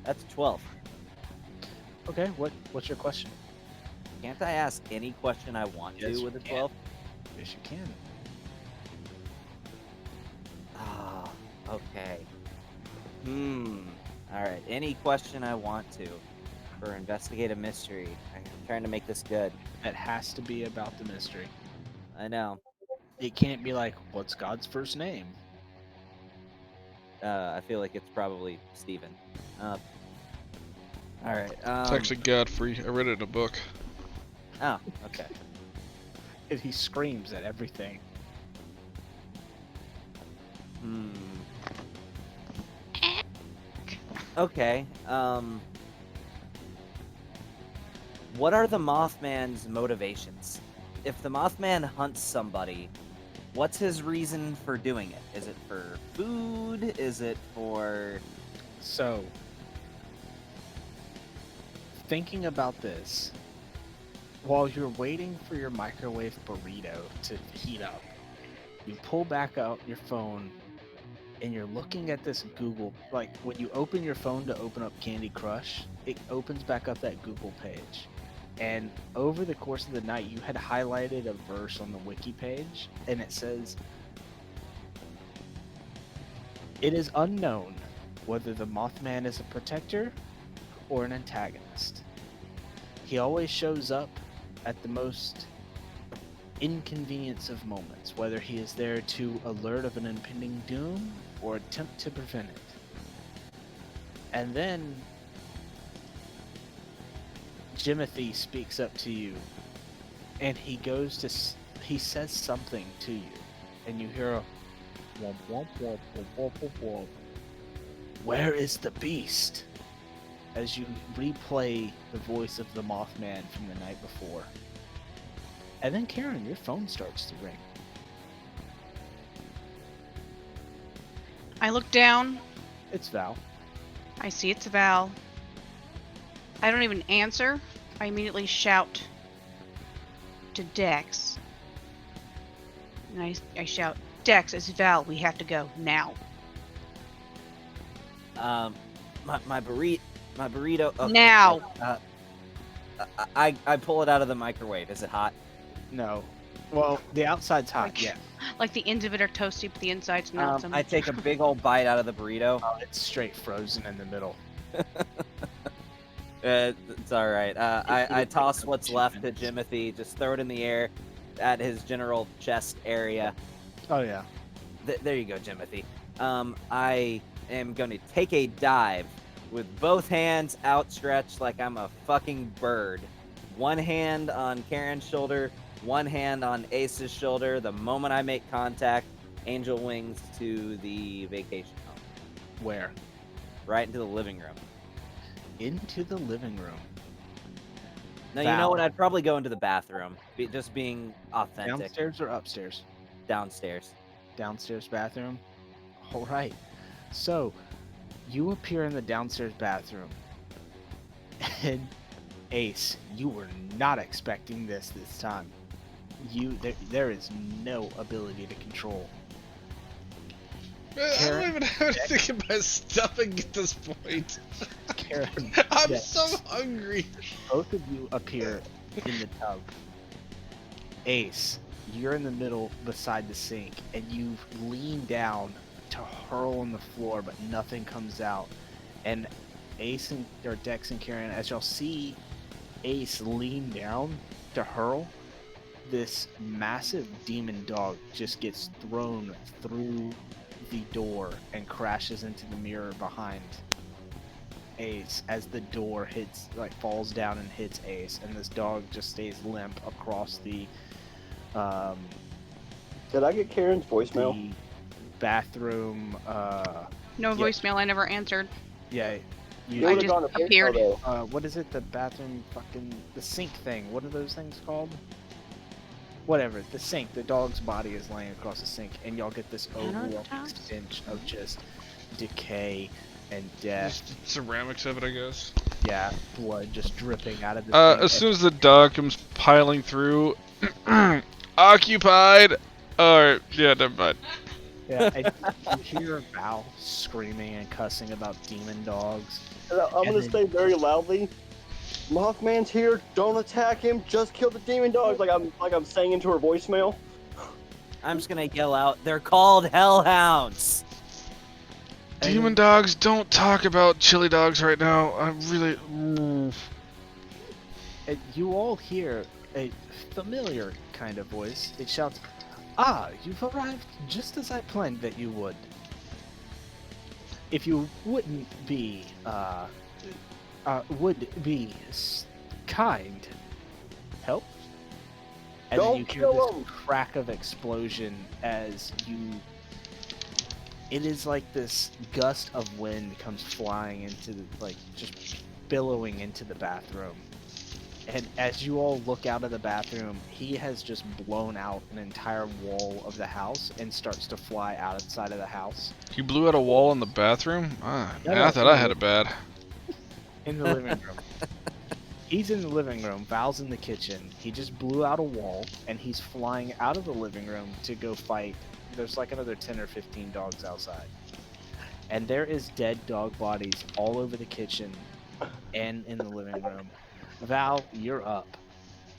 S4: That's 12.
S2: Okay. What's your question?
S4: Can't I ask any question I want
S2: Yes,
S4: to with a
S2: you can.
S4: 12?
S2: Yes, you can.
S4: Ah, okay. Alright, any question I want to for investigate a mystery. I'm trying to make this good.
S2: It has to be about the mystery.
S4: I know.
S2: It can't be like, what's God's first name?
S4: I feel like it's probably Steven. Alright,
S1: It's actually Godfrey. I read it in a book.
S4: Oh, okay.
S2: And he screams at everything.
S4: Okay, what are the Mothman's motivations? If the Mothman hunts somebody, what's his reason for doing it? Is it for food? Is it for...
S2: So, thinking about this, while you're waiting for your microwave burrito to heat up, you pull back out your phone and you're looking at this Google, like when you open your phone to open up Candy Crush, it opens back up that Google page. And over the course of the night, you had highlighted a verse on the wiki page, and it says, "It is unknown whether the Mothman is a protector or an antagonist. He always shows up at the most inconvenience of moments, whether he is there to alert of an impending doom or attempt to prevent it." And then Jimothy speaks up to you, and he says something to you, and you hear a womp womp womp womp womp womp womp. "Where is the beast?" As you replay the voice of the Mothman from the night before. And then Karen, your phone starts to ring.
S6: I look down.
S2: It's Val.
S6: I see it's Val. I don't even answer. I immediately shout to Dex. And I shout, "Dex, it's Val. We have to go now."
S4: My burrito. Okay.
S6: Now.
S4: I pull it out of the microwave. Is it hot?
S2: No. Well, the outside's hot,
S6: Like-
S2: yeah.
S6: Like the ends of it are toasty, but the inside's not. so
S4: I
S6: much.
S4: take a big old bite out of the burrito.
S2: Oh, it's straight frozen in the middle.
S4: It's all right. I toss what's left to Jimothy. Just throw it in the air at his general chest area.
S2: Oh, yeah.
S4: There you go, Jimothy. I am going to take a dive with both hands outstretched like I'm a fucking bird. One hand on Karen's shoulder, one hand on Ace's shoulder. The moment I make contact, angel wings to the vacation home.
S2: Where?
S4: Right into the living room.
S2: Into the living room.
S4: No, you know what? I'd probably go into the bathroom. Just being authentic.
S2: Downstairs or upstairs?
S4: Downstairs.
S2: Downstairs bathroom. All right. So, you appear in the downstairs bathroom. And Ace, you were not expecting this time. There is no ability to control.
S1: I don't even have to think of my stuffing at this point.
S2: Karen,
S1: I'm
S2: Dex,
S1: so hungry.
S2: both of you appear in the tub. Ace, you're in the middle beside the sink, and you lean down to hurl on the floor, but nothing comes out. And Dex and Karen, as y'all see Ace lean down to hurl, this massive demon dog just gets thrown through the door and crashes into the mirror behind Ace as the door falls down and hits Ace, and this dog just stays limp across the
S3: Did I get Karen's voicemail?
S2: the bathroom.
S6: No
S2: Yeah.
S6: voicemail. I never answered.
S2: Yeah,
S3: It
S2: you.
S3: would've
S6: just
S3: gone to voicemail,
S6: appeared.
S3: though.
S2: What is it? The bathroom the sink thing. What are those things called? Whatever. The sink. The dog's body is laying across the sink, and y'all get this overwhelming
S6: Countertops?
S2: stench of just decay and death.
S1: Just ceramics of it, I guess.
S2: Yeah, blood just dripping out of the
S1: As soon as the dog comes piling through, occupied. Or yeah, never mind.
S2: Yeah, and you hear Val screaming and cussing about demon dogs.
S3: And I'm gonna
S2: then-
S3: say very loudly, "Mothman's here! Don't attack him! Just kill the demon dogs!" Like I'm saying into her voicemail.
S4: I'm just gonna yell out, they're called hellhounds!
S1: Demon dogs, don't talk about chili dogs right now. I'm really.
S2: And you all hear a familiar kind of voice. It shouts, "Ah, you've arrived just as I planned that you would. If you wouldn't be, kind, help." And then
S3: Don't
S2: you hear
S3: kill
S2: this
S3: 'em.
S2: crack of explosion as you. It is like this gust of wind comes flying into the, like, just billowing into the bathroom. And as you all look out of the bathroom, he has just blown out an entire wall of the house and starts to fly outside of the house
S1: You blew out a wall in the bathroom? Ah,
S2: No,
S1: man, I
S2: no,
S1: thought
S2: no,
S1: I had it bad.
S2: in the living room. He's in the living room, Val's in the kitchen. He just blew out a wall and he's flying out of the living room to go fight. There's like another 10 or 15 dogs outside. And there is dead dog bodies all over the kitchen and in the living room. Val, you're up.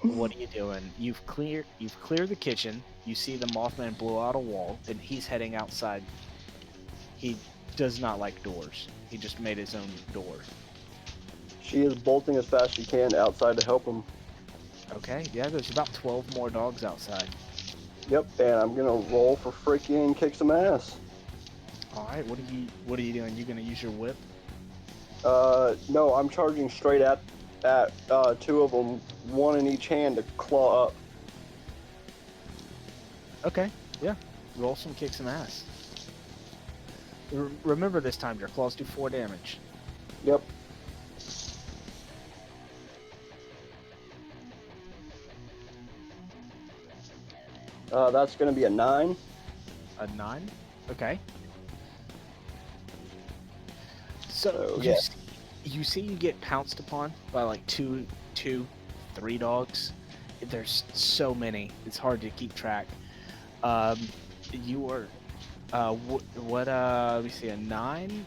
S2: What are you doing? You've cleared the kitchen. You see the Mothman blow out a wall, and he's heading outside. He does not like doors. He just made his own door.
S3: She is bolting as fast as she can outside to help him.
S2: Okay, yeah, there's about 12 more dogs outside.
S3: Yep, and I'm gonna roll for freaking kick some ass.
S2: All right, what are you doing? You gonna use your whip?
S3: No, I'm charging straight at two of them, one in each hand to claw up.
S2: Okay, yeah. Roll some kick some ass. Remember this time, your claws do 4 damage.
S3: Yep. That's gonna be a 9.
S2: A 9? Okay. So,
S3: yeah.
S2: you see you get pounced upon by like two, 3 dogs. There's so many. It's hard to keep track. You are, let me see, a 9?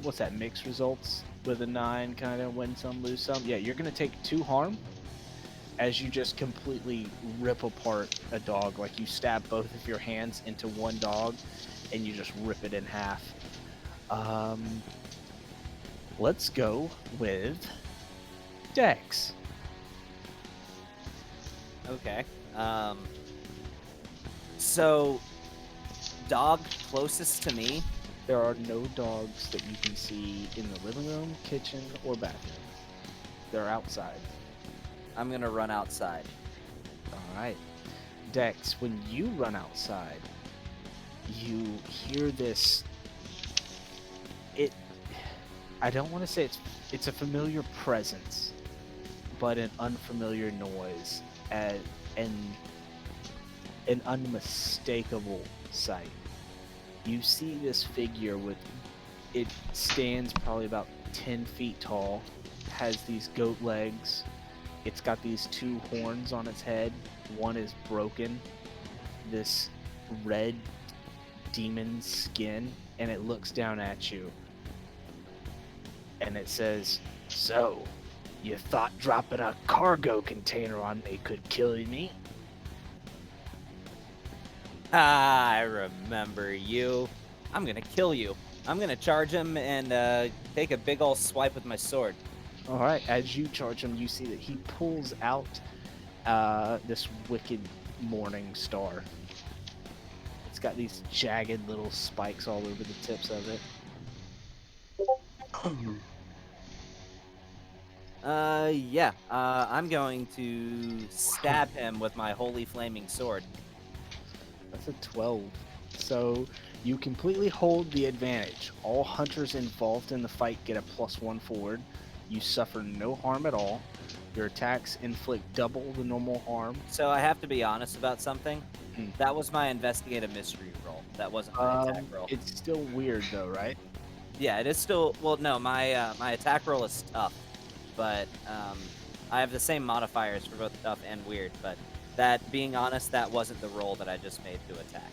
S2: What's that, mixed results? With a 9, kind of win some, lose some? Yeah, you're going to take 2 harm as you just completely rip apart a dog. Like you stab both of your hands into one dog and you just rip it in half. Let's go with Dex.
S4: Okay. So, dog closest to me.
S2: There are no dogs that you can see in the living room, kitchen, or bathroom. They're outside.
S4: I'm gonna run outside.
S2: Alright. Dex, when you run outside, you hear this. I don't want to say it's a familiar presence, but an unfamiliar noise and an unmistakable sight. You see this figure it stands probably about 10 feet tall, has these goat legs. It's got these 2 horns on its head. One is broken. This red demon skin, and it looks down at you. And it says, "So, you thought dropping a cargo container on me could kill me?"
S4: Ah, I remember you. I'm gonna kill you. I'm gonna charge him and take a big ol' swipe with my sword.
S2: Alright, as you charge him, you see that he pulls out this wicked morning star. It's got these jagged little spikes all over the tips of it.
S4: Yeah. I'm going to stab him with my holy flaming sword.
S2: That's a 12. So you completely hold the advantage. All hunters involved in the fight get a +1 forward. You suffer no harm at all. Your attacks inflict double the normal harm.
S4: So I have to be honest about something.
S2: Hmm.
S4: That was my investigate a mystery roll. That wasn't my attack roll.
S2: It's still weird though, right?
S4: Yeah, it is still. Well, no, my my attack roll is tough, but I have the same modifiers for both tough and weird. But that, being honest, that wasn't the roll that I just made to attack.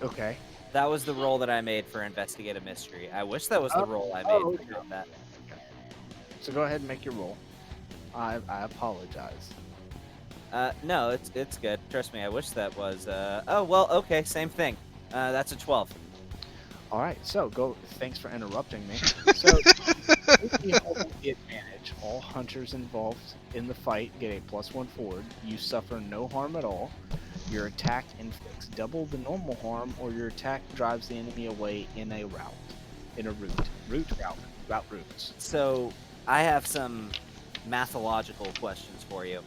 S2: Okay.
S4: That was the roll that I made for investigate a mystery. I wish that was the roll I made for that.
S2: So go ahead and make your roll. I apologize.
S4: No, it's good. Trust me, I wish that was. Oh well, okay, same thing. That's a 12.
S2: All right, so go. Thanks for interrupting me. So, with the holding the advantage, all hunters involved in the fight get a +1 forward. You suffer no harm at all. Your attack inflicts double the normal harm, or your attack drives the enemy away in a route. In a route routes.
S4: So I have some mathological questions for you.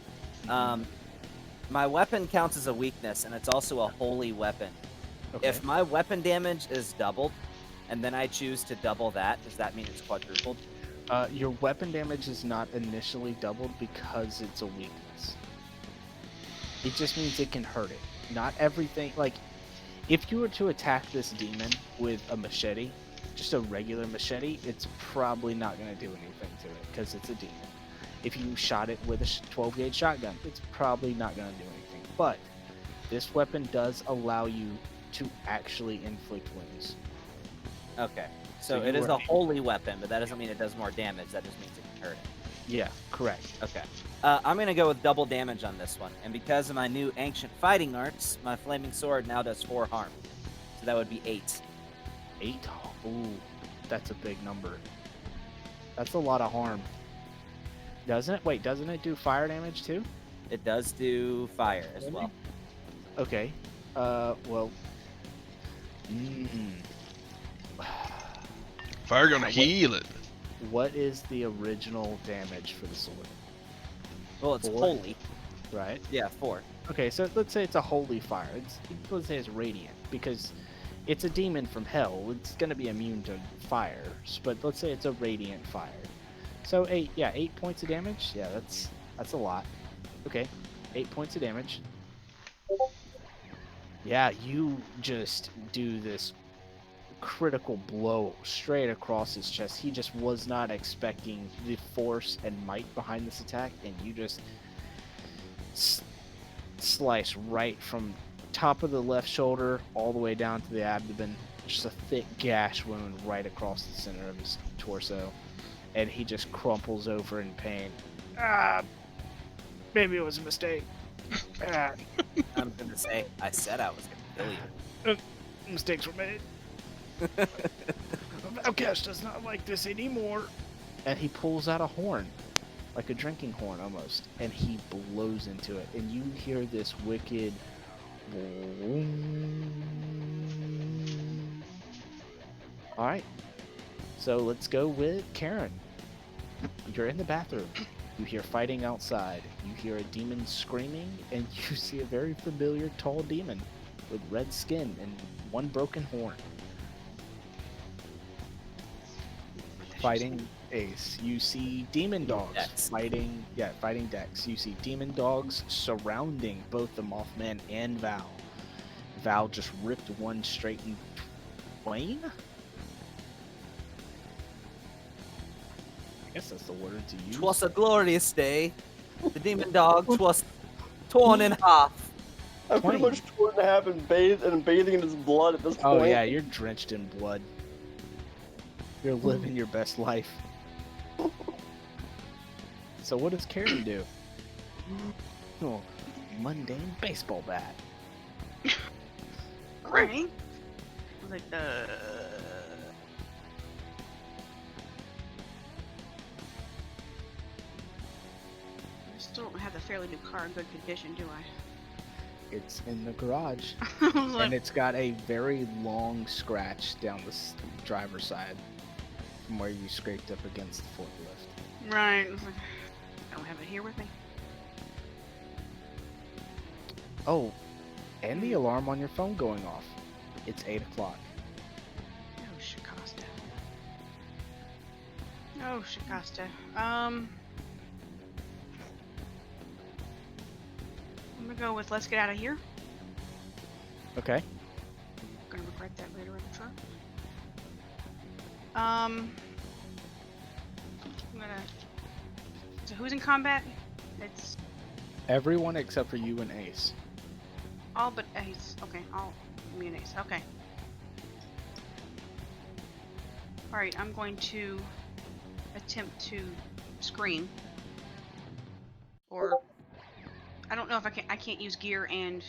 S4: My weapon counts as a weakness, and it's also a holy weapon.
S2: Okay.
S4: If my weapon damage is doubled, and then I choose to double that, does that mean it's quadrupled?
S2: Your weapon damage is not initially doubled because it's a weakness. It just means it can hurt it. Not everything. Like, if you were to attack this demon with a machete, just a regular machete, it's probably not going to do anything to it because it's a demon. If you shot it with a 12 gauge shotgun, it's probably not going to do anything. But this weapon does allow you to actually inflict wounds.
S4: Okay.
S2: So
S4: So
S2: you
S4: it is
S2: were
S4: a holy weapon, but that doesn't mean it does more damage. That just means it can hurt it.
S2: Yeah, correct.
S4: Okay. I'm going to go with double damage on this one. And because of my new ancient fighting arts, my flaming sword now does 4 harm. So that would be 8.
S2: 8? Ooh, that's a big number. That's a lot of harm. Doesn't it? Wait, doesn't it do fire damage too?
S4: It does do fire as
S2: Really?
S4: well.
S2: Okay. Well. Mm,
S1: Fire gonna heal it.
S2: what is the original damage for the sword?
S4: Well, it's
S2: 4?
S4: holy.
S2: Right?
S4: Yeah, 4.
S2: Okay, so let's say it's a holy fire. Let's say it's radiant because it's a demon from hell. It's gonna be immune to fire. But let's say it's a radiant fire. So 8 points of damage. Yeah, that's a lot. Okay, 8 points of damage. Yeah, you just do this critical blow straight across his chest. He just was not expecting the force and might behind this attack, and you just slice right from top of the left shoulder all the way down to the abdomen. Just a thick gash wound right across the center of his torso, and he just crumples over in pain. Maybe it was a mistake.
S4: I'm going to say, I said I was going to kill you.
S2: Mistakes were made. Valkash does not like this anymore. And he pulls out a horn, like a drinking horn almost, and he blows into it. And you hear this wicked. Alright. So let's go with Karen. You're in the bathroom. You hear fighting outside. You hear a demon screaming, and you see a very familiar tall demon with red skin and one broken horn. Fighting Ace. You see demon dogs
S4: Dex.
S2: fighting Dex. You see demon dogs surrounding both the Mothman and Val. Val just ripped one straight in twain. I guess that's the word to use.
S4: 'Twas a glorious day. The demon dog was torn in half.
S3: I'm pretty
S2: Twain.
S3: much torn in half and bathing in his blood at this
S2: Oh
S3: point.
S2: yeah, you're drenched in blood. You're living your best life. So what does Karen do? Oh, mundane baseball bat.
S6: Right? I was like, I still don't have the fairly new car in good condition, do I?
S2: It's in the garage,
S6: I was like,
S2: and it's got a very long scratch down the driver's side from where you scraped up against the forklift.
S6: right. I was like, I don't have it here with me.
S2: Oh, and the alarm on your phone going off. It's 8 o'clock.
S6: Oh, Shikasta. Oh, Shikasta. I'm gonna go with let's get out of here.
S2: Okay.
S6: I'm gonna regret that later in the truck. I'm gonna. So who's in combat? It's
S2: Everyone except for you and Ace.
S6: all but Ace. Okay, all me and Ace. Okay. All right, I'm going to attempt to scream, or I don't know if I can't use gear and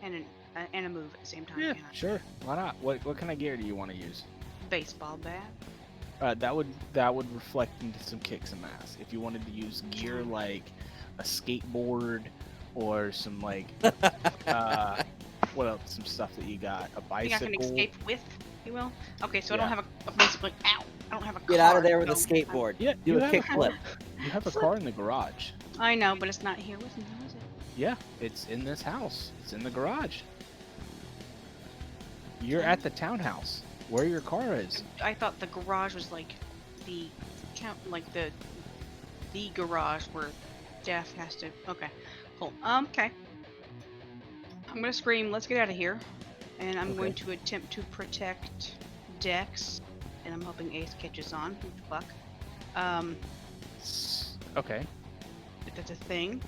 S6: a move at the same time.
S2: Yeah,
S6: Can I?
S2: sure. Why not? What kind of gear do you want to use?
S6: Baseball bat.
S2: That would reflect into some kicks and ass. If you wanted to use gear like a skateboard or some like what else? Some stuff that you got. A
S6: I think I can
S2: bicycle.
S6: escape with, you will. Okay, so I
S2: Yeah.
S6: don't have basically. Ow! I don't have a car.
S4: Get out of there with a
S6: so
S4: skateboard.
S2: Yeah,
S4: Do
S2: you
S4: a
S2: have
S4: kickflip.
S2: You have a car in the garage.
S6: I know, but it's not here with me, is it?
S2: Yeah, it's in this house. It's in the garage. You're at the townhouse where your car is.
S6: I thought the garage was like the garage where Jeff has to. Okay, cool. Okay. I'm gonna scream. Let's get out of here, and I'm going to attempt to protect Dex, and I'm hoping Ace catches on. Fuck.
S2: Okay.
S6: If that's a thing.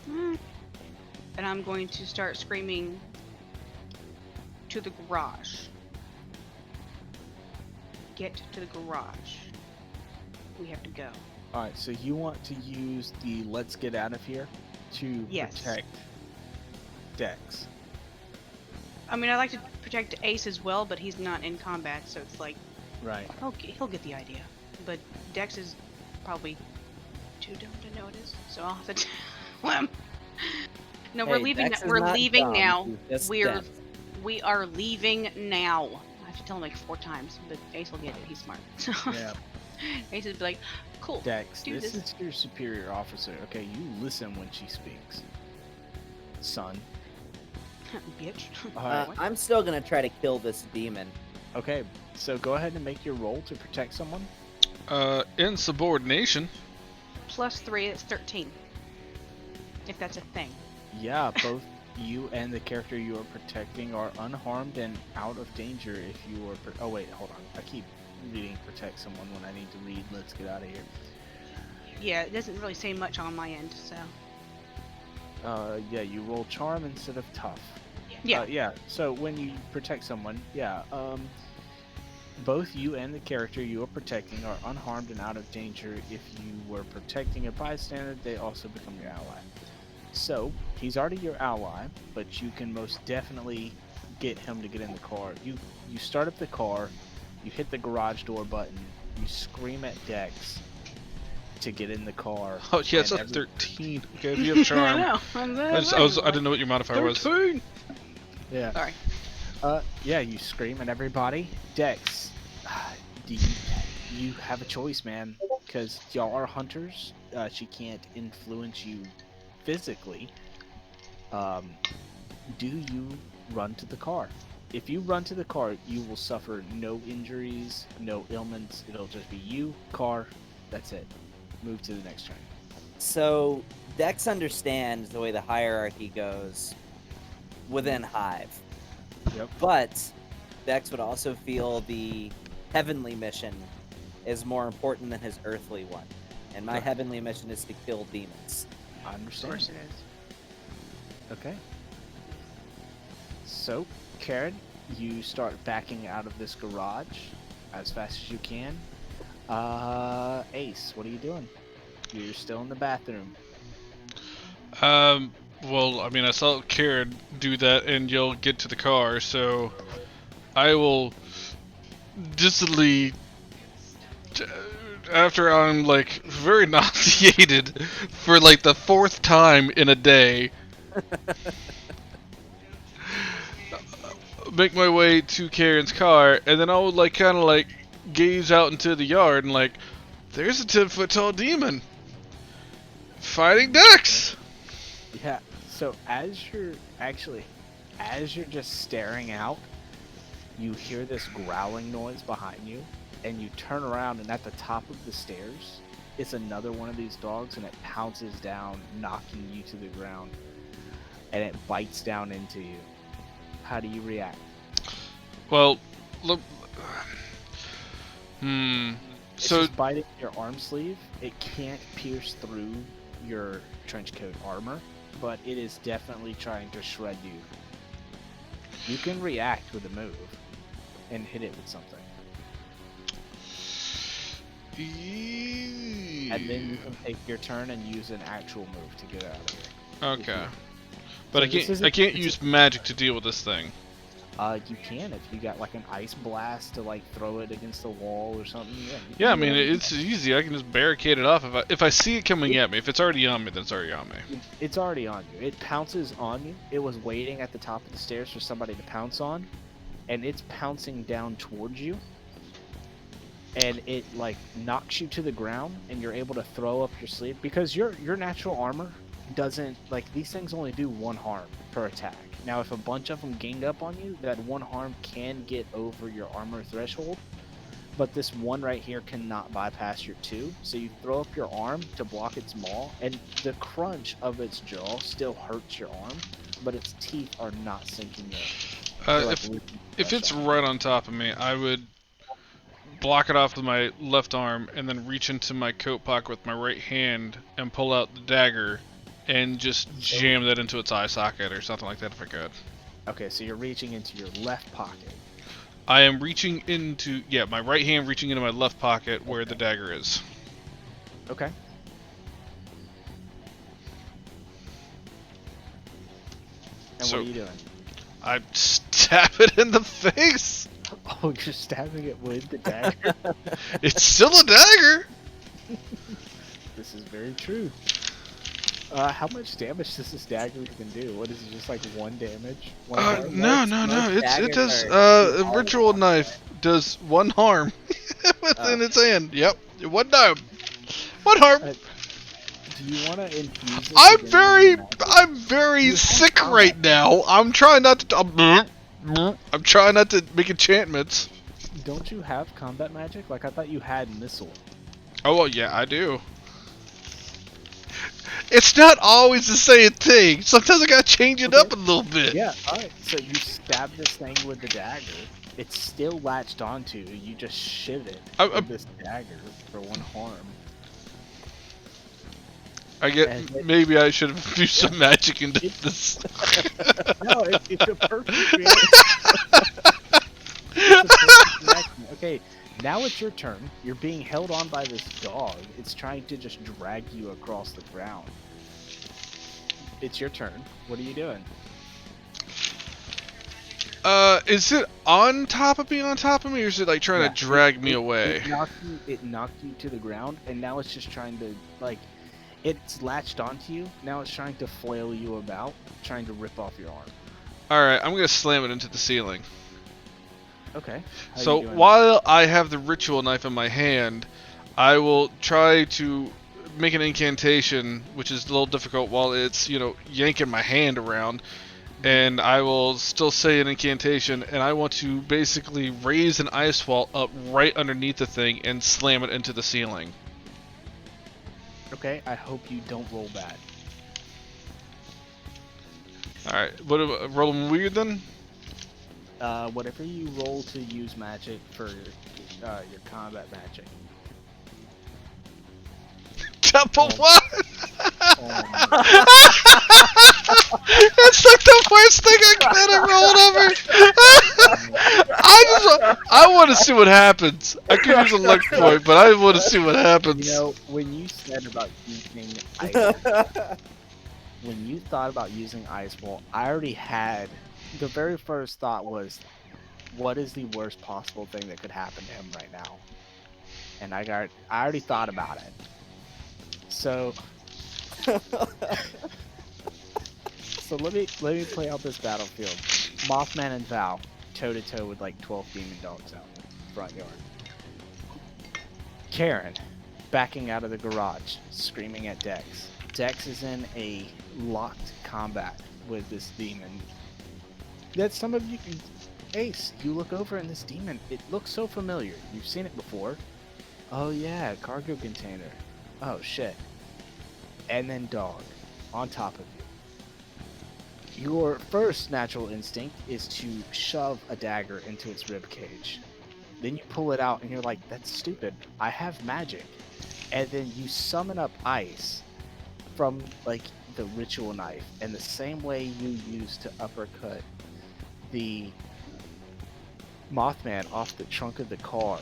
S6: And I'm going to start screaming to the garage. Get to the garage. We have to go.
S2: All right. So you want to use the "Let's get out of here" to
S6: Yes.
S2: protect Dex.
S6: I mean, I like to protect Ace as well, but he's not in combat, so it's like,
S2: Right.
S6: okay, he'll get the idea. But Dex is probably too dumb to know it is, so I'll have to tell him. No, we're
S4: Hey,
S6: leaving.
S4: Dex is
S6: We're
S4: not
S6: leaving
S4: dumb,
S6: now.
S4: he's just
S6: We are.
S4: dense.
S6: We are leaving now. I have to tell him like 4 times, but Ace will get it. He's smart. So
S2: Yeah.
S6: Ace will be like, "Cool,
S2: Dex,
S6: do
S2: this
S6: this."
S2: is your superior officer. Okay, you listen when she speaks, son.
S6: bitch.
S2: All right.
S4: I'm still gonna try to kill this demon.
S2: Okay, so go ahead and make your roll to protect someone.
S1: Insubordination.
S6: +3, it's 13. If that's a thing.
S2: Yeah, both you and the character you are protecting are unharmed and out of danger if you are. Oh wait, hold on. I keep reading protect someone when I need to read. Let's get out of here.
S6: Yeah, it doesn't really say much on my end, so.
S2: Yeah, you roll charm instead of tough.
S6: Yeah.
S2: Yeah. So when you protect someone, both you and the character you are protecting are unharmed and out of danger. If you were protecting a bystander, they also become your ally. So he's already your ally, but you can most definitely get him to get in the car. You start up the car, you hit the garage door button, you scream at Dex to get in the car.
S1: Oh yeah, it's
S2: and
S1: a 13. Okay, if you have charm.
S6: I know.
S1: I didn't know what your modifier was.
S6: 13.
S2: Yeah.
S6: Sorry.
S2: Yeah, you scream at everybody. Dex, you have a choice, man, because y'all are hunters. She can't influence you physically. Do you run to the car? If you run to the car, you will suffer no injuries, no ailments. It'll just be you, car. That's it. Move to the next turn.
S4: So Dex understands the way the hierarchy goes within Hive.
S2: Yep.
S4: But Dex would also feel the heavenly mission is more important than his earthly one. And my
S2: Okay.
S4: heavenly mission is to kill demons.
S2: I
S6: Of
S2: understand.
S6: course it is.
S2: Okay. So, Karen, you start backing out of this garage as fast as you can. Ace, what are you doing? You're still in the bathroom.
S1: Well, I mean, I saw Karen do that and yell, "Get to the car," so I will distantly, after I'm like very nauseated for like the 4th time in a day, make my way to Karen's car, and then I would like kind of like gaze out into the yard and like, there's a 10-foot tall demon fighting Dex.
S2: Yeah. So as you're just staring out, you hear this growling noise behind you, and you turn around, and at the top of the stairs, it's another one of these dogs, and it pounces down, knocking you to the ground, and it bites down into you. How do you react?
S1: Well, look.
S2: It's
S1: So
S2: just biting your arm sleeve. It can't pierce through your trench coat armor, but it is definitely trying to shred you. You can react with a move and hit it with something. And then you can take your turn and use an actual move to get out of it.
S1: Okay.
S2: So
S1: But
S2: this
S1: I
S2: isn't-
S1: can't
S2: this
S1: use magic to deal with this thing.
S2: You can if you got like an ice blast to like throw it against the wall or something. Yeah. you can
S1: Yeah, I
S2: do
S1: mean
S2: whatever you
S1: it's easy. I can just barricade it off if I see it coming at me. If it's already on me, then it's already on me.
S2: It's already on you. It pounces on you. It was waiting at the top of the stairs for somebody to pounce on, and it's pouncing down towards you. And it like knocks you to the ground, and you're able to throw up your sleeve because your natural armor doesn't like these things only do 1 harm per attack. Now, if a bunch of them ganged up on you, that 1 harm can get over your armor threshold. But this one right here cannot bypass your 2, so you throw up your arm to block its maw, and the crunch of its jaw still hurts your arm, but its teeth are not sinking in. They're, like, ripping
S1: If
S2: flesh
S1: it's
S2: off.
S1: right on top of me, I would block it off with my left arm and then reach into my coat pocket with my right hand and pull out the dagger and just jam that into its eye socket or something like that if I could.
S2: Okay, so you're reaching into your left pocket.
S1: I am reaching into my right hand reaching into my left pocket where the dagger is.
S2: Okay. And
S1: So-
S2: what are you doing?
S1: I stab it in the face.
S2: Oh, you're stabbing it with the dagger?
S1: It's still a dagger.
S2: This is very true. How much damage does this dagger even do? What is it, just like 1 damage? One harm?
S1: No.
S4: most
S1: It
S4: daggers
S1: does.
S4: are-
S1: A ritual knife does 1 harm within its hand. Yep, 1 harm. 1 harm.
S2: Do you want to infuse this
S1: I'm
S2: with
S1: very,
S2: any magic?
S1: I'm very
S2: You have
S1: sick
S2: combat.
S1: right now. I'm trying not to. I'm trying not to make enchantments.
S2: Don't you have combat magic? Like, I thought you had missile.
S1: Oh well, yeah, I do. It's not always the same thing. Sometimes I gotta change it up a little bit.
S2: Yeah, alright. So you stab this thing with the dagger. It's still latched onto you. You just shiv it with this dagger for 1 harm.
S1: I get.
S2: And it-
S1: Maybe I should have used some magic into this.
S2: No, it's a perfect reaction. It's a perfect reaction. Okay, now it's your turn. You're being held on by this dog. It's trying to just drag you across the ground. It's your turn. What are you doing?
S1: Is it on top of me, or is it like trying
S2: Yeah,
S1: to drag me away?
S2: It knocked you to the ground, and now it's just trying to, like, it's latched onto you. Now it's trying to flail you about, trying to rip off your arm.
S1: Alright, I'm gonna slam it into the ceiling.
S2: Okay. How
S1: So
S2: you doing?
S1: while I have the ritual knife in my hand, I will try to make an incantation, which is a little difficult while it's, yanking my hand around. And I will still say an incantation, and I want to basically raise an ice wall up right underneath the thing and slam it into the ceiling.
S2: Okay, I hope you don't roll bad.
S1: Alright, rolling weird then?
S2: Whatever you roll to use magic for your combat magic.
S1: Double
S2: Oh.
S1: what?
S2: Um,
S1: It's like the worst thing I could have rolled ever. I want to see what happens. I could use a luck point, but I want to see what happens.
S2: you know, when you said about using ice, when you thought about using ice wall, I already had the very first thought was, what is the worst possible thing that could happen to him right now? And I already thought about it. So let me play out this battlefield. Mothman and Val, toe to toe with like 12 demon dogs out in the front yard. Karen, backing out of the garage, screaming at Dex. Dex is in a locked combat with this demon. That some of you can. Ace, you look over and this demon, it looks so familiar. You've seen it before. Oh yeah, cargo container. Oh shit. And then dog, on top of you. Your first natural instinct is to shove a dagger into its rib cage. Then you pull it out and you're like, that's stupid. I have magic. And then you summon up ice from like the ritual knife. And the same way you used to uppercut the Mothman off the trunk of the car,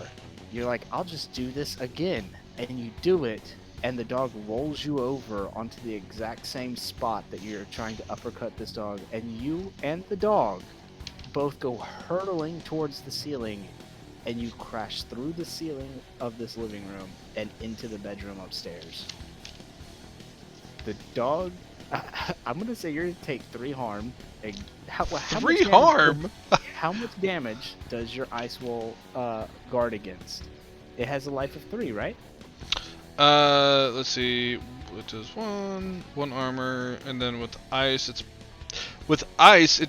S2: you're like, I'll just do this again. And you do it, and the dog rolls you over onto the exact same spot that you're trying to uppercut this dog, and you and the dog both go hurtling towards the ceiling, and you crash through the ceiling of this living room and into the bedroom upstairs. The dog, I'm gonna say you're gonna take 3 harm. How
S1: 3
S2: much
S1: harm?
S2: How much damage does your ice wall guard against? It has a life of 3, right?
S1: Let's see. It does one armor, and then with ice, it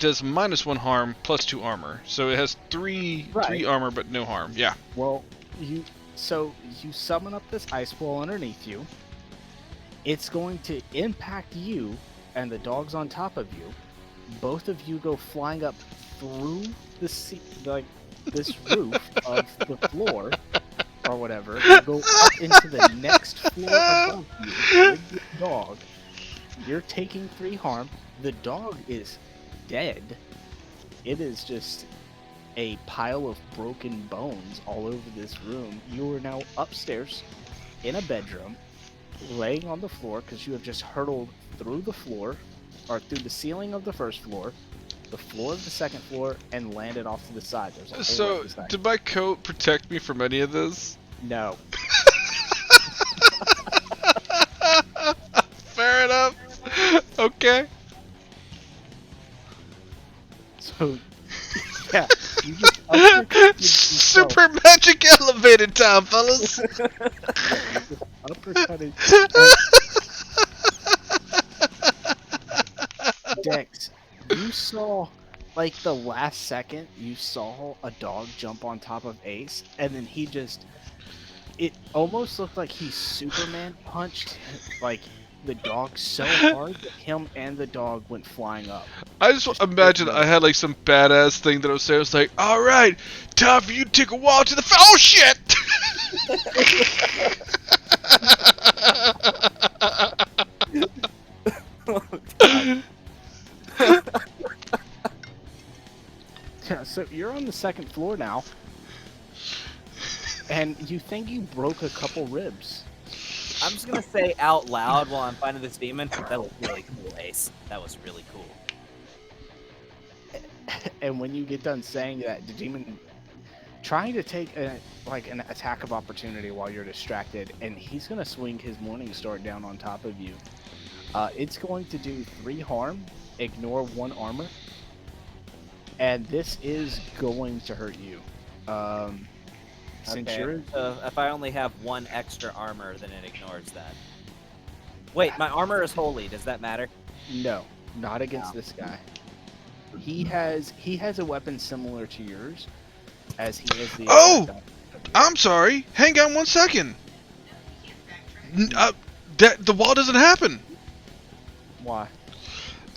S1: does -1 harm plus 2 armor. So it has 3 armor but no harm. Yeah.
S2: Well, you summon up this ice wall underneath you. It's going to impact you and the dogs on top of you. Both of you go flying up through this roof of the floor or whatever. You go up into the next floor above you with the dog. You're taking 3 harm. The dog is dead. It is just a pile of broken bones all over this room. You are now upstairs in a bedroom, laying on the floor because you have just hurtled through the floor, or through the ceiling of the first floor, the floor of the second floor, and landed off to the side. There's a hole
S1: So,
S2: right beside
S1: did my coat protect me from any of this?
S2: you. No.
S1: Fair enough. Okay.
S2: So, yeah, you just uppercutted yourself.
S1: Super magic elevator time, fellas.
S2: Uppercutted. Dex, you saw, like, the last second, you saw a dog jump on top of Ace, and then he just, it almost looked like he Superman punched, like, the dog so hard that him and the dog went flying up.
S1: I just imagine I had like some badass thing that I was saying. I was like, "Alright, time for you to take a walk to the oh shit!"
S2: Yeah, so you're on the second floor now, and you think you broke a couple ribs.
S4: I'm just gonna say out loud while I'm fighting this demon. That was really cool, Ace. That was really cool.
S2: And when you get done saying that, the demon trying to take an attack of opportunity while you're distracted, and he's gonna swing his morning star down on top of you. It's going to do 3 harm, ignore 1 armor, and this is going to hurt you. Since you're
S4: So if I only have 1 extra armor, then it ignores that. Wait, my armor is holy. Does that matter?
S2: no, not against this guy. He has a weapon similar to yours, as he has the.
S1: Oh! I'm sorry. Hang on 1 second. The wall doesn't happen.
S2: Why?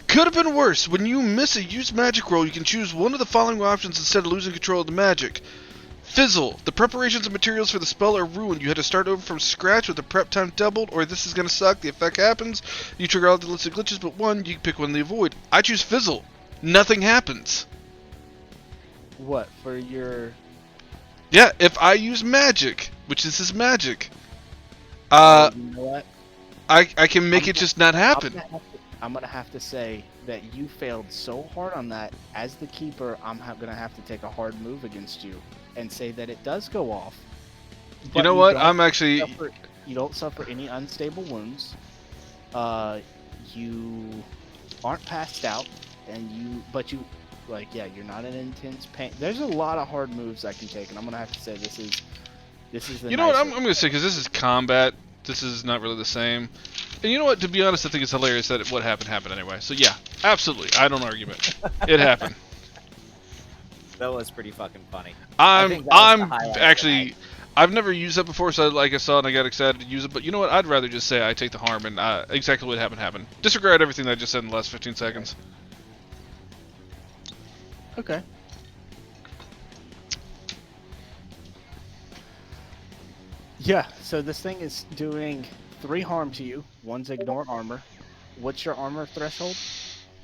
S1: Could have been worse. When you miss a used magic roll, you can choose one of the following options instead of losing control of the magic. Fizzle. The preparations and materials for the spell are ruined. You had to start over from scratch with the prep time doubled, or this is gonna suck. The effect happens. You trigger all the listed glitches but one. You can pick one to avoid. I choose Fizzle. Nothing happens.
S2: What for your?
S1: Yeah, if I use magic, which this is magic,
S2: You know what?
S1: I can make it just not happen.
S2: I'm gonna have to say that you failed so hard on that. As the keeper, I'm gonna have to take a hard move against you and say that it does go off.
S1: You
S2: But
S1: know what?
S2: don't
S1: I'm actually.
S2: you don't suffer any unstable wounds. You aren't passed out, and you're not in intense pain. There's a lot of hard moves I can take, and I'm gonna have to say this is the.
S1: You know what? I'm
S2: nicer-
S1: gonna say because this is combat. This is not really the same. And you know what? To be honest, I think it's hilarious that what happened anyway. So yeah, absolutely. I don't argue it. It happened.
S4: That was pretty fucking funny. I think that was the
S1: I'm
S4: highlight of the
S1: actually.
S4: night.
S1: I've never used that before, so I saw it and I got excited to use it. But you know what? I'd rather just say I take the harm and exactly what happened. Disregard everything that I just said in the last 15 seconds.
S2: Okay. Yeah. So this thing is doing 3 harm to you. 1's ignore armor. What's your armor threshold?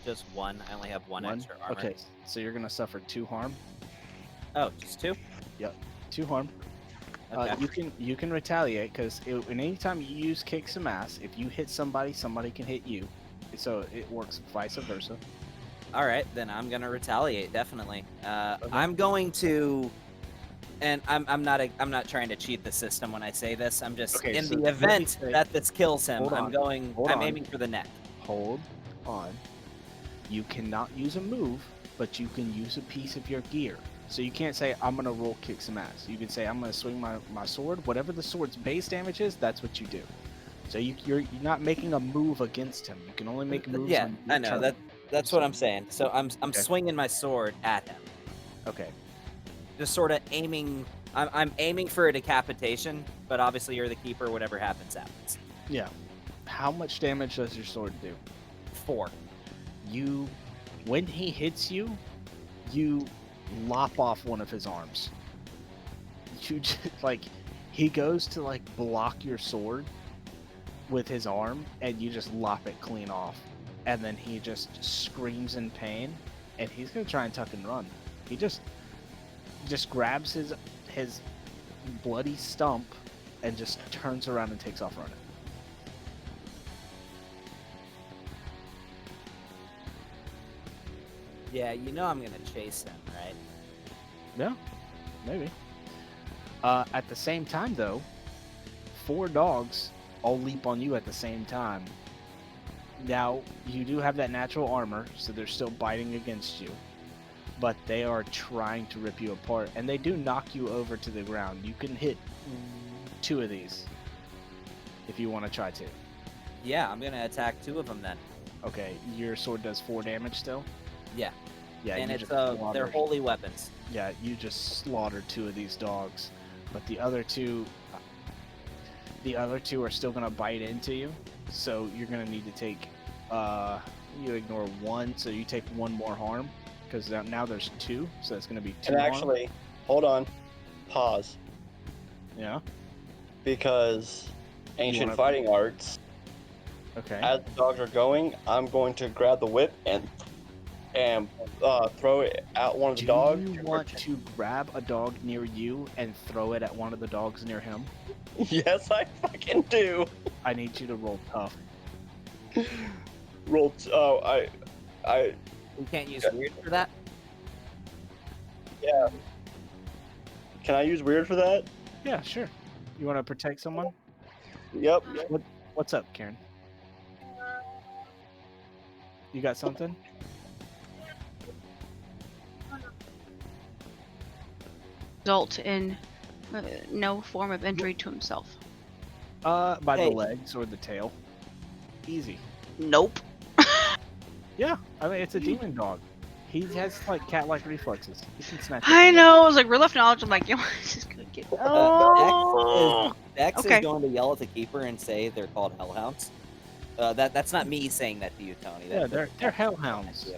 S4: Just 1. I only have 1 extra armor.
S2: Okay. So you're gonna suffer 2 harm.
S4: Oh, just 2?
S2: 2 harm.
S4: Okay.
S2: You can retaliate because anytime you use kick some ass, if you hit somebody, somebody can hit you. So it works vice versa.
S4: All right, then I'm gonna retaliate definitely. I'm going to, and I'm not trying to cheat the system when I say this. I'm just
S2: Okay,
S4: in
S2: so
S4: the
S2: let me
S4: event
S2: say-
S4: that this kills him.
S2: Hold
S4: I'm
S2: on,
S4: going.
S2: hold
S4: I'm
S2: on.
S4: aiming for the neck.
S2: Hold on. You cannot use a move, but you can use a piece of your gear. So you can't say, I'm going to roll kick some ass. You can say, I'm going to swing my sword. Whatever the sword's base damage is, that's what you do. So you're not making a move against him. You can only make moves
S4: Yeah,
S2: on
S4: I
S2: your
S4: know
S2: turn.
S4: that. That's what I'm saying. So I'm
S2: Okay.
S4: swinging my sword at him,
S2: Okay.
S4: just sort of aiming. I'm aiming for a decapitation, but obviously you're the keeper. Whatever happens, happens.
S2: Yeah. How much damage does your sword do?
S4: 4.
S2: When he hits you, you lop off one of his arms. You just, he goes to block your sword with his arm, and you just lop it clean off. And then he just screams in pain, and he's gonna try and tuck and run. He just grabs his bloody stump and just turns around and takes off running.
S4: Yeah, you know I'm gonna chase him, right?
S2: Yeah, maybe. At the same time, though, 4 dogs all leap on you at the same time. Now, you do have that natural armor, so they're still biting against you, but they are trying to rip you apart, and they do knock you over to the ground. You can hit 2 of these if you want to try to.
S4: Yeah, I'm gonna attack 2 of them then.
S2: Okay, your sword does 4 damage still?
S4: Yeah.
S2: Yeah,
S4: And
S2: you
S4: it's
S2: just
S4: they're
S2: slaughtered-
S4: holy weapons.
S2: Yeah, you just slaughtered 2 of these dogs, but the other two are still gonna bite into you. So you're gonna need to take, you ignore 1, so you take 1 more harm because now there's 2, so it's gonna be 2
S3: And
S2: harm.
S3: actually, hold on, pause,
S2: Yeah.
S3: because ancient
S2: wanna-
S3: fighting arts.
S2: Okay.
S3: As the dogs are going, I'm going to grab the whip and throw it at one of the
S2: Do
S3: dogs.
S2: you want to grab a dog near you and throw it at one of the dogs near him?
S3: Yes, I fucking do.
S2: I need you to roll tough.
S3: Roll. I.
S4: We can't use weird for that.
S3: Yeah. Can I use weird for that?
S2: Yeah, sure. You want to protect someone?
S3: Yep.
S2: What's up, Karen? You got something?
S6: Result in no form of injury to himself.
S2: By
S4: Hey.
S2: the legs or the tail. Easy.
S6: Nope.
S2: Yeah, I mean it's a demon dog. He has cat-like reflexes. He can snatch.
S6: I
S2: it.
S6: know. I was like, real left knowledge. I'm like, you know, this is gonna get. Oh.
S4: Dex
S6: Okay.
S4: is going to yell at the keeper and say they're called hellhounds. That's not me saying that to you, Tony.
S2: Yeah,
S4: That-
S2: they're hellhounds.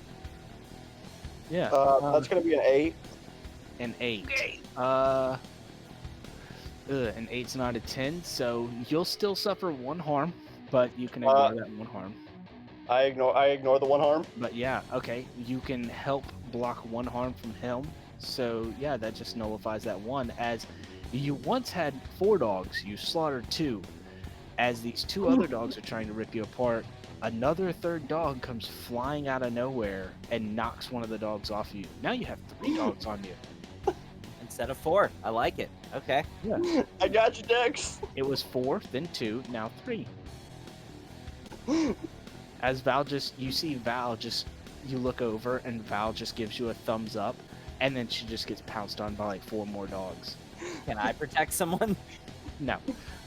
S2: Yeah.
S3: That's gonna be an 8.
S2: An 8. An 8's not a 10, so you'll still suffer 1 harm, but you can ignore that 1 harm.
S3: I ignore the 1 harm.
S2: But yeah, okay, you can help block 1 harm from him. So yeah, that just nullifies that 1. As you once had 4 dogs, you slaughtered 2. As these 2 other dogs are trying to rip you apart, another 3rd dog comes flying out of nowhere and knocks one of the dogs off you. Now you have 3 dogs on you.
S4: Instead of 4. I like it. Okay.
S2: Yeah,
S3: I got you, Dex.
S2: it was 4, then 2, now 3. As you see Val you look over and Val just gives you a thumbs up, and then she just gets pounced on by 4 more dogs.
S4: Can I protect someone?
S2: No.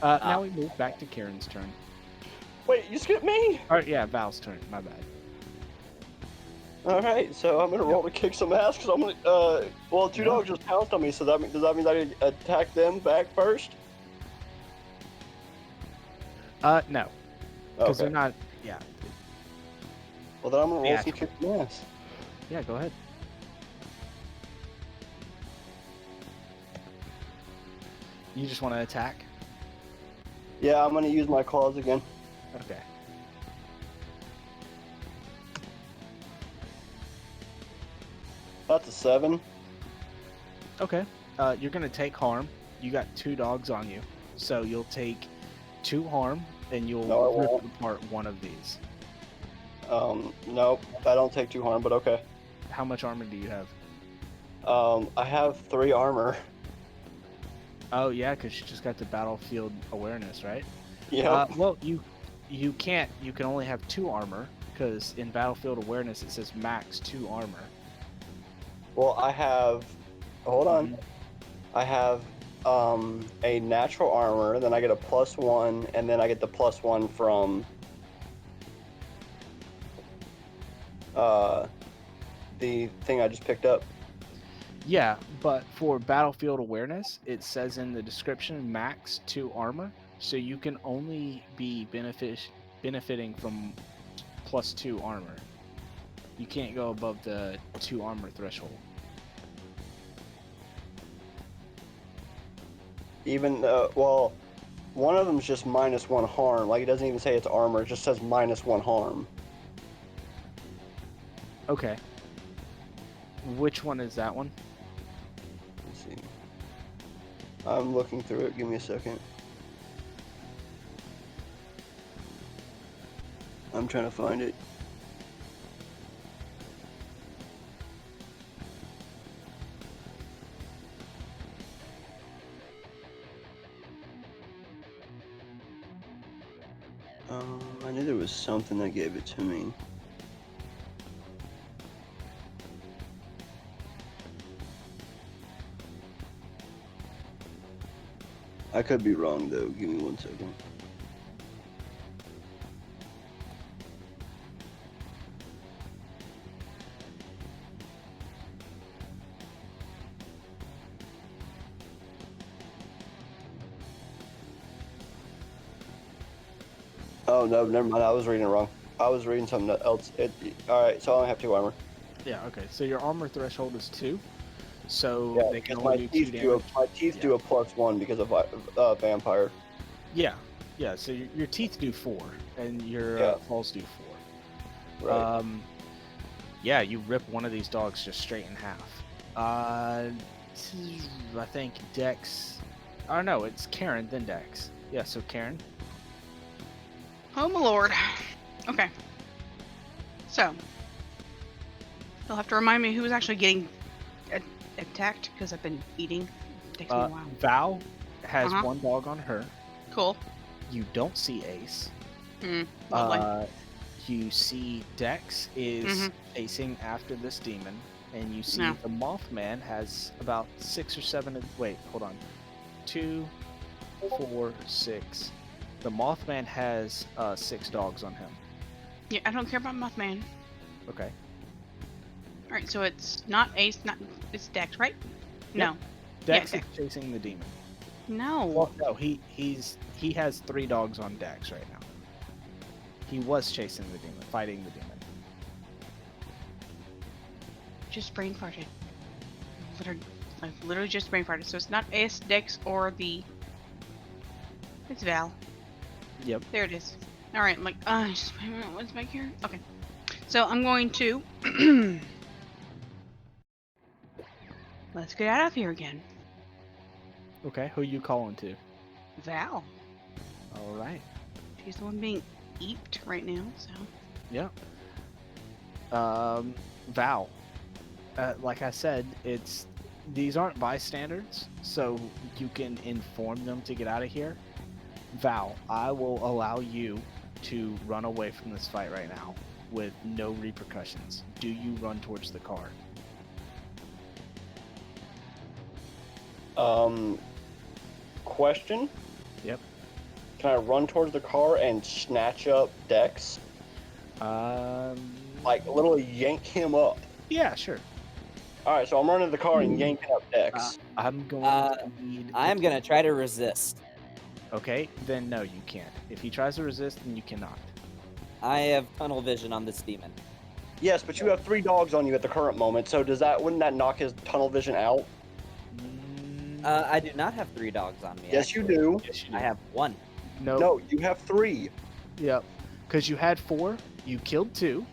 S2: Now we move back to Karen's turn.
S3: Wait, you skipped me.
S2: Or yeah, Val's turn. My bad.
S3: All right, so I'm gonna roll to kick some ass because I'm gonna. Well, 2
S2: Yeah.
S3: dogs just pounced on me, so does that mean I attack them back first?
S2: No, because
S3: Okay.
S2: they're not. Yeah.
S3: Well, then I'm gonna roll
S2: Yeah.
S3: some kick some ass.
S2: Yeah. Go ahead. You just want to attack?
S3: Yeah, I'm gonna use my claws again.
S2: Okay.
S3: That's a 7.
S2: Okay. You're gonna take harm, You got 2 dogs on you, so you'll take 2 harm, and you'll
S3: No, I
S2: rip
S3: won't.
S2: apart one of these.
S3: Nope, I don't take 2 harm, but okay.
S2: How much armor do you have?
S3: I have 3 armor.
S2: Oh yeah, because you just got the battlefield awareness, right?
S3: Yep.
S2: Well, you can't. You can only have 2 armor because in battlefield awareness it says max 2 armor.
S3: Well, I have. Hold on.
S2: Mhm.
S3: I have a natural armor, then I get a +1, and then I get the +1 from the thing I just picked up.
S2: Yeah, but for battlefield awareness, it says in the description max 2 armor, so you can only be benefiting from +2 armor. You can't go above the 2 armor threshold.
S3: Even well, one of them's just -1 harm. Like it doesn't even say it's armor; it just says -1 harm.
S2: Okay. Which one is that one?
S3: Let's see. I'm looking through it. Give me a second. I'm trying to find it. I knew there was something that gave it to me. I could be wrong though. Give me 1 second. Oh no, never mind. I was reading it wrong. I was reading something else. All right, so I only have 2 armor.
S2: Yeah, okay. So your armor threshold is 2. So
S3: Yeah,
S2: they can
S3: because my
S2: only do 2
S3: teeth do
S2: damage.
S3: my teeth do a +1 because of vampire.
S2: Yeah. Yeah, so your teeth do 4 and your
S3: Yeah.
S2: claws do 4.
S3: Right.
S2: Yeah, you rip one of these dogs just straight in half. I think Dex. Oh no, it's Karen then Dex. Yeah, so Karen.
S6: Oh my lord. Okay. So, you'll have to remind me who was actually getting attacked because I've been eating. It takes me a while.
S2: Val has
S6: Uh-huh.
S2: 1 dog on her.
S6: Cool.
S2: You don't see Ace.
S6: Lovely.
S2: You see Dex is
S6: Mhm.
S2: chasing after this demon, and you see
S6: No.
S2: the Mothman has about 6 or 7. Wait, hold on. 2, 4, 6. The Mothman has 6 dogs on him.
S6: Yeah, I don't care about Mothman.
S2: Okay.
S6: All right, so it's not Ace, it's Dex, right? No.
S2: Dex
S6: Yeah,
S2: is chasing the demon.
S6: No.
S2: Well, no, he has 3 dogs on Dex right now. He was chasing the demon, fighting the demon.
S6: Just brain farted. Literally just brain farted. So it's not Ace, Dex, or the. It's Val.
S2: Yep.
S6: There it is. All right. I'm like, just wait a minute. What's back here? Okay. So I'm going to. Let's get out of here again.
S2: Okay, who you calling to?
S6: Val.
S2: All right.
S6: She's the one being eeped right now. So.
S2: Yeah. Val. Like I said, these aren't bystanders, so you can inform them to get out of here. Val, I will allow you to run away from this fight right now with no repercussions. Do you run towards the car?
S3: Question?
S2: Yep.
S3: Can I run towards the car and snatch up Dex? Like literally yank him up.
S2: Yeah, sure.
S3: All right, so I'm running to the car and yanking up Dex.
S2: I'm going to need.
S4: I am gonna try to resist.
S2: Okay, then no, you can't. If he tries to resist, then you cannot.
S4: I have tunnel vision on this demon.
S3: Yes, but you have 3 dogs on you at the current moment. So wouldn't that knock his tunnel vision out?
S4: I do not have 3 dogs on me.
S3: Yes, you
S4: actually.
S3: do.
S2: Yes, you do.
S4: I have 1.
S3: No, you have 3.
S2: Yep. Because you had 4, you killed 2,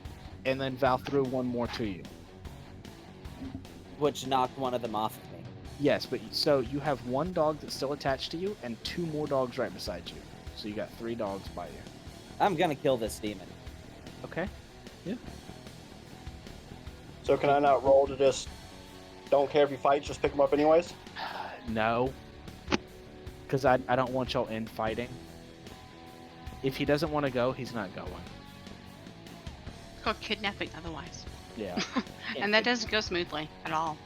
S2: and then Val threw 1 more to you.
S4: Which knocked one of them off of me.
S2: Yes, but so you have one dog that's still attached to you and 2 more dogs right beside you. So you got 3 dogs by you.
S4: I'm gonna kill this demon.
S2: Okay.
S3: So can I not roll to just don't care if he fights, just pick him up anyways?
S2: No. Because I don't want y'all in fighting. If he doesn't want to go, he's not going.
S6: It's called kidnapping otherwise.
S2: Yeah.
S6: And that doesn't go smoothly at all.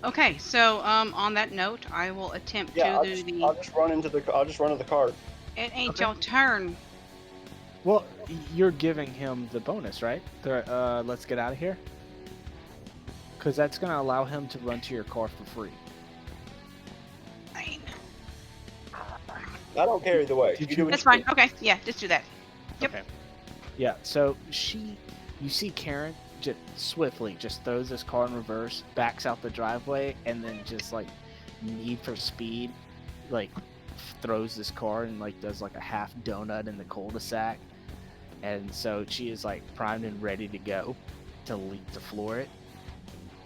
S6: Okay, so on that note, I will attempt
S3: Yeah,
S6: to
S3: I'll
S6: do
S3: just,
S6: the.
S3: I'll just run into the car.
S6: It ain't
S2: Okay.
S6: your turn.
S2: Well, you're giving him the bonus, right? Let's get out of here. Because that's going to allow him to run to your car for free.
S6: Fine.
S3: I don't care either way.
S2: Did
S3: You
S2: you-
S3: do what
S6: That's
S3: you
S6: fine.
S3: do.
S6: Okay, yeah, just do that. Yep.
S2: Okay. Yeah, so you see Karen just swiftly just throws this car in reverse, backs out the driveway, and then just like Need for Speed, like throws this car and like does like a half donut in the cul-de-sac. And so she is like primed and ready to go to floor it.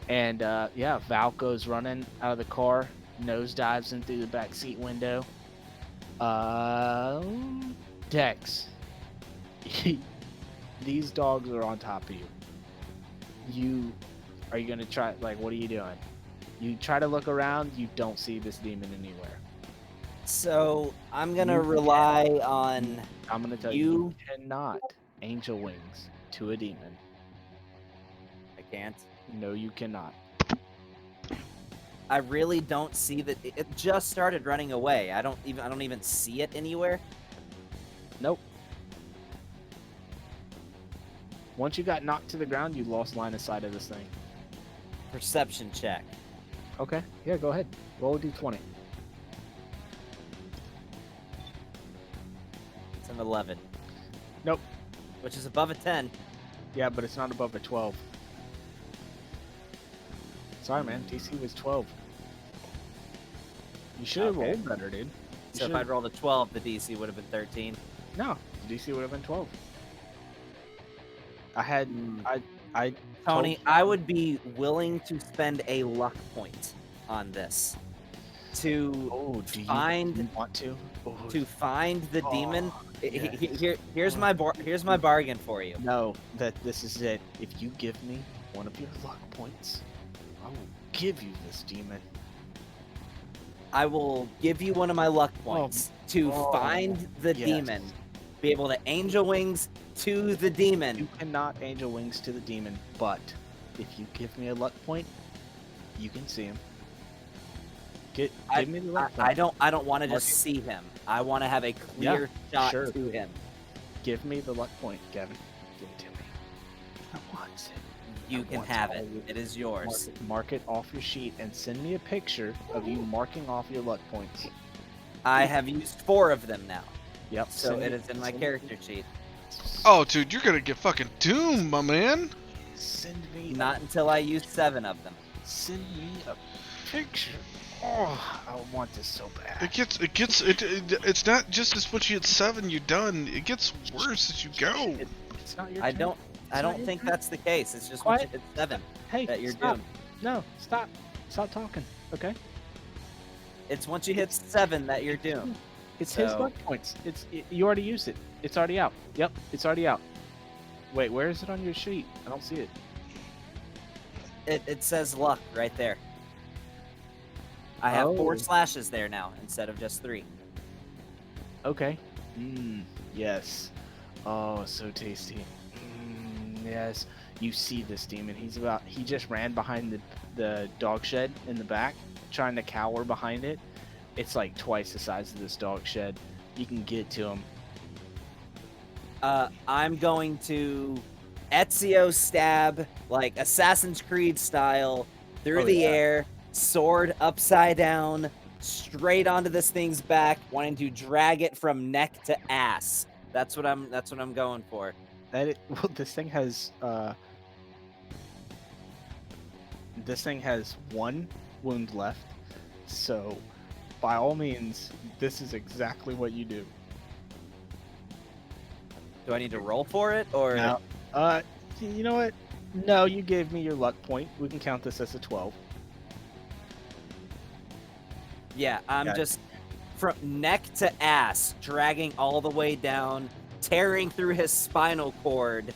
S2: And yeah, Val goes running out of the car, nosedives in through the back seat window. Dex, these dogs are on top of you. Are you gonna try? Like, what are you doing? You try to look around. You don't see this demon anywhere.
S4: So I'm gonna
S2: You
S4: rely on.
S2: I'm gonna tell you cannot angel wings to a demon.
S4: I can't.
S2: No, you cannot.
S4: I really don't see that. It just started running away. I don't even see it anywhere.
S2: Nope. Once you got knocked to the ground, you lost line of sight of this thing.
S4: Perception check.
S2: Okay. Yeah, go ahead. Roll a d20.
S4: It's an 11.
S2: Nope.
S4: Which is above a 10.
S2: Yeah, but it's not above a 12. Sorry, man. DC was 12. You should have
S4: Okay.
S2: rolled better, dude.
S4: So if I'd rolled a 12, the DC would have been 13.
S2: No, DC would have been 12. I had
S4: Hmm.
S2: I
S4: Tony,
S2: told-
S4: I would be willing to spend a luck point on this to
S2: Oh, do you,
S4: find-
S2: do you want to? Oh,
S4: find the demon.
S2: yes.
S4: Here's my bargain for you.
S2: No, that this is it. If you give me one of your luck points, I will give you this demon.
S4: I will give you one of my luck points to find the
S2: yes.
S4: demon, be able to angel wings to the demon.
S2: You cannot angel wings to the demon, but if you give me a luck point, you can see him. Give me the luck point.
S4: I don't want to
S2: Mark
S4: just
S2: it.
S4: see him. I want to have a clear shot
S2: sure.
S4: to him.
S2: Give me the luck point, Gavin. Give it to me. I want it.
S4: You
S2: I
S4: can
S2: want
S4: have
S2: all
S4: it.
S2: of
S4: It is yours.
S2: Mark it off your sheet and send me a picture of you marking off your luck points.
S4: I have used 4 of them now,
S2: Yep.
S4: so
S2: send
S4: it
S2: me-
S4: is in my
S2: send me-
S4: character sheet.
S1: Oh, dude, you're gonna get fucking doomed, my man.
S2: Send me
S4: Not until I use 7 of them.
S2: Send me a picture. Oh, I want this so bad.
S1: It's not just as once you hit 7, you're done. It gets worse as you go.
S2: It's not your
S4: I
S2: turn.
S4: don't
S2: not your
S4: think
S2: turn.
S4: that's the case. It's just once you
S2: Quiet.
S4: hit 7
S2: Hey,
S4: that you're
S2: stop.
S4: doomed.
S2: No, stop. Stop talking. Okay.
S4: It's once you hit 7 that you're doomed.
S2: It's his
S4: So-
S2: luck points. You already used it. It's already out. Yep, it's already out. Wait, where is it on your sheet? I don't see it.
S4: It says luck right there. I have 4
S2: Oh.
S4: slashes there now instead of just 3.
S2: Okay. Yes. Oh, so tasty. Yes. You see this demon. He just ran behind the dog shed in the back, trying to cower behind it. It's like twice the size of this dog shed. You can get to him.
S4: I'm going to Ezio stab, like Assassin's Creed style, through
S2: Oh,
S4: the
S2: yeah.
S4: air, sword upside down, straight onto this thing's back, wanting to drag it from neck to ass. That's what I'm going for.
S2: Well, this thing has one wound left. So, by all means, this is exactly what you do.
S4: Do I need to roll for it or
S2: Now, you know what? No, you gave me your luck point. We can count this as a 12.
S4: Yeah, I'm
S2: Got it.
S4: just from neck to ass, dragging all the way down, tearing through his spinal cord,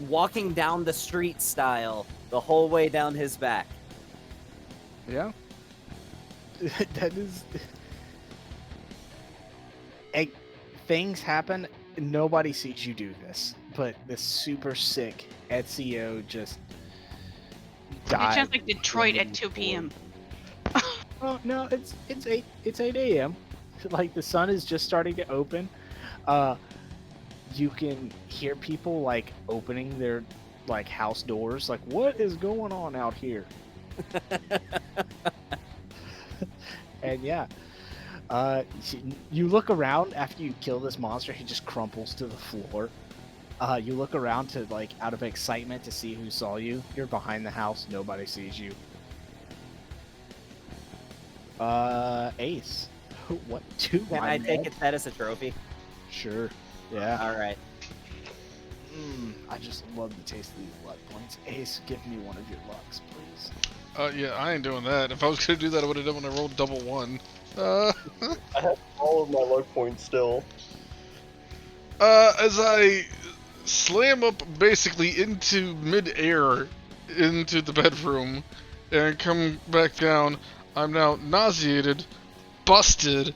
S4: walking down the street style the whole way down his back.
S2: Yeah. That is. Things happen. Nobody sees you do this, but this super sick Ezio just
S6: It
S2: died.
S6: sounds like Detroit at 2 p.m.
S2: Oh no, it's 8 a.m. Like the sun is just starting to open. You can hear people like opening their like house doors. Like, what is going on out here? And yeah, you look around after you kill this monster. He just crumples to the floor. You look around to like out of excitement to see who saw you. You're behind the house. Nobody sees you. Ace. What? Two?
S4: Can I take that as a trophy?
S2: Sure. Yeah.
S4: All right.
S2: I just love the taste of these luck points. Ace, give me one of your lucks, please.
S1: Yeah, I ain't doing that. If I was gonna do that, I would have done when I rolled double one.
S3: I have all of my luck points still.
S1: As I slam up basically into mid-air into the bedroom and come back down, I'm now nauseated, busted,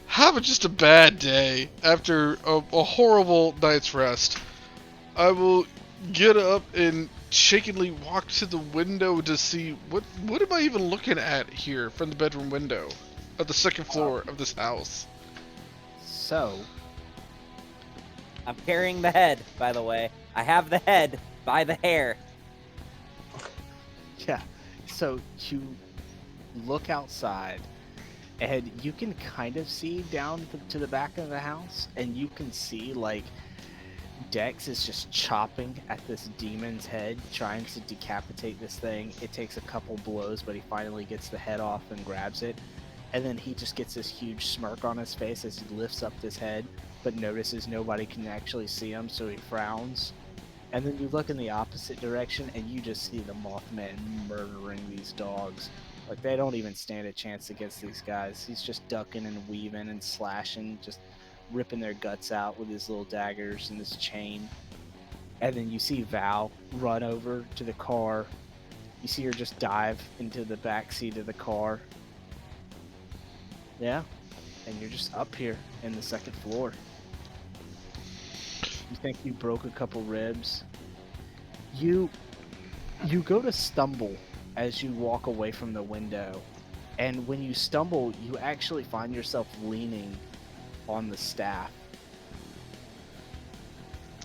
S1: having just a bad day after a horrible night's rest. I will get up and shakenly walk to the window to see what am I even looking at here from the bedroom window of the second floor of this house.
S2: So,
S4: I'm carrying the head, by the way. I have the head by the hair.
S2: yeah. So you look outside, and you can kind of see down to the back of the house, and you can see like Dex is just chopping at this demon's head, trying to decapitate this thing. It takes a couple blows, but he finally gets the head off and grabs it. And then he just gets this huge smirk on his face as he lifts up this head, but notices nobody can actually see him, so he frowns. And then you look in the opposite direction, and you just see the Mothman murdering these dogs. Like, they don't even stand a chance against these guys. He's just ducking and weaving and slashing, just ripping their guts out with his little daggers and his chain. And then you see Val run over to the car. You see her just dive into the back seat of the car. Yeah. And you're just up here in the second floor. You think you broke a couple ribs. You go to stumble as you walk away from the window. And when you stumble, you actually find yourself leaning on the staff.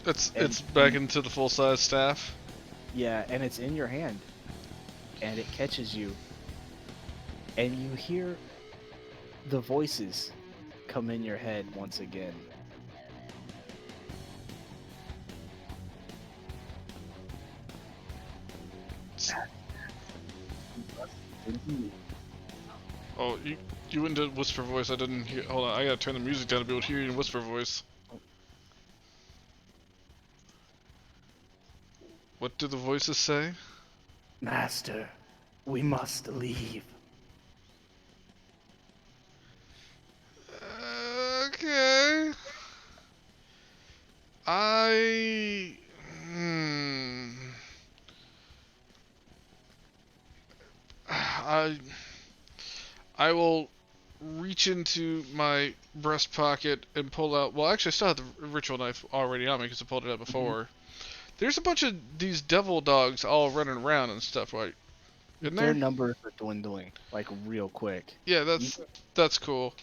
S1: It's back into the full size staff.
S2: Yeah, and it's in your hand. And it catches you. And you hear the voices come in your head once again.
S1: Oh, you went into whisper voice. I didn't hear. Hold on, I gotta turn the music down to be able to hear you in whisper voice. What do the voices say?
S2: Master, we must leave.
S1: Okay. I. Hmm. I will reach into my breast pocket and pull out. Well, actually, I still have the ritual knife already on me because I pulled it out before. There's a bunch of these devil dogs all running around and stuff, right? Isn't
S2: Their
S1: there?
S2: numbers are dwindling, like, real quick.
S1: Yeah, that's cool.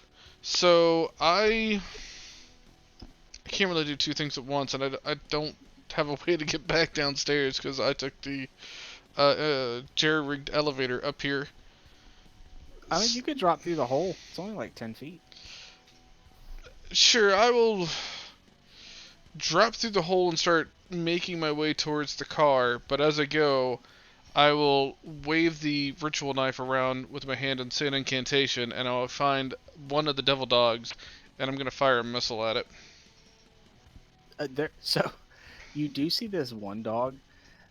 S1: So I can't really do two things at once, and I don't have a way to get back downstairs because I took the jerry-rigged elevator up here.
S2: I mean, you could drop through the hole. It's only like 10 feet.
S1: Sure, I will drop through the hole and start making my way towards the car, but as I go, I will wave the ritual knife around with my hand and say an incantation, and I'll find one of the devil dogs, and I'm going to fire a missile at it.
S2: So You do see this one dog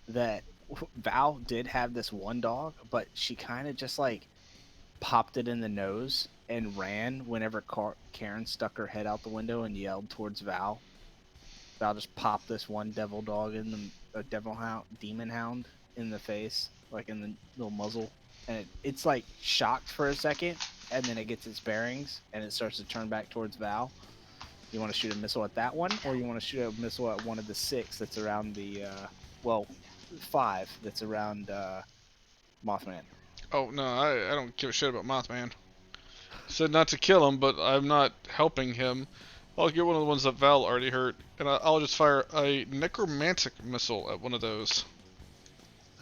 S2: that Val did have this one dog, but she kind of just like popped it in the nose and ran whenever Karen stuck her head out the window and yelled towards Val. Val just popped this one devil dog in the demon hound in the face, like in the little muzzle, and it's like shocked for a second, and then it gets its bearings and it starts to turn back towards Val. You want to shoot a missile at that one, or you want to shoot a missile at one of the 6 that's around the, 5 that's around Mothman?
S1: Oh no, I don't give a shit about Mothman. Said not to kill him, but I'm not helping him. I'll get one of the ones that Val already hurt, and I'll just fire a necromantic missile at one of those.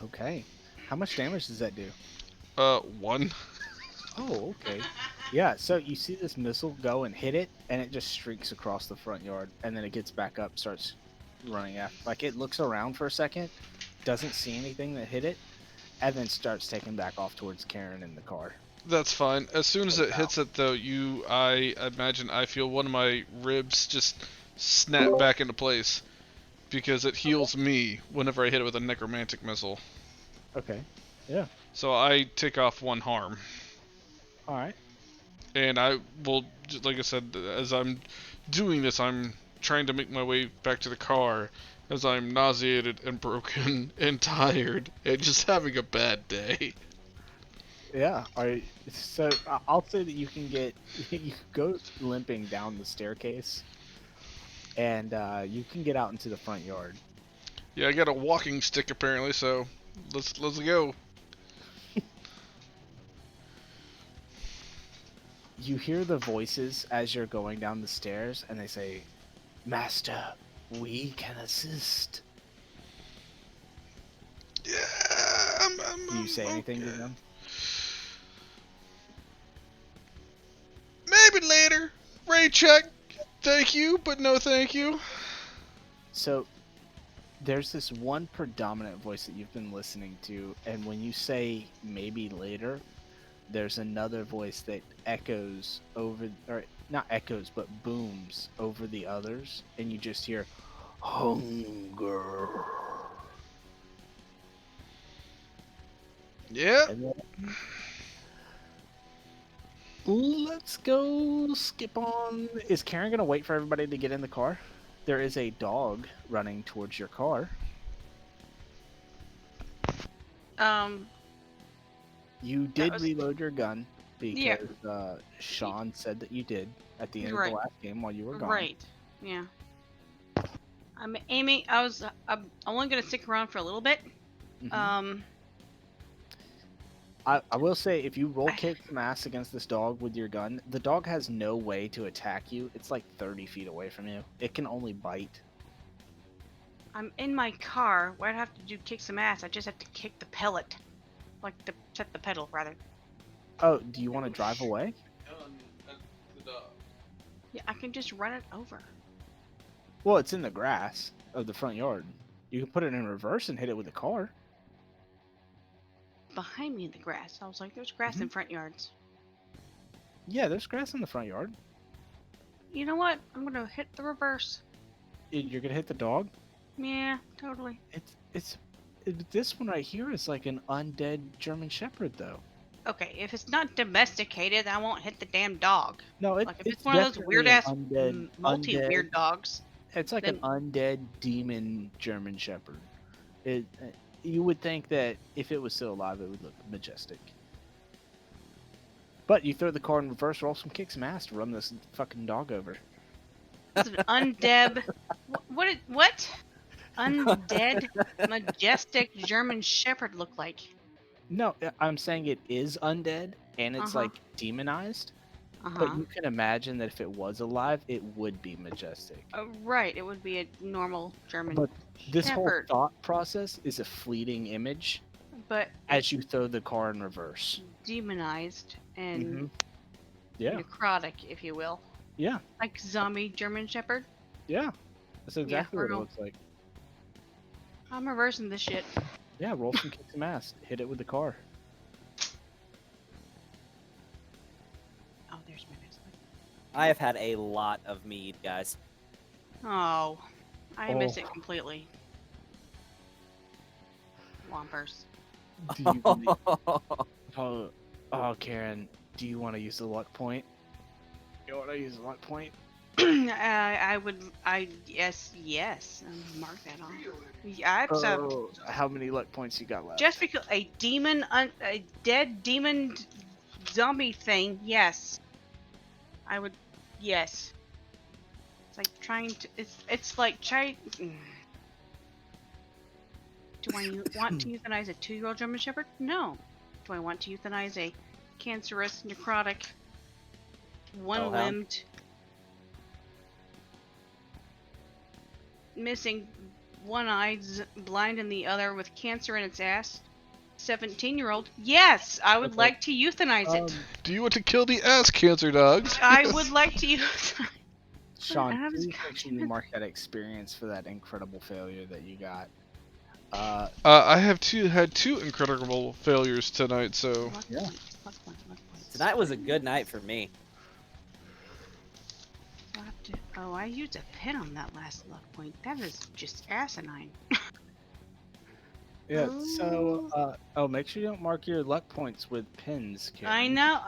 S2: Okay. How much damage does that do?
S1: 1.
S2: Oh, okay. Yeah, so you see this missile go and hit it, and it just streaks across the front yard, and then it gets back up, starts running after. Like, it looks around for a second, doesn't see anything that hit it, and then starts taking back off towards Karen in the car.
S1: That's fine. As soon as it hits it, though, I imagine I feel one of my ribs just snap back into place, because it heals me whenever I hit it with a necromantic missile.
S2: Okay. Yeah.
S1: So I take off 1 harm.
S2: All right.
S1: And I will, like I said, as I'm doing this, I'm trying to make my way back to the car as I'm nauseated and broken and tired and just having a bad day.
S2: Yeah. All right. So I'll say that you can go limping down the staircase, and you can get out into the front yard.
S1: Yeah, I got a walking stick apparently, so let's go.
S2: You hear the voices as you're going down the stairs, and they say, "Master, we can assist."
S1: Yeah,
S2: Do you say anything to
S1: okay.
S2: them?
S1: Maybe later. Ray check. Thank you, but no thank you.
S2: So, there's this one predominant voice that you've been listening to, and when you say maybe later, there's another voice that echoes over, or not echoes, but booms over the others, and you just hear hunger.
S1: Yeah.
S2: And then, let's go skip on. Is Karen gonna wait for everybody to get in the car? There is a dog running towards your car. You did
S6: was-
S2: reload your gun
S6: Yeah.
S2: because Sean said that you did at the end of
S6: Right.
S2: the last game while you were gone.
S6: Right. Yeah. I'm aiming. I'm only gonna stick around for a little bit.
S2: Mhm. I will say, if you roll kick some ass against this dog with your gun, the dog has no way to attack you. It's like 30 feet away from you. It can only bite.
S6: I'm in my car. What I have to do, kick some ass. I just have to kick the pellet, like set the pedal rather.
S2: Oh, do you want to drive away?
S6: Yeah, I can just run it over.
S2: Well, it's in the grass of the front yard. You can put it in reverse and hit it with a car.
S6: Behind me in the grass. I was like, there's grass in front yards.
S2: Yeah, there's grass in the front yard.
S6: You know what? I'm gonna hit the reverse.
S2: You're gonna hit the dog.
S6: Yeah, totally.
S2: This one right here is like an undead German Shepherd, though.
S6: Okay, if it's not domesticated, I won't hit the damn dog.
S2: No,
S6: Like if it's one of those
S2: definitely
S6: weird
S2: an
S6: ass
S2: undead,
S6: multi-weird dogs.
S2: It's like an undead demon German Shepherd. You would think that if it was still alive, it would look majestic. But you throw the car in reverse, roll some kicks, some ass to run this fucking dog over.
S6: It's an undead. What? Undead, majestic German Shepherd look like?
S2: No, I'm saying it is undead and it's
S6: Uh-huh.
S2: like demonized.
S6: Uh-huh.
S2: But you can imagine that if it was alive, it would be majestic.
S6: Right, it would be a normal German
S2: But this whole
S6: Shepherd.
S2: thought process is a fleeting image
S6: but
S2: as you throw the car in reverse.
S6: demonized and
S2: Mhm. Yeah,
S6: necrotic, if you will.
S2: yeah,
S6: Like zombie German Shepherd.
S2: yeah. That's exactly
S6: we're
S2: what it
S6: going-
S2: looks like.
S6: I'm reversing this shit.
S2: Yeah, roll some kicks some ass. Hit it with the car.
S6: Oh, there's my next one.
S4: I have had a lot of mead, guys.
S6: Oh. I miss it completely. Wompers.
S2: Do you really... Oh, Karen, do you want to use the luck point? You want to use the luck point?
S6: I would. Yes. Mark that on. Yeah,
S2: How many luck points you got left?
S6: just because a dead demon zombie thing. Yes, I would. Yes. It's like trying to. It's like try. Do I want to euthanize a 2-year-old German Shepherd? No. Do I want to euthanize a cancerous, necrotic, one-limbed, missing one eye, blind in the other, with cancer in its ass 17-year-old? Yes, I would like to euthanize it.
S1: Do you want to kill the ass cancer dogs?
S6: I would like to euthanize.
S2: Sean,
S6: I was
S2: please make sure you mark that experience for that incredible failure that you got.
S1: I have had two incredible failures tonight, so
S2: Yeah.
S4: Tonight was a good night for me.
S6: Oh, I used a pin on that last luck point. That is just asinine.
S2: Yeah. So, make sure you don't mark your luck points with pins, Karen.
S6: I know.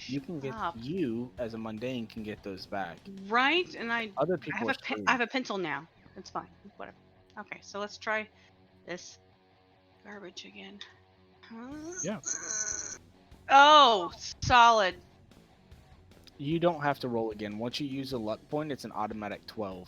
S2: You can get you as a mundane can get those back.
S6: Right, and
S2: Other people are
S6: I have a pencil now. It's fine. Whatever. Okay, so let's try this garbage again.
S2: Yeah.
S6: Oh, solid.
S2: You don't have to roll again. Once you use a luck point, it's an automatic 12.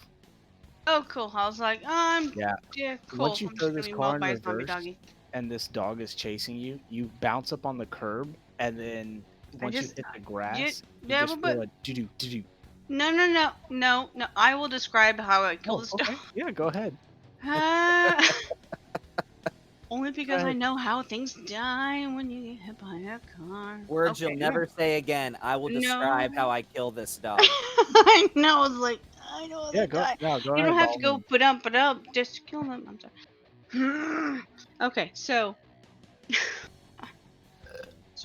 S6: Oh, cool. I was like, yeah, cool.
S2: Once you
S6: I'm
S2: throw
S6: just
S2: this
S6: gonna be
S2: car
S6: mauled
S2: in
S6: by a zombie
S2: reverse,
S6: doggy.
S2: and this dog is chasing you, you bounce up on the curb, and then once you hit the grass, you just feel a do-do.
S6: No. I will describe how I kill this dog.
S2: Yeah, go ahead.
S6: Only because I know how things die when you get hit by a car.
S4: Words you'll never say again. I will describe how I kill this dog.
S6: I know. It's like I know.
S2: Yeah, go ahead.
S6: You don't have to go put up. Just kill them. I'm sorry. Okay, so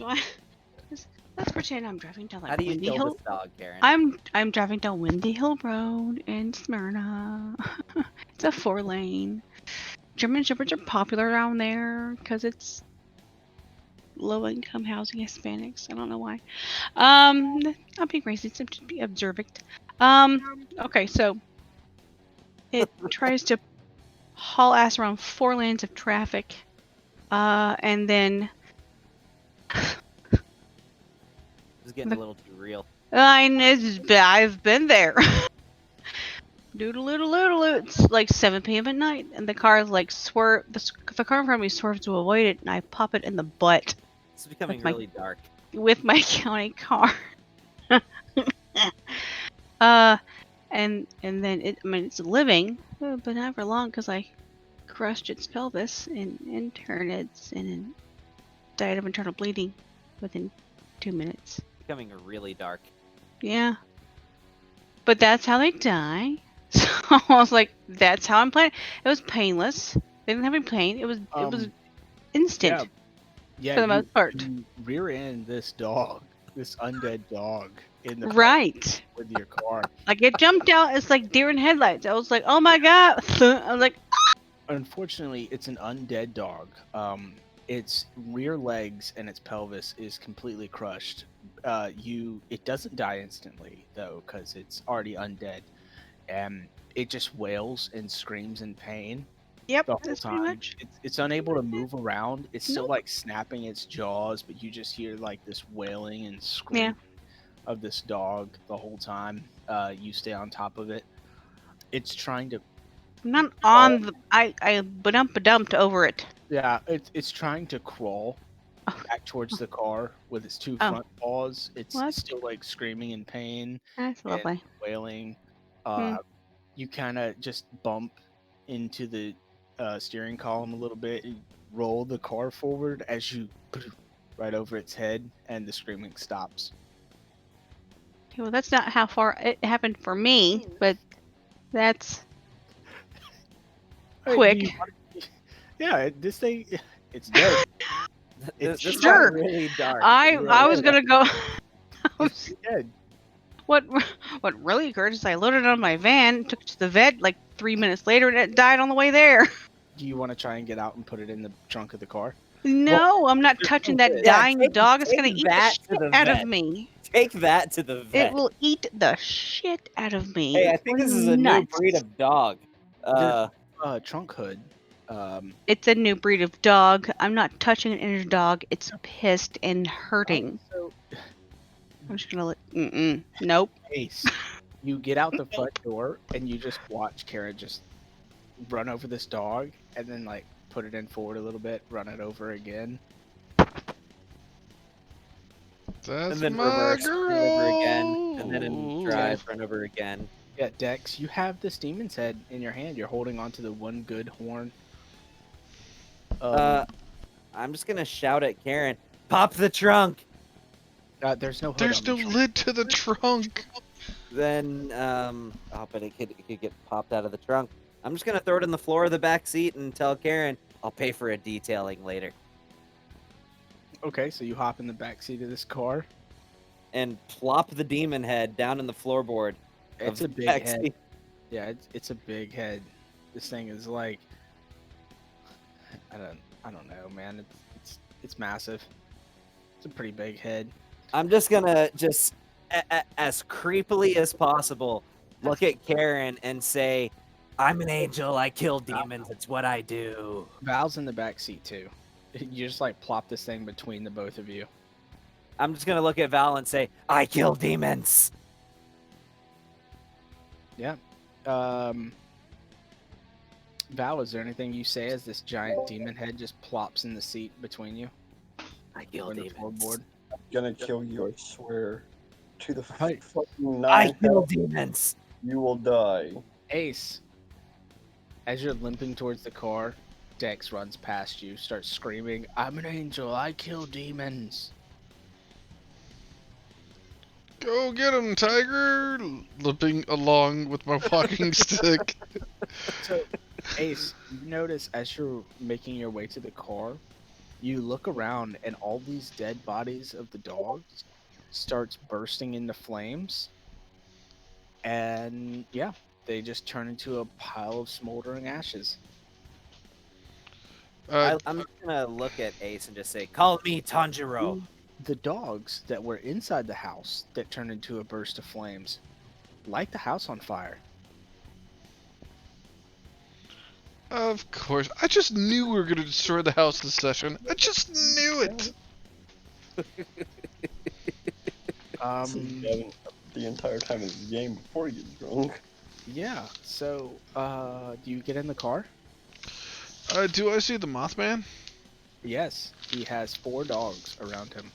S6: let's pretend I'm driving down
S4: How do you
S6: Windy
S4: kill
S6: Hill.
S4: this dog, Karen?
S6: I'm driving down Windy Hill Road in Smyrna. It's a 4-lane. German Shepherds are popular around there because it's low-income housing Hispanics. I don't know why. I'm being racist. I'm just being observant. Okay, so it tries to haul ass around 4 lanes of traffic, and then
S4: This is getting a little too real.
S6: I've been there. Doodle-doodle-doodle. It's like 7 p.m. at night, and the car is like swerve. The car in front of me swerves to avoid it, and I pop it in the butt.
S4: It's becoming really dark.
S6: With my county car. And then it's living, but not for long because I crushed its pelvis and internats and it died of internal bleeding within 2 minutes.
S4: Becoming really dark.
S6: Yeah. But that's how they die. So I was like, that's how I'm playing. It was painless. They didn't have any pain. It was instant.
S2: Yeah,
S6: for the most part.
S2: You rear end this dog, this undead dog, in the
S6: Right.
S2: with your car.
S6: Like it jumped out. It's like deer in headlights. I was like, oh my god. I was like,
S2: Unfortunately, it's an undead dog. Its rear legs and its pelvis is completely crushed. It doesn't die instantly though, because it's already undead, and it just wails and screams in pain.
S6: Yep,
S2: The whole
S6: that's
S2: time.
S6: pretty much.
S2: It's unable to move around. It's still like snapping its jaws, but you just hear like this wailing and scream of this dog the whole time. You stay on top of it. It's trying to.
S6: I'm not on the. I dumped over it.
S2: Yeah, it's trying to crawl back towards the car with its 2 front paws. It's still like screaming in pain.
S6: That's lovely.
S2: Wailing. You kind of just bump into the steering column a little bit and roll the car forward as you right over its head, and the screaming stops.
S6: Okay, well, that's not how far it happened for me, but that's quick.
S2: Yeah, this thing, it's dead.
S4: This
S6: Sure.
S4: got really dark.
S6: I was gonna go.
S2: It's dead.
S6: What what really occurred is I loaded it on my van, took it to the vet like 3 minutes later, and it died on the way there.
S2: Do you want to try and get out and put it in the trunk of the car?
S6: No, I'm not
S2: you're
S6: touching
S2: so
S6: that
S2: good.
S4: Yeah,
S6: dying dog. It's
S4: take
S6: gonna eat the
S4: that to
S6: shit
S4: the
S6: out of
S4: vet.
S6: me.
S4: Take that to the
S6: It
S4: vet.
S6: will eat the shit out of me.
S4: Hey, I think
S6: What
S4: this
S6: are
S4: is
S6: you
S4: a new
S6: nuts?
S4: breed of dog.
S2: Trunk hood.
S6: It's a new breed of dog. I'm not touching an injured dog. It's pissed and hurting.
S2: So,
S6: I'm just gonna let. Nope.
S2: Ace, you get out the front door and you just watch Kara just run over this dog and then like put it in forward a little bit, run it over again.
S1: That's
S4: And then
S1: my
S4: reverse,
S1: girl.
S4: run over again, and then in drive, run over again.
S2: Yeah, Dex, you have this demon's head in your hand. You're holding onto the one good horn.
S4: I'm just gonna shout at Karen, "Pop the trunk!"
S2: There's no hood
S1: There's
S2: on
S1: no
S2: the trunk.
S1: lid to the trunk.
S4: Then, oh, but it could get popped out of the trunk. I'm just gonna throw it in the floor of the back seat and tell Karen, "I'll pay for a detailing later."
S2: Okay, so you hop in the back seat of this car.
S4: And plop the demon head down in the floorboard.
S2: It's
S4: of
S2: a
S4: the
S2: big
S4: back
S2: head.
S4: seat.
S2: Yeah, it's a big head. This thing is like, I don't know, man. It's massive. It's a pretty big head.
S4: I'm just gonna as creepily as possible look at Karen and say, "I'm an angel. I kill demons. It's what I do."
S2: Val's in the back seat too. You just like plop this thing between the both of you.
S4: I'm just gonna look at Val and say, "I kill demons."
S2: Yeah. Val, is there anything you say as this giant demon head just plops in the seat between you?
S4: I kill
S2: On the
S4: demons.
S2: floorboard?
S3: Gonna kill you, I swear. To the
S2: Right.
S3: fucking
S4: I
S3: nine,
S4: kill demons.
S3: you will die.
S2: Ace, as you're limping towards the car, Dex runs past you, starts screaming, "I'm an angel, I kill demons."
S1: Go get him, tiger! Limping along with my walking stick.
S2: So, Ace, you notice as you're making your way to the car, you look around and all these dead bodies of the dogs starts bursting into flames. And yeah, they just turn into a pile of smoldering ashes.
S4: I'm just gonna look at Ace and just say, "Call me Tanjiro."
S2: The dogs that were inside the house that turned into a burst of flames light the house on fire.
S1: Of course. I just knew we were going to destroy the house this session. I just knew it.
S3: This is Gavin the entire time of the game before he gets drunk.
S2: Yeah, so do you get in the car?
S1: Do I see the Mothman?
S2: Yes, he has 4 dogs around him.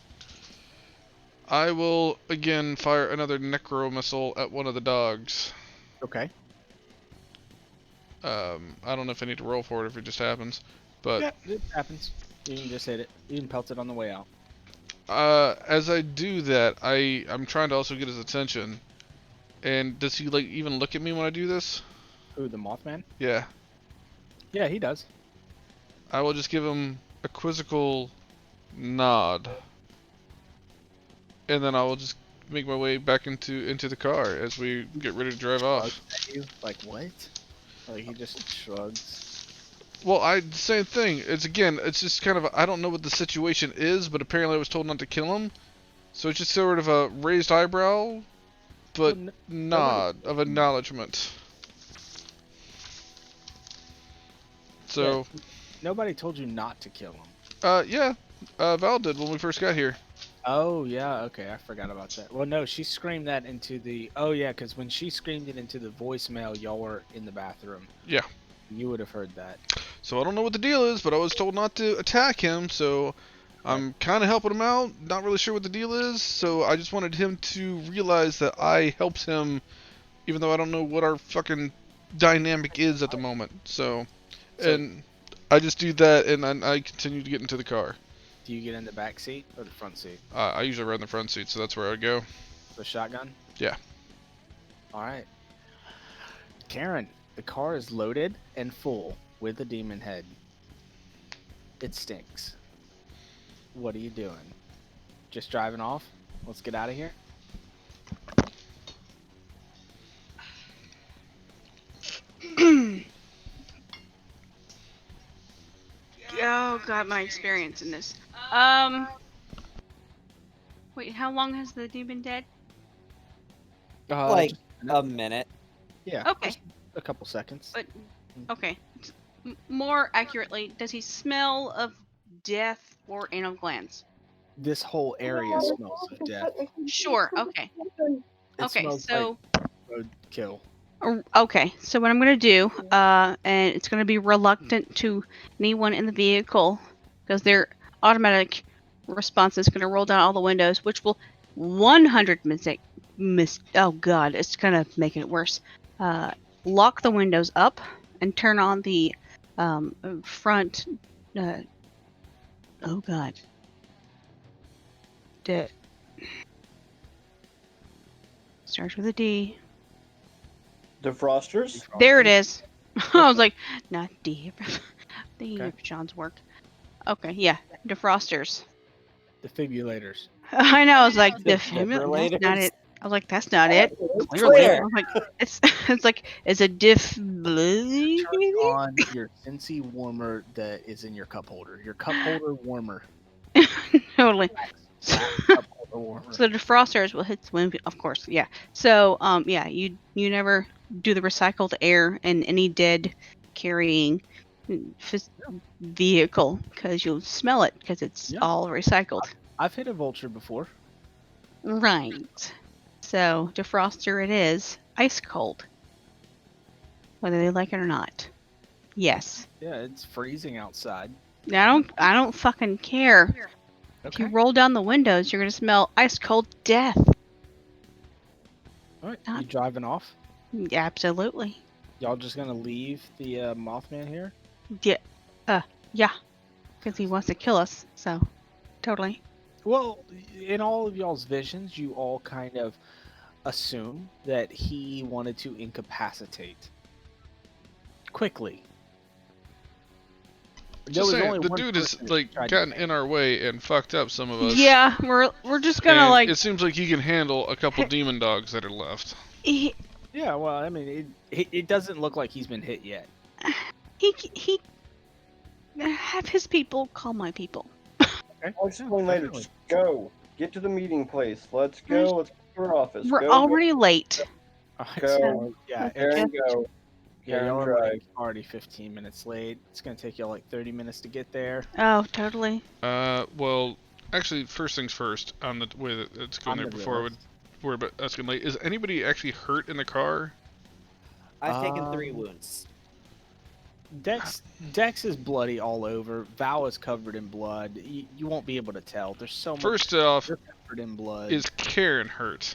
S1: I will again fire another necro missile at one of the dogs.
S2: Okay.
S1: I don't know if I need to roll for it if it just happens, but
S2: Yeah, it happens. You can just hit it. You can pelt it on the way out.
S1: as I do that, I'm trying to also get his attention. And does he like even look at me when I do this?
S2: Who, the Mothman?
S1: Yeah.
S2: Yeah, he does.
S1: I will just give him a quizzical nod. And then I will just make my way back into the car as we get ready to drive off.
S2: Shrugs at you, like, what? Like, he just shrugs.
S1: Well, same thing. It's just kind of I don't know what the situation is, but apparently I was told not to kill him. So it's just sort of a raised eyebrow, but
S2: Well,
S1: nod of acknowledgement. So,
S2: Nobody told you not to kill him.
S1: yeah, Val did when we first got here.
S2: Oh, yeah, okay, I forgot about that. Well, no, she screamed that into the... Oh, yeah, because when she screamed it into the voicemail, y'all were in the bathroom.
S1: Yeah.
S2: You would have heard that.
S1: So I don't know what the deal is, but I was told not to attack him, so I'm kind of helping him out. Not really sure what the deal is, so I just wanted him to realize that I helped him, even though I don't know what our fucking dynamic is at the moment. So and I just do that, and then I continue to get into the car.
S2: Do you get in the back seat or the front seat?
S1: I usually run the front seat, so that's where I would go.
S2: The shotgun?
S1: Yeah.
S2: All right. Karen, the car is loaded and full with the demon head. It stinks. What are you doing? Just driving off? Let's get out of here.
S6: god, my experience in this. Wait, how long has the demon dead?
S4: Like
S2: Just a minute.
S4: a minute.
S2: Yeah.
S6: Okay.
S2: Just a couple seconds.
S6: But okay, more accurately, does he smell of death or anal glands?
S2: This whole area smells of death.
S6: Sure. Okay.
S2: It
S6: Okay.
S2: smells
S6: So.
S2: like roadkill.
S6: Okay, so what I'm gonna do, and it's gonna be reluctant to anyone in the vehicle, because their automatic response is gonna roll down all the windows, which will 100 oh god, it's gonna make it worse. Lock the windows up and turn on the front. Oh god. Starts with a D.
S3: Defrosters?
S6: There it is. I was like, not D. Thinking
S2: Okay.
S6: of Sean's work. Okay, yeah, defrosters.
S2: Defibrillators.
S6: I know. I was like, that's not
S4: Defibrillators?
S6: it. I was like, that's not it. Clearly,
S4: Clear.
S6: I was like, it's like, it's a diff.
S2: Turn on your Scentsy warmer that is in your cup holder. Your cup holder warmer.
S6: Totally.
S2: Black cup holder warmer.
S6: So the defrosters will hit the wind, of course. Yeah. So yeah, you never do the recycled air in any dead carrying vehicle because you'll smell it because it's
S2: Yeah.
S6: all recycled.
S2: I've hit a vulture before.
S6: Right. So defroster it is, ice cold, whether they like it or not. Yes.
S2: Yeah, it's freezing outside.
S6: I don't fucking care. If you roll down the windows, you're gonna smell ice cold death.
S2: All right,
S6: Not-
S2: you driving off?
S6: Absolutely.
S2: Y'all just gonna leave the Mothman here?
S6: Yeah. Because he wants to kill us. So, totally.
S2: Well, in all of y'all's visions, you all kind of assume that he wanted to incapacitate quickly.
S1: Just saying, the
S2: one
S1: dude is
S2: person that
S1: like
S2: tried to
S1: gotten
S2: make
S1: in our way and fucked up some of us.
S6: Yeah, we're just gonna
S1: and
S6: like.
S1: it seems like he can handle a couple demon dogs that are left.
S6: He
S2: Yeah, well, I mean, it doesn't look like he's been hit yet.
S6: he have his people call my people.
S2: Okay.
S3: I'll explain later.
S2: definitely.
S3: Just go. Get to the meeting place. Let's go. Let's go to our office.
S6: We're
S3: go,
S6: already late.
S2: All right,
S3: Go.
S2: so, yeah,
S3: Karen, go.
S2: yeah, y'all
S3: Karen,
S2: are
S3: drive.
S2: like already 15 minutes late. It's gonna take y'all like 30 minutes to get there.
S6: Oh, totally.
S1: Well, actually, first things first, on the way that it's going
S2: On
S1: there
S2: the
S1: before I would
S2: list.
S1: worry about us getting late. Is anybody actually hurt in the car?
S4: I've taken 3
S2: Um,
S4: wounds.
S2: Dex is bloody all over. Val is covered in blood. You won't be able to tell. There's so much.
S1: First off,
S2: You're covered in blood.
S1: is Karen hurt?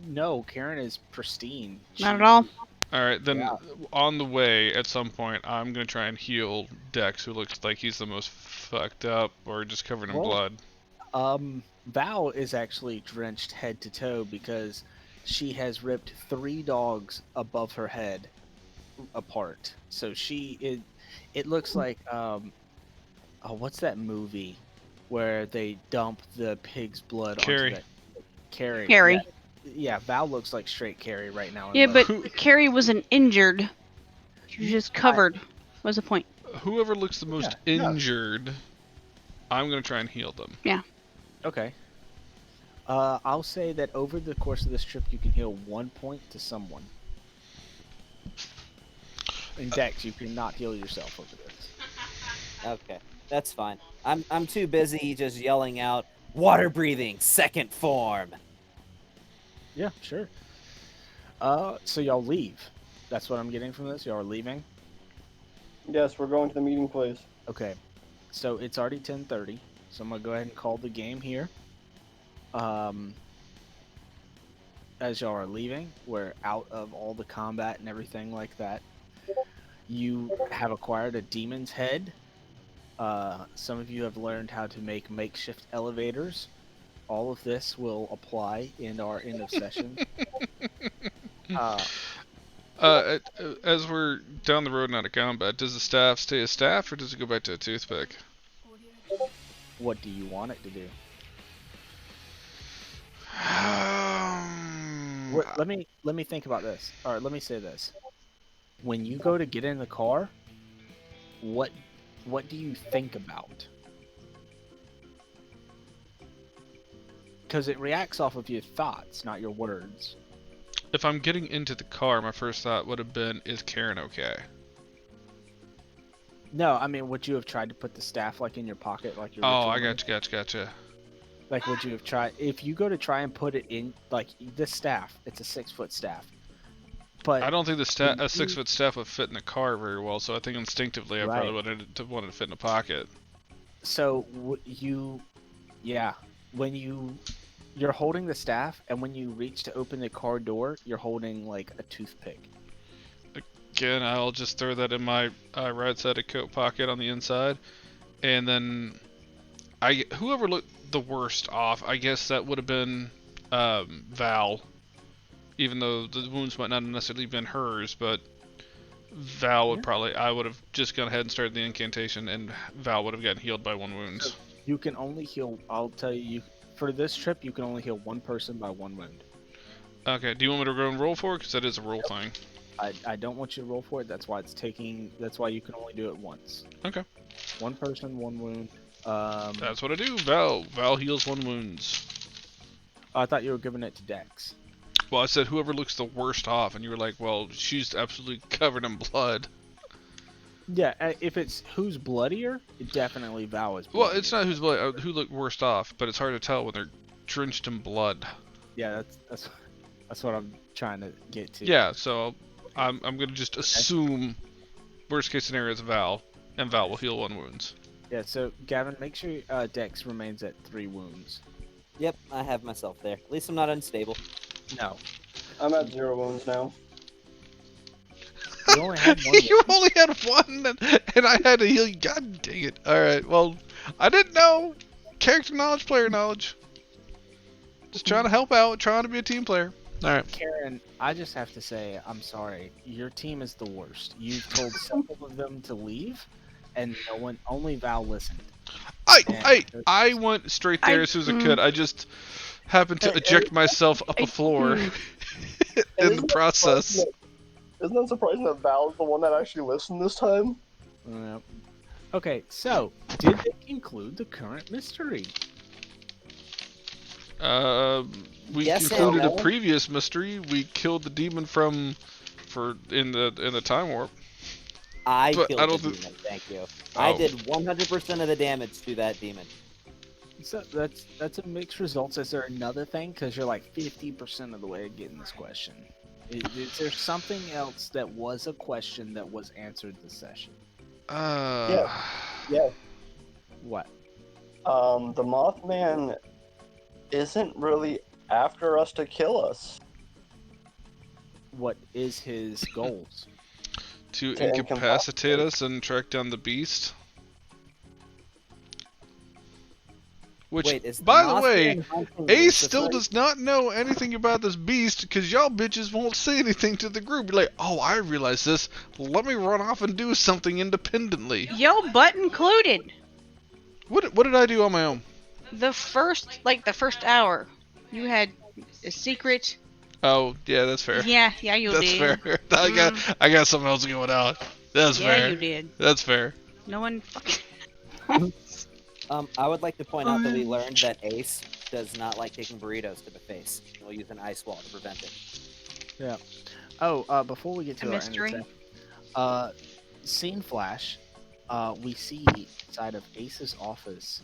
S2: No, Karen is pristine.
S6: Not at all.
S1: Alright, then
S2: Yeah.
S1: on the way, at some point, I'm gonna try and heal Dex, who looks like he's the most fucked up or just covered in
S2: Well,
S1: blood.
S2: Val is actually drenched head to toe because she has ripped 3 dogs above her head apart. So it looks like what's that movie where they dump the pig's blood
S1: Carrie.
S2: onto that? Carrie.
S6: Carrie.
S2: Yeah, Val looks like straight Carrie right now. in
S6: Yeah,
S2: blood.
S6: but Carrie wasn't injured. She was just covered. What's the point?
S1: Whoever looks the most
S2: Yeah, no.
S1: injured, I'm gonna try and heal them.
S2: Okay. I'll say that over the course of this trip, you can heal 1 point to someone. In Dex, you cannot heal yourself over this.
S4: Okay, that's fine. I'm too busy just yelling out water breathing second form.
S2: Yeah, sure. So y'all leave. That's what I'm getting from this. Y'all are leaving.
S3: Yes, we're going to the meeting place.
S2: Okay. So it's already 10:30. So I'm gonna go ahead and call the game here. As y'all are leaving, we're out of all the combat and everything like that. You have acquired a demon's head. Some of you have learned how to make makeshift elevators. All of this will apply in our end of session.
S1: As we're down the road and out of combat, does the staff stay a staff or does it go back to a toothpick?
S2: What do you want it to do? Let me think about this. All right, let me say this. When you go to get in the car, what what do you think about? Because it reacts off of your thoughts, not your words.
S1: If I'm getting into the car, my first thought would have been, is Karen okay?
S2: No, I mean, would you have tried to put the staff like in your pocket, like your
S1: Oh,
S2: ritual
S1: I
S2: ring?
S1: gotcha.
S2: Like, would you have tried if you go to try and put it in like this staff? It's a 6-foot staff, but
S1: I don't think
S2: when
S1: a
S2: you-
S1: 6-foot staff would fit in the car very well, so I think instinctively I probably
S2: Right.
S1: wanted to fit in a pocket.
S2: So yeah, when you're holding the staff, and when you reach to open the car door, you're holding like a toothpick.
S1: Again, I'll just throw that in my right side of coat pocket on the inside, and then whoever looked the worst off, I guess that would have been Val. Even though the wounds might not have necessarily been hers, but Val would I would have just gone ahead and started the incantation, and Val would have gotten healed by 1 wound.
S2: So you can only heal. I'll tell you, for this trip, you can only heal 1 person by 1 wound.
S1: Okay, do you want me to go and roll for it? Because that is a roll thing.
S2: I don't want you to roll for it. That's why it's taking. That's why you can only do it once.
S1: Okay.
S2: 1 person, 1 wound.
S1: That's what I do. Val heals 1 wounds.
S2: I thought you were giving it to Dex.
S1: Well, I said whoever looks the worst off, and you were like, well, she's absolutely covered in blood.
S2: Yeah, if it's who's bloodier, it definitely Val is.
S1: Well,
S2: bloodier.
S1: it's not who looked worst off, but it's hard to tell when they're drenched in blood.
S2: Yeah, that's what I'm trying to get to.
S1: Yeah, so I'm gonna just assume worst case scenario is Val, and Val will heal 1 wounds.
S2: Yeah. So Gavin, make sure Dex remains at 3 wounds.
S4: Yep, I have myself there. At least I'm not unstable.
S2: No,
S3: I'm at 0 wounds now.
S2: you only had 1.
S1: You only had 1, and I had to heal you. God dang it! All right, well, I didn't know. Character knowledge, player knowledge. Just trying to help out, trying to be a team player. All right.
S2: Karen, I just have to say, I'm sorry. Your team is the worst. You've told several of them to leave, and only Val listened.
S1: I went straight there as soon as I could. I just happened to eject myself up a floor in the process.
S3: Isn't that surprising that Val's the one that actually listened this time?
S2: Yep. Okay, so did they conclude the current mystery?
S1: We
S4: Yes and
S1: concluded
S4: no.
S1: a previous mystery. We killed the demon in the time warp.
S4: I
S1: But
S4: killed
S1: I don't
S4: the
S1: thi-
S4: demon, thank you.
S1: Oh.
S4: I did 100% of the damage to that demon.
S2: So that's a mixed results. Is there another thing? Because you're like 50% of the way of getting this question. Is there something else that was a question that was answered this session?
S3: Yeah.
S2: What?
S3: The Mothman isn't really after us to kill us.
S2: What is his goals?
S1: To
S3: To
S1: incapacitate us and track down the beast. Which,
S4: Wait, is
S1: by the way,
S4: Mothman hunting
S1: Ace
S4: Lucifer?
S1: still does not know anything about this beast because y'all bitches won't say anything to the group. You're like, oh, I realize this. Let me run off and do something independently.
S6: Yo, butt included.
S1: What did I do on my own?
S6: The first hour, you had a secret.
S1: Oh, yeah, that's fair.
S6: Yeah, you
S1: That's
S6: did.
S1: fair. I got something else going on. That's
S6: Yeah,
S1: fair.
S6: you did.
S1: That's fair.
S6: No one fucking.
S4: I would like to point out that we learned that Ace does not like taking burritos to the face. He'll use an ice wall to prevent it.
S2: Oh, before we get to
S6: A
S2: our
S6: mystery?
S2: scene flash, we see inside of Ace's office,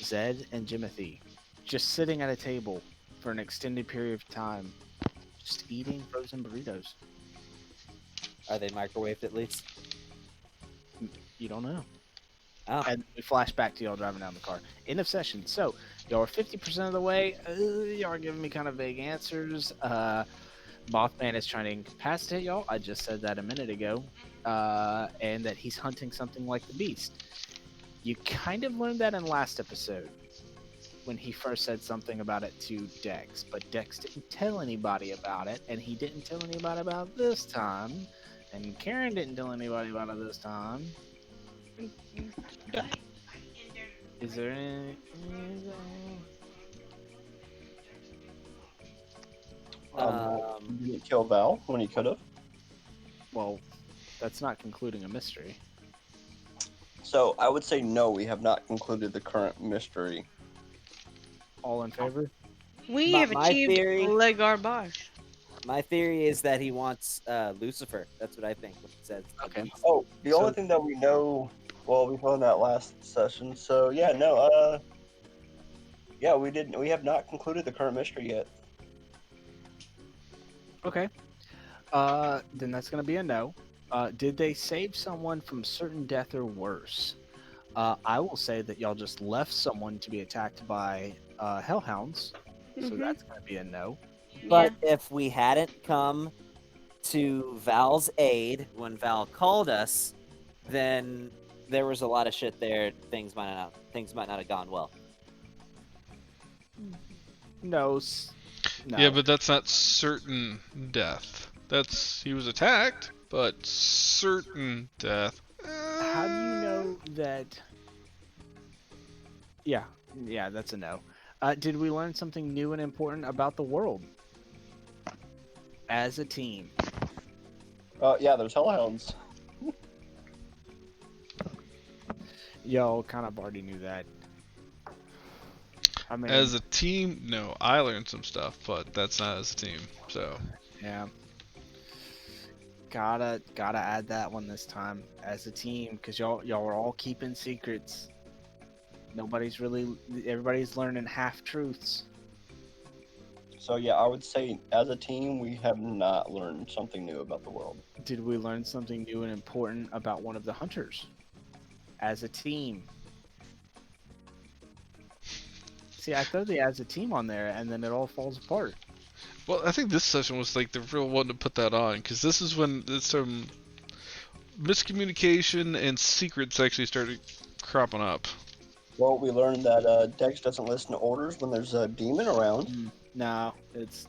S2: Zed and Jimothy just sitting at a table for an extended period of time, just eating frozen burritos.
S4: Are they microwaved at least?
S2: You don't know.
S4: Oh.
S2: And we flash back to y'all driving down the car. End of session. So, y'all are 50% of the way. Y'all are giving me kind of vague answers. Mothman is trying to incapacitate y'all. I just said that a minute ago. And that he's hunting something like the beast. You kind of learned that in last episode when he first said something about it to Dex. But Dex didn't tell anybody about it. And he didn't tell anybody about it this time. And Karen didn't tell anybody about it this time. Is there any?
S3: Did he kill Val when he could have?
S2: Well, That's not concluding a mystery.
S3: So I would say no, we have not concluded the current mystery.
S2: All in favor?
S6: We
S4: My-
S6: have
S4: my
S6: achieved
S4: theory-
S6: le garbage.
S4: My theory is that he wants Lucifer. That's what I think when he says.
S2: Okay.
S3: Oh, the only
S2: So-
S3: thing that we know, well, we found that last session. So yeah, no, yeah, we have not concluded the current mystery yet.
S2: Okay. Then that's gonna be a no. Did they save someone from certain death or worse? I will say that y'all just left someone to be attacked by hellhounds, so
S6: Mhm.
S2: that's gonna be a no.
S4: But if we hadn't come to Val's aid when Val called us, then there was a lot of shit there. Things might not have gone well.
S2: No. No.
S1: Yeah, but that's not certain death. He was attacked, but certain death.
S2: How do you know that? Yeah, that's a no. Did we learn something new and important about the world as a team?
S3: Yeah, there's hellhounds.
S2: Y'all kind of already knew that. I mean,
S1: As a team, no. I learned some stuff, but that's not as a team. So
S2: yeah. Gotta add that one this time as a team, because y'all are all keeping secrets. Everybody's learning half truths.
S3: So yeah, I would say as a team, we have not learned something new about the world.
S2: Did we learn something new and important about one of the hunters as a team? See, I throw the as a team on there, and then it all falls apart.
S1: well, I think this session was like the real one to put that on, because this is when some miscommunication and secrets actually started cropping up.
S3: Well, we learned that Dex doesn't listen to orders when there's a demon around.
S2: No, it's.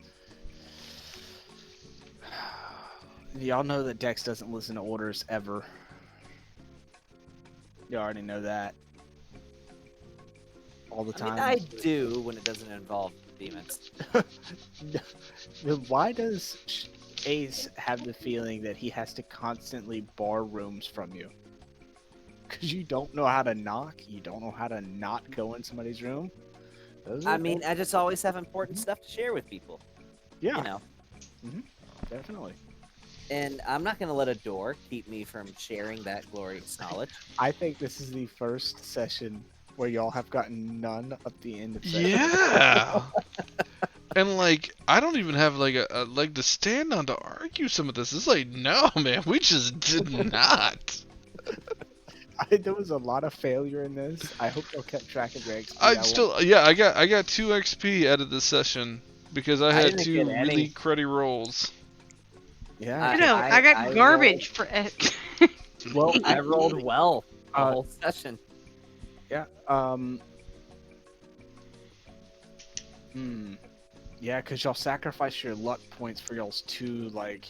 S2: Y'all know that Dex doesn't listen to orders ever. You already know that. All the
S4: I
S2: time.
S4: mean, I do when it doesn't involve demons.
S2: Then why does Ace have the feeling that he has to constantly bar rooms from you? Because you don't know how to knock? You don't know how to not go in somebody's room?
S4: I mean, I just always have important stuff to share with people.
S2: yeah,
S4: You know,
S2: definitely.
S4: and I'm not gonna let a door keep me from sharing that glorious knowledge.
S2: I think this is the first session where y'all have gotten none of the end of session.
S1: Yeah. And like, I don't even have like a leg to stand on to argue some of this. It's like, no, man, we just did not.
S2: There was a lot of failure in this. I hope y'all kept track of your XP.
S1: I got 2 XP out of this session because I had
S4: didn't
S1: 2
S4: get
S1: really
S4: any.
S1: cruddy rolls.
S2: Yeah.
S6: I know. I got
S4: I
S6: garbage for it.
S2: Well,
S4: I rolled well the
S2: Uh,
S4: whole session.
S2: yeah. Yeah, because y'all sacrificed your luck points for y'all's 2 like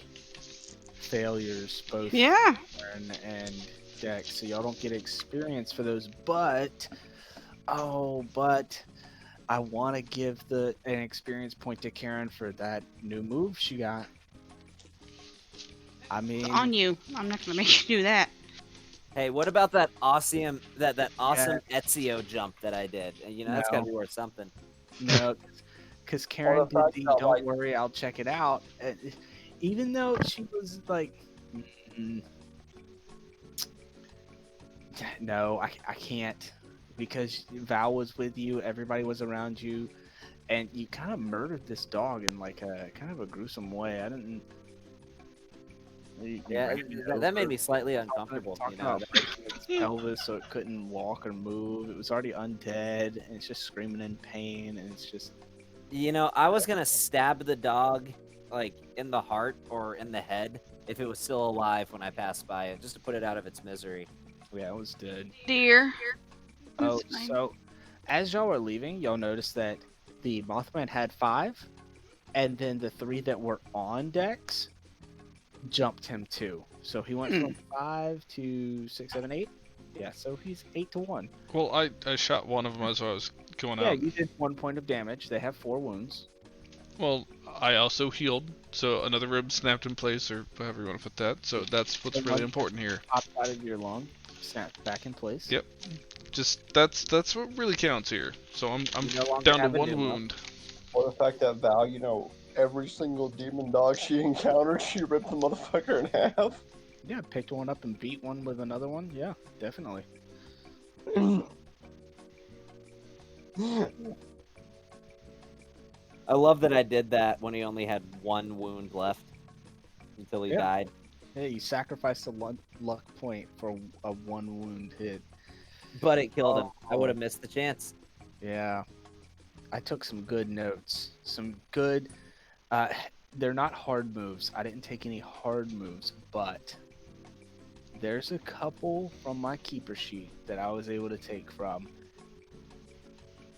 S2: failures, both
S6: Yeah.
S2: Karen and Dex, so y'all don't get experience for those. But I want to give an experience point to Karen for that new move she got. I mean,
S6: On you. I'm not gonna make you do that.
S4: Hey, what about that awesome Ezio jump that I did? You know, that's
S2: No.
S4: gotta be worth something.
S2: no, because Karen
S3: the fact
S2: did the
S3: that,
S2: "Don't
S3: like-
S2: worry, I'll check it out," even though she was like, no, I can't, because Val was with you, everybody was around you, and you kind of murdered this dog in like a kind of a gruesome way. I didn't. You
S4: Yeah,
S2: ran it
S4: that made
S2: over,
S4: me slightly uncomfortable.
S2: talking
S4: You know,
S2: about breaking its pelvis so it couldn't walk or move. It was already undead, and it's just screaming in pain, and it's just.
S4: I was gonna stab the dog like in the heart or in the head if it was still alive when I passed by it, just to put it out of its misery.
S2: Yeah, it was dead.
S6: Dear.
S2: Oh,
S6: That's fine.
S2: so as y'all are leaving, y'all notice that the Mothman had 5, and then the 3 that were on Dex jumped him 2. So he went from 5 to 6, 7, 8. Yeah, so he's 8 to 1.
S1: Well, I shot one of them as I was going
S2: Yeah,
S1: out.
S2: you did 1 point of damage. They have 4 wounds.
S1: Well, I also healed, so another rib snapped in place, or however you want to put that. So that's what's
S2: The
S1: really
S2: one
S1: important here.
S2: Popped out of your lung, snapped back in place.
S1: Yep. Just that's what really counts here. So I'm
S4: You no longer
S1: down to
S4: have a
S1: one
S4: new
S1: wound.
S3: Or the fact that Val, every single demon dog she encountered, she ripped the motherfucker in half.
S2: Yeah, picked one up and beat one with another one. Yeah, definitely.
S4: I love that I did that when he only had one wound left until he
S2: Yeah.
S4: died.
S2: Hey, you sacrificed a luck point for a one wound hit.
S4: But it killed him. I would
S2: Oh.
S4: have missed the chance.
S2: Yeah, I took some good notes. Some good. They're not hard moves. I didn't take any hard moves, but there's a couple from my keeper sheet that I was able to take from.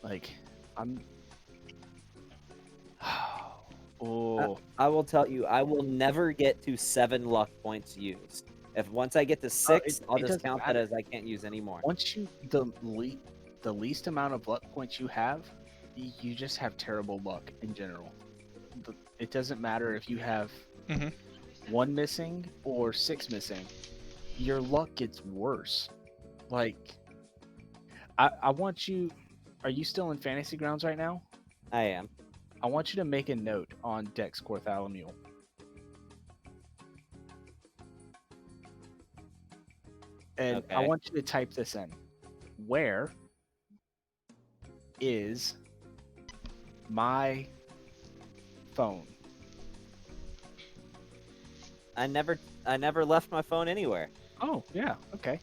S2: Like, I'm. Oh,
S4: I will tell you, I will never get to 7 luck points used. If once I get to 6, I'll
S2: it
S4: just
S2: doesn't
S4: count that
S2: matter.
S4: as I can't use anymore.
S2: once you the least amount of luck points you have, you just have terrible luck in general. It doesn't matter if you have
S1: Mhm.
S2: 1 missing or 6 missing. Your luck gets worse. Like, I want you. Are you still in Fantasy Grounds right now?
S4: I am.
S2: I want you to make a note on Dex Corthalamule. And I
S4: Okay.
S2: want you to type this in. Where is my phone?
S4: I never left my phone anywhere.
S2: Oh, yeah, okay.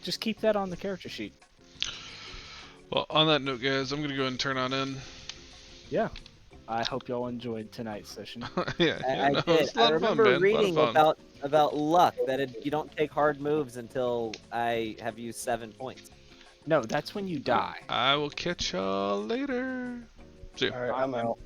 S2: Just keep that on the character sheet.
S1: Well, on that note, guys, I'm gonna go ahead and turn on in.
S2: Yeah. I hope y'all enjoyed tonight's session.
S1: Yeah,
S4: I
S1: no,
S4: did.
S1: it's a
S4: I
S1: lot of fun,
S4: remember
S1: man. A lot of
S4: reading
S1: fun.
S4: about luck that you don't take hard moves until I have used 7 points.
S2: No, that's when you die.
S1: I will catch y'all later. See ya.
S3: Alright, I'm out.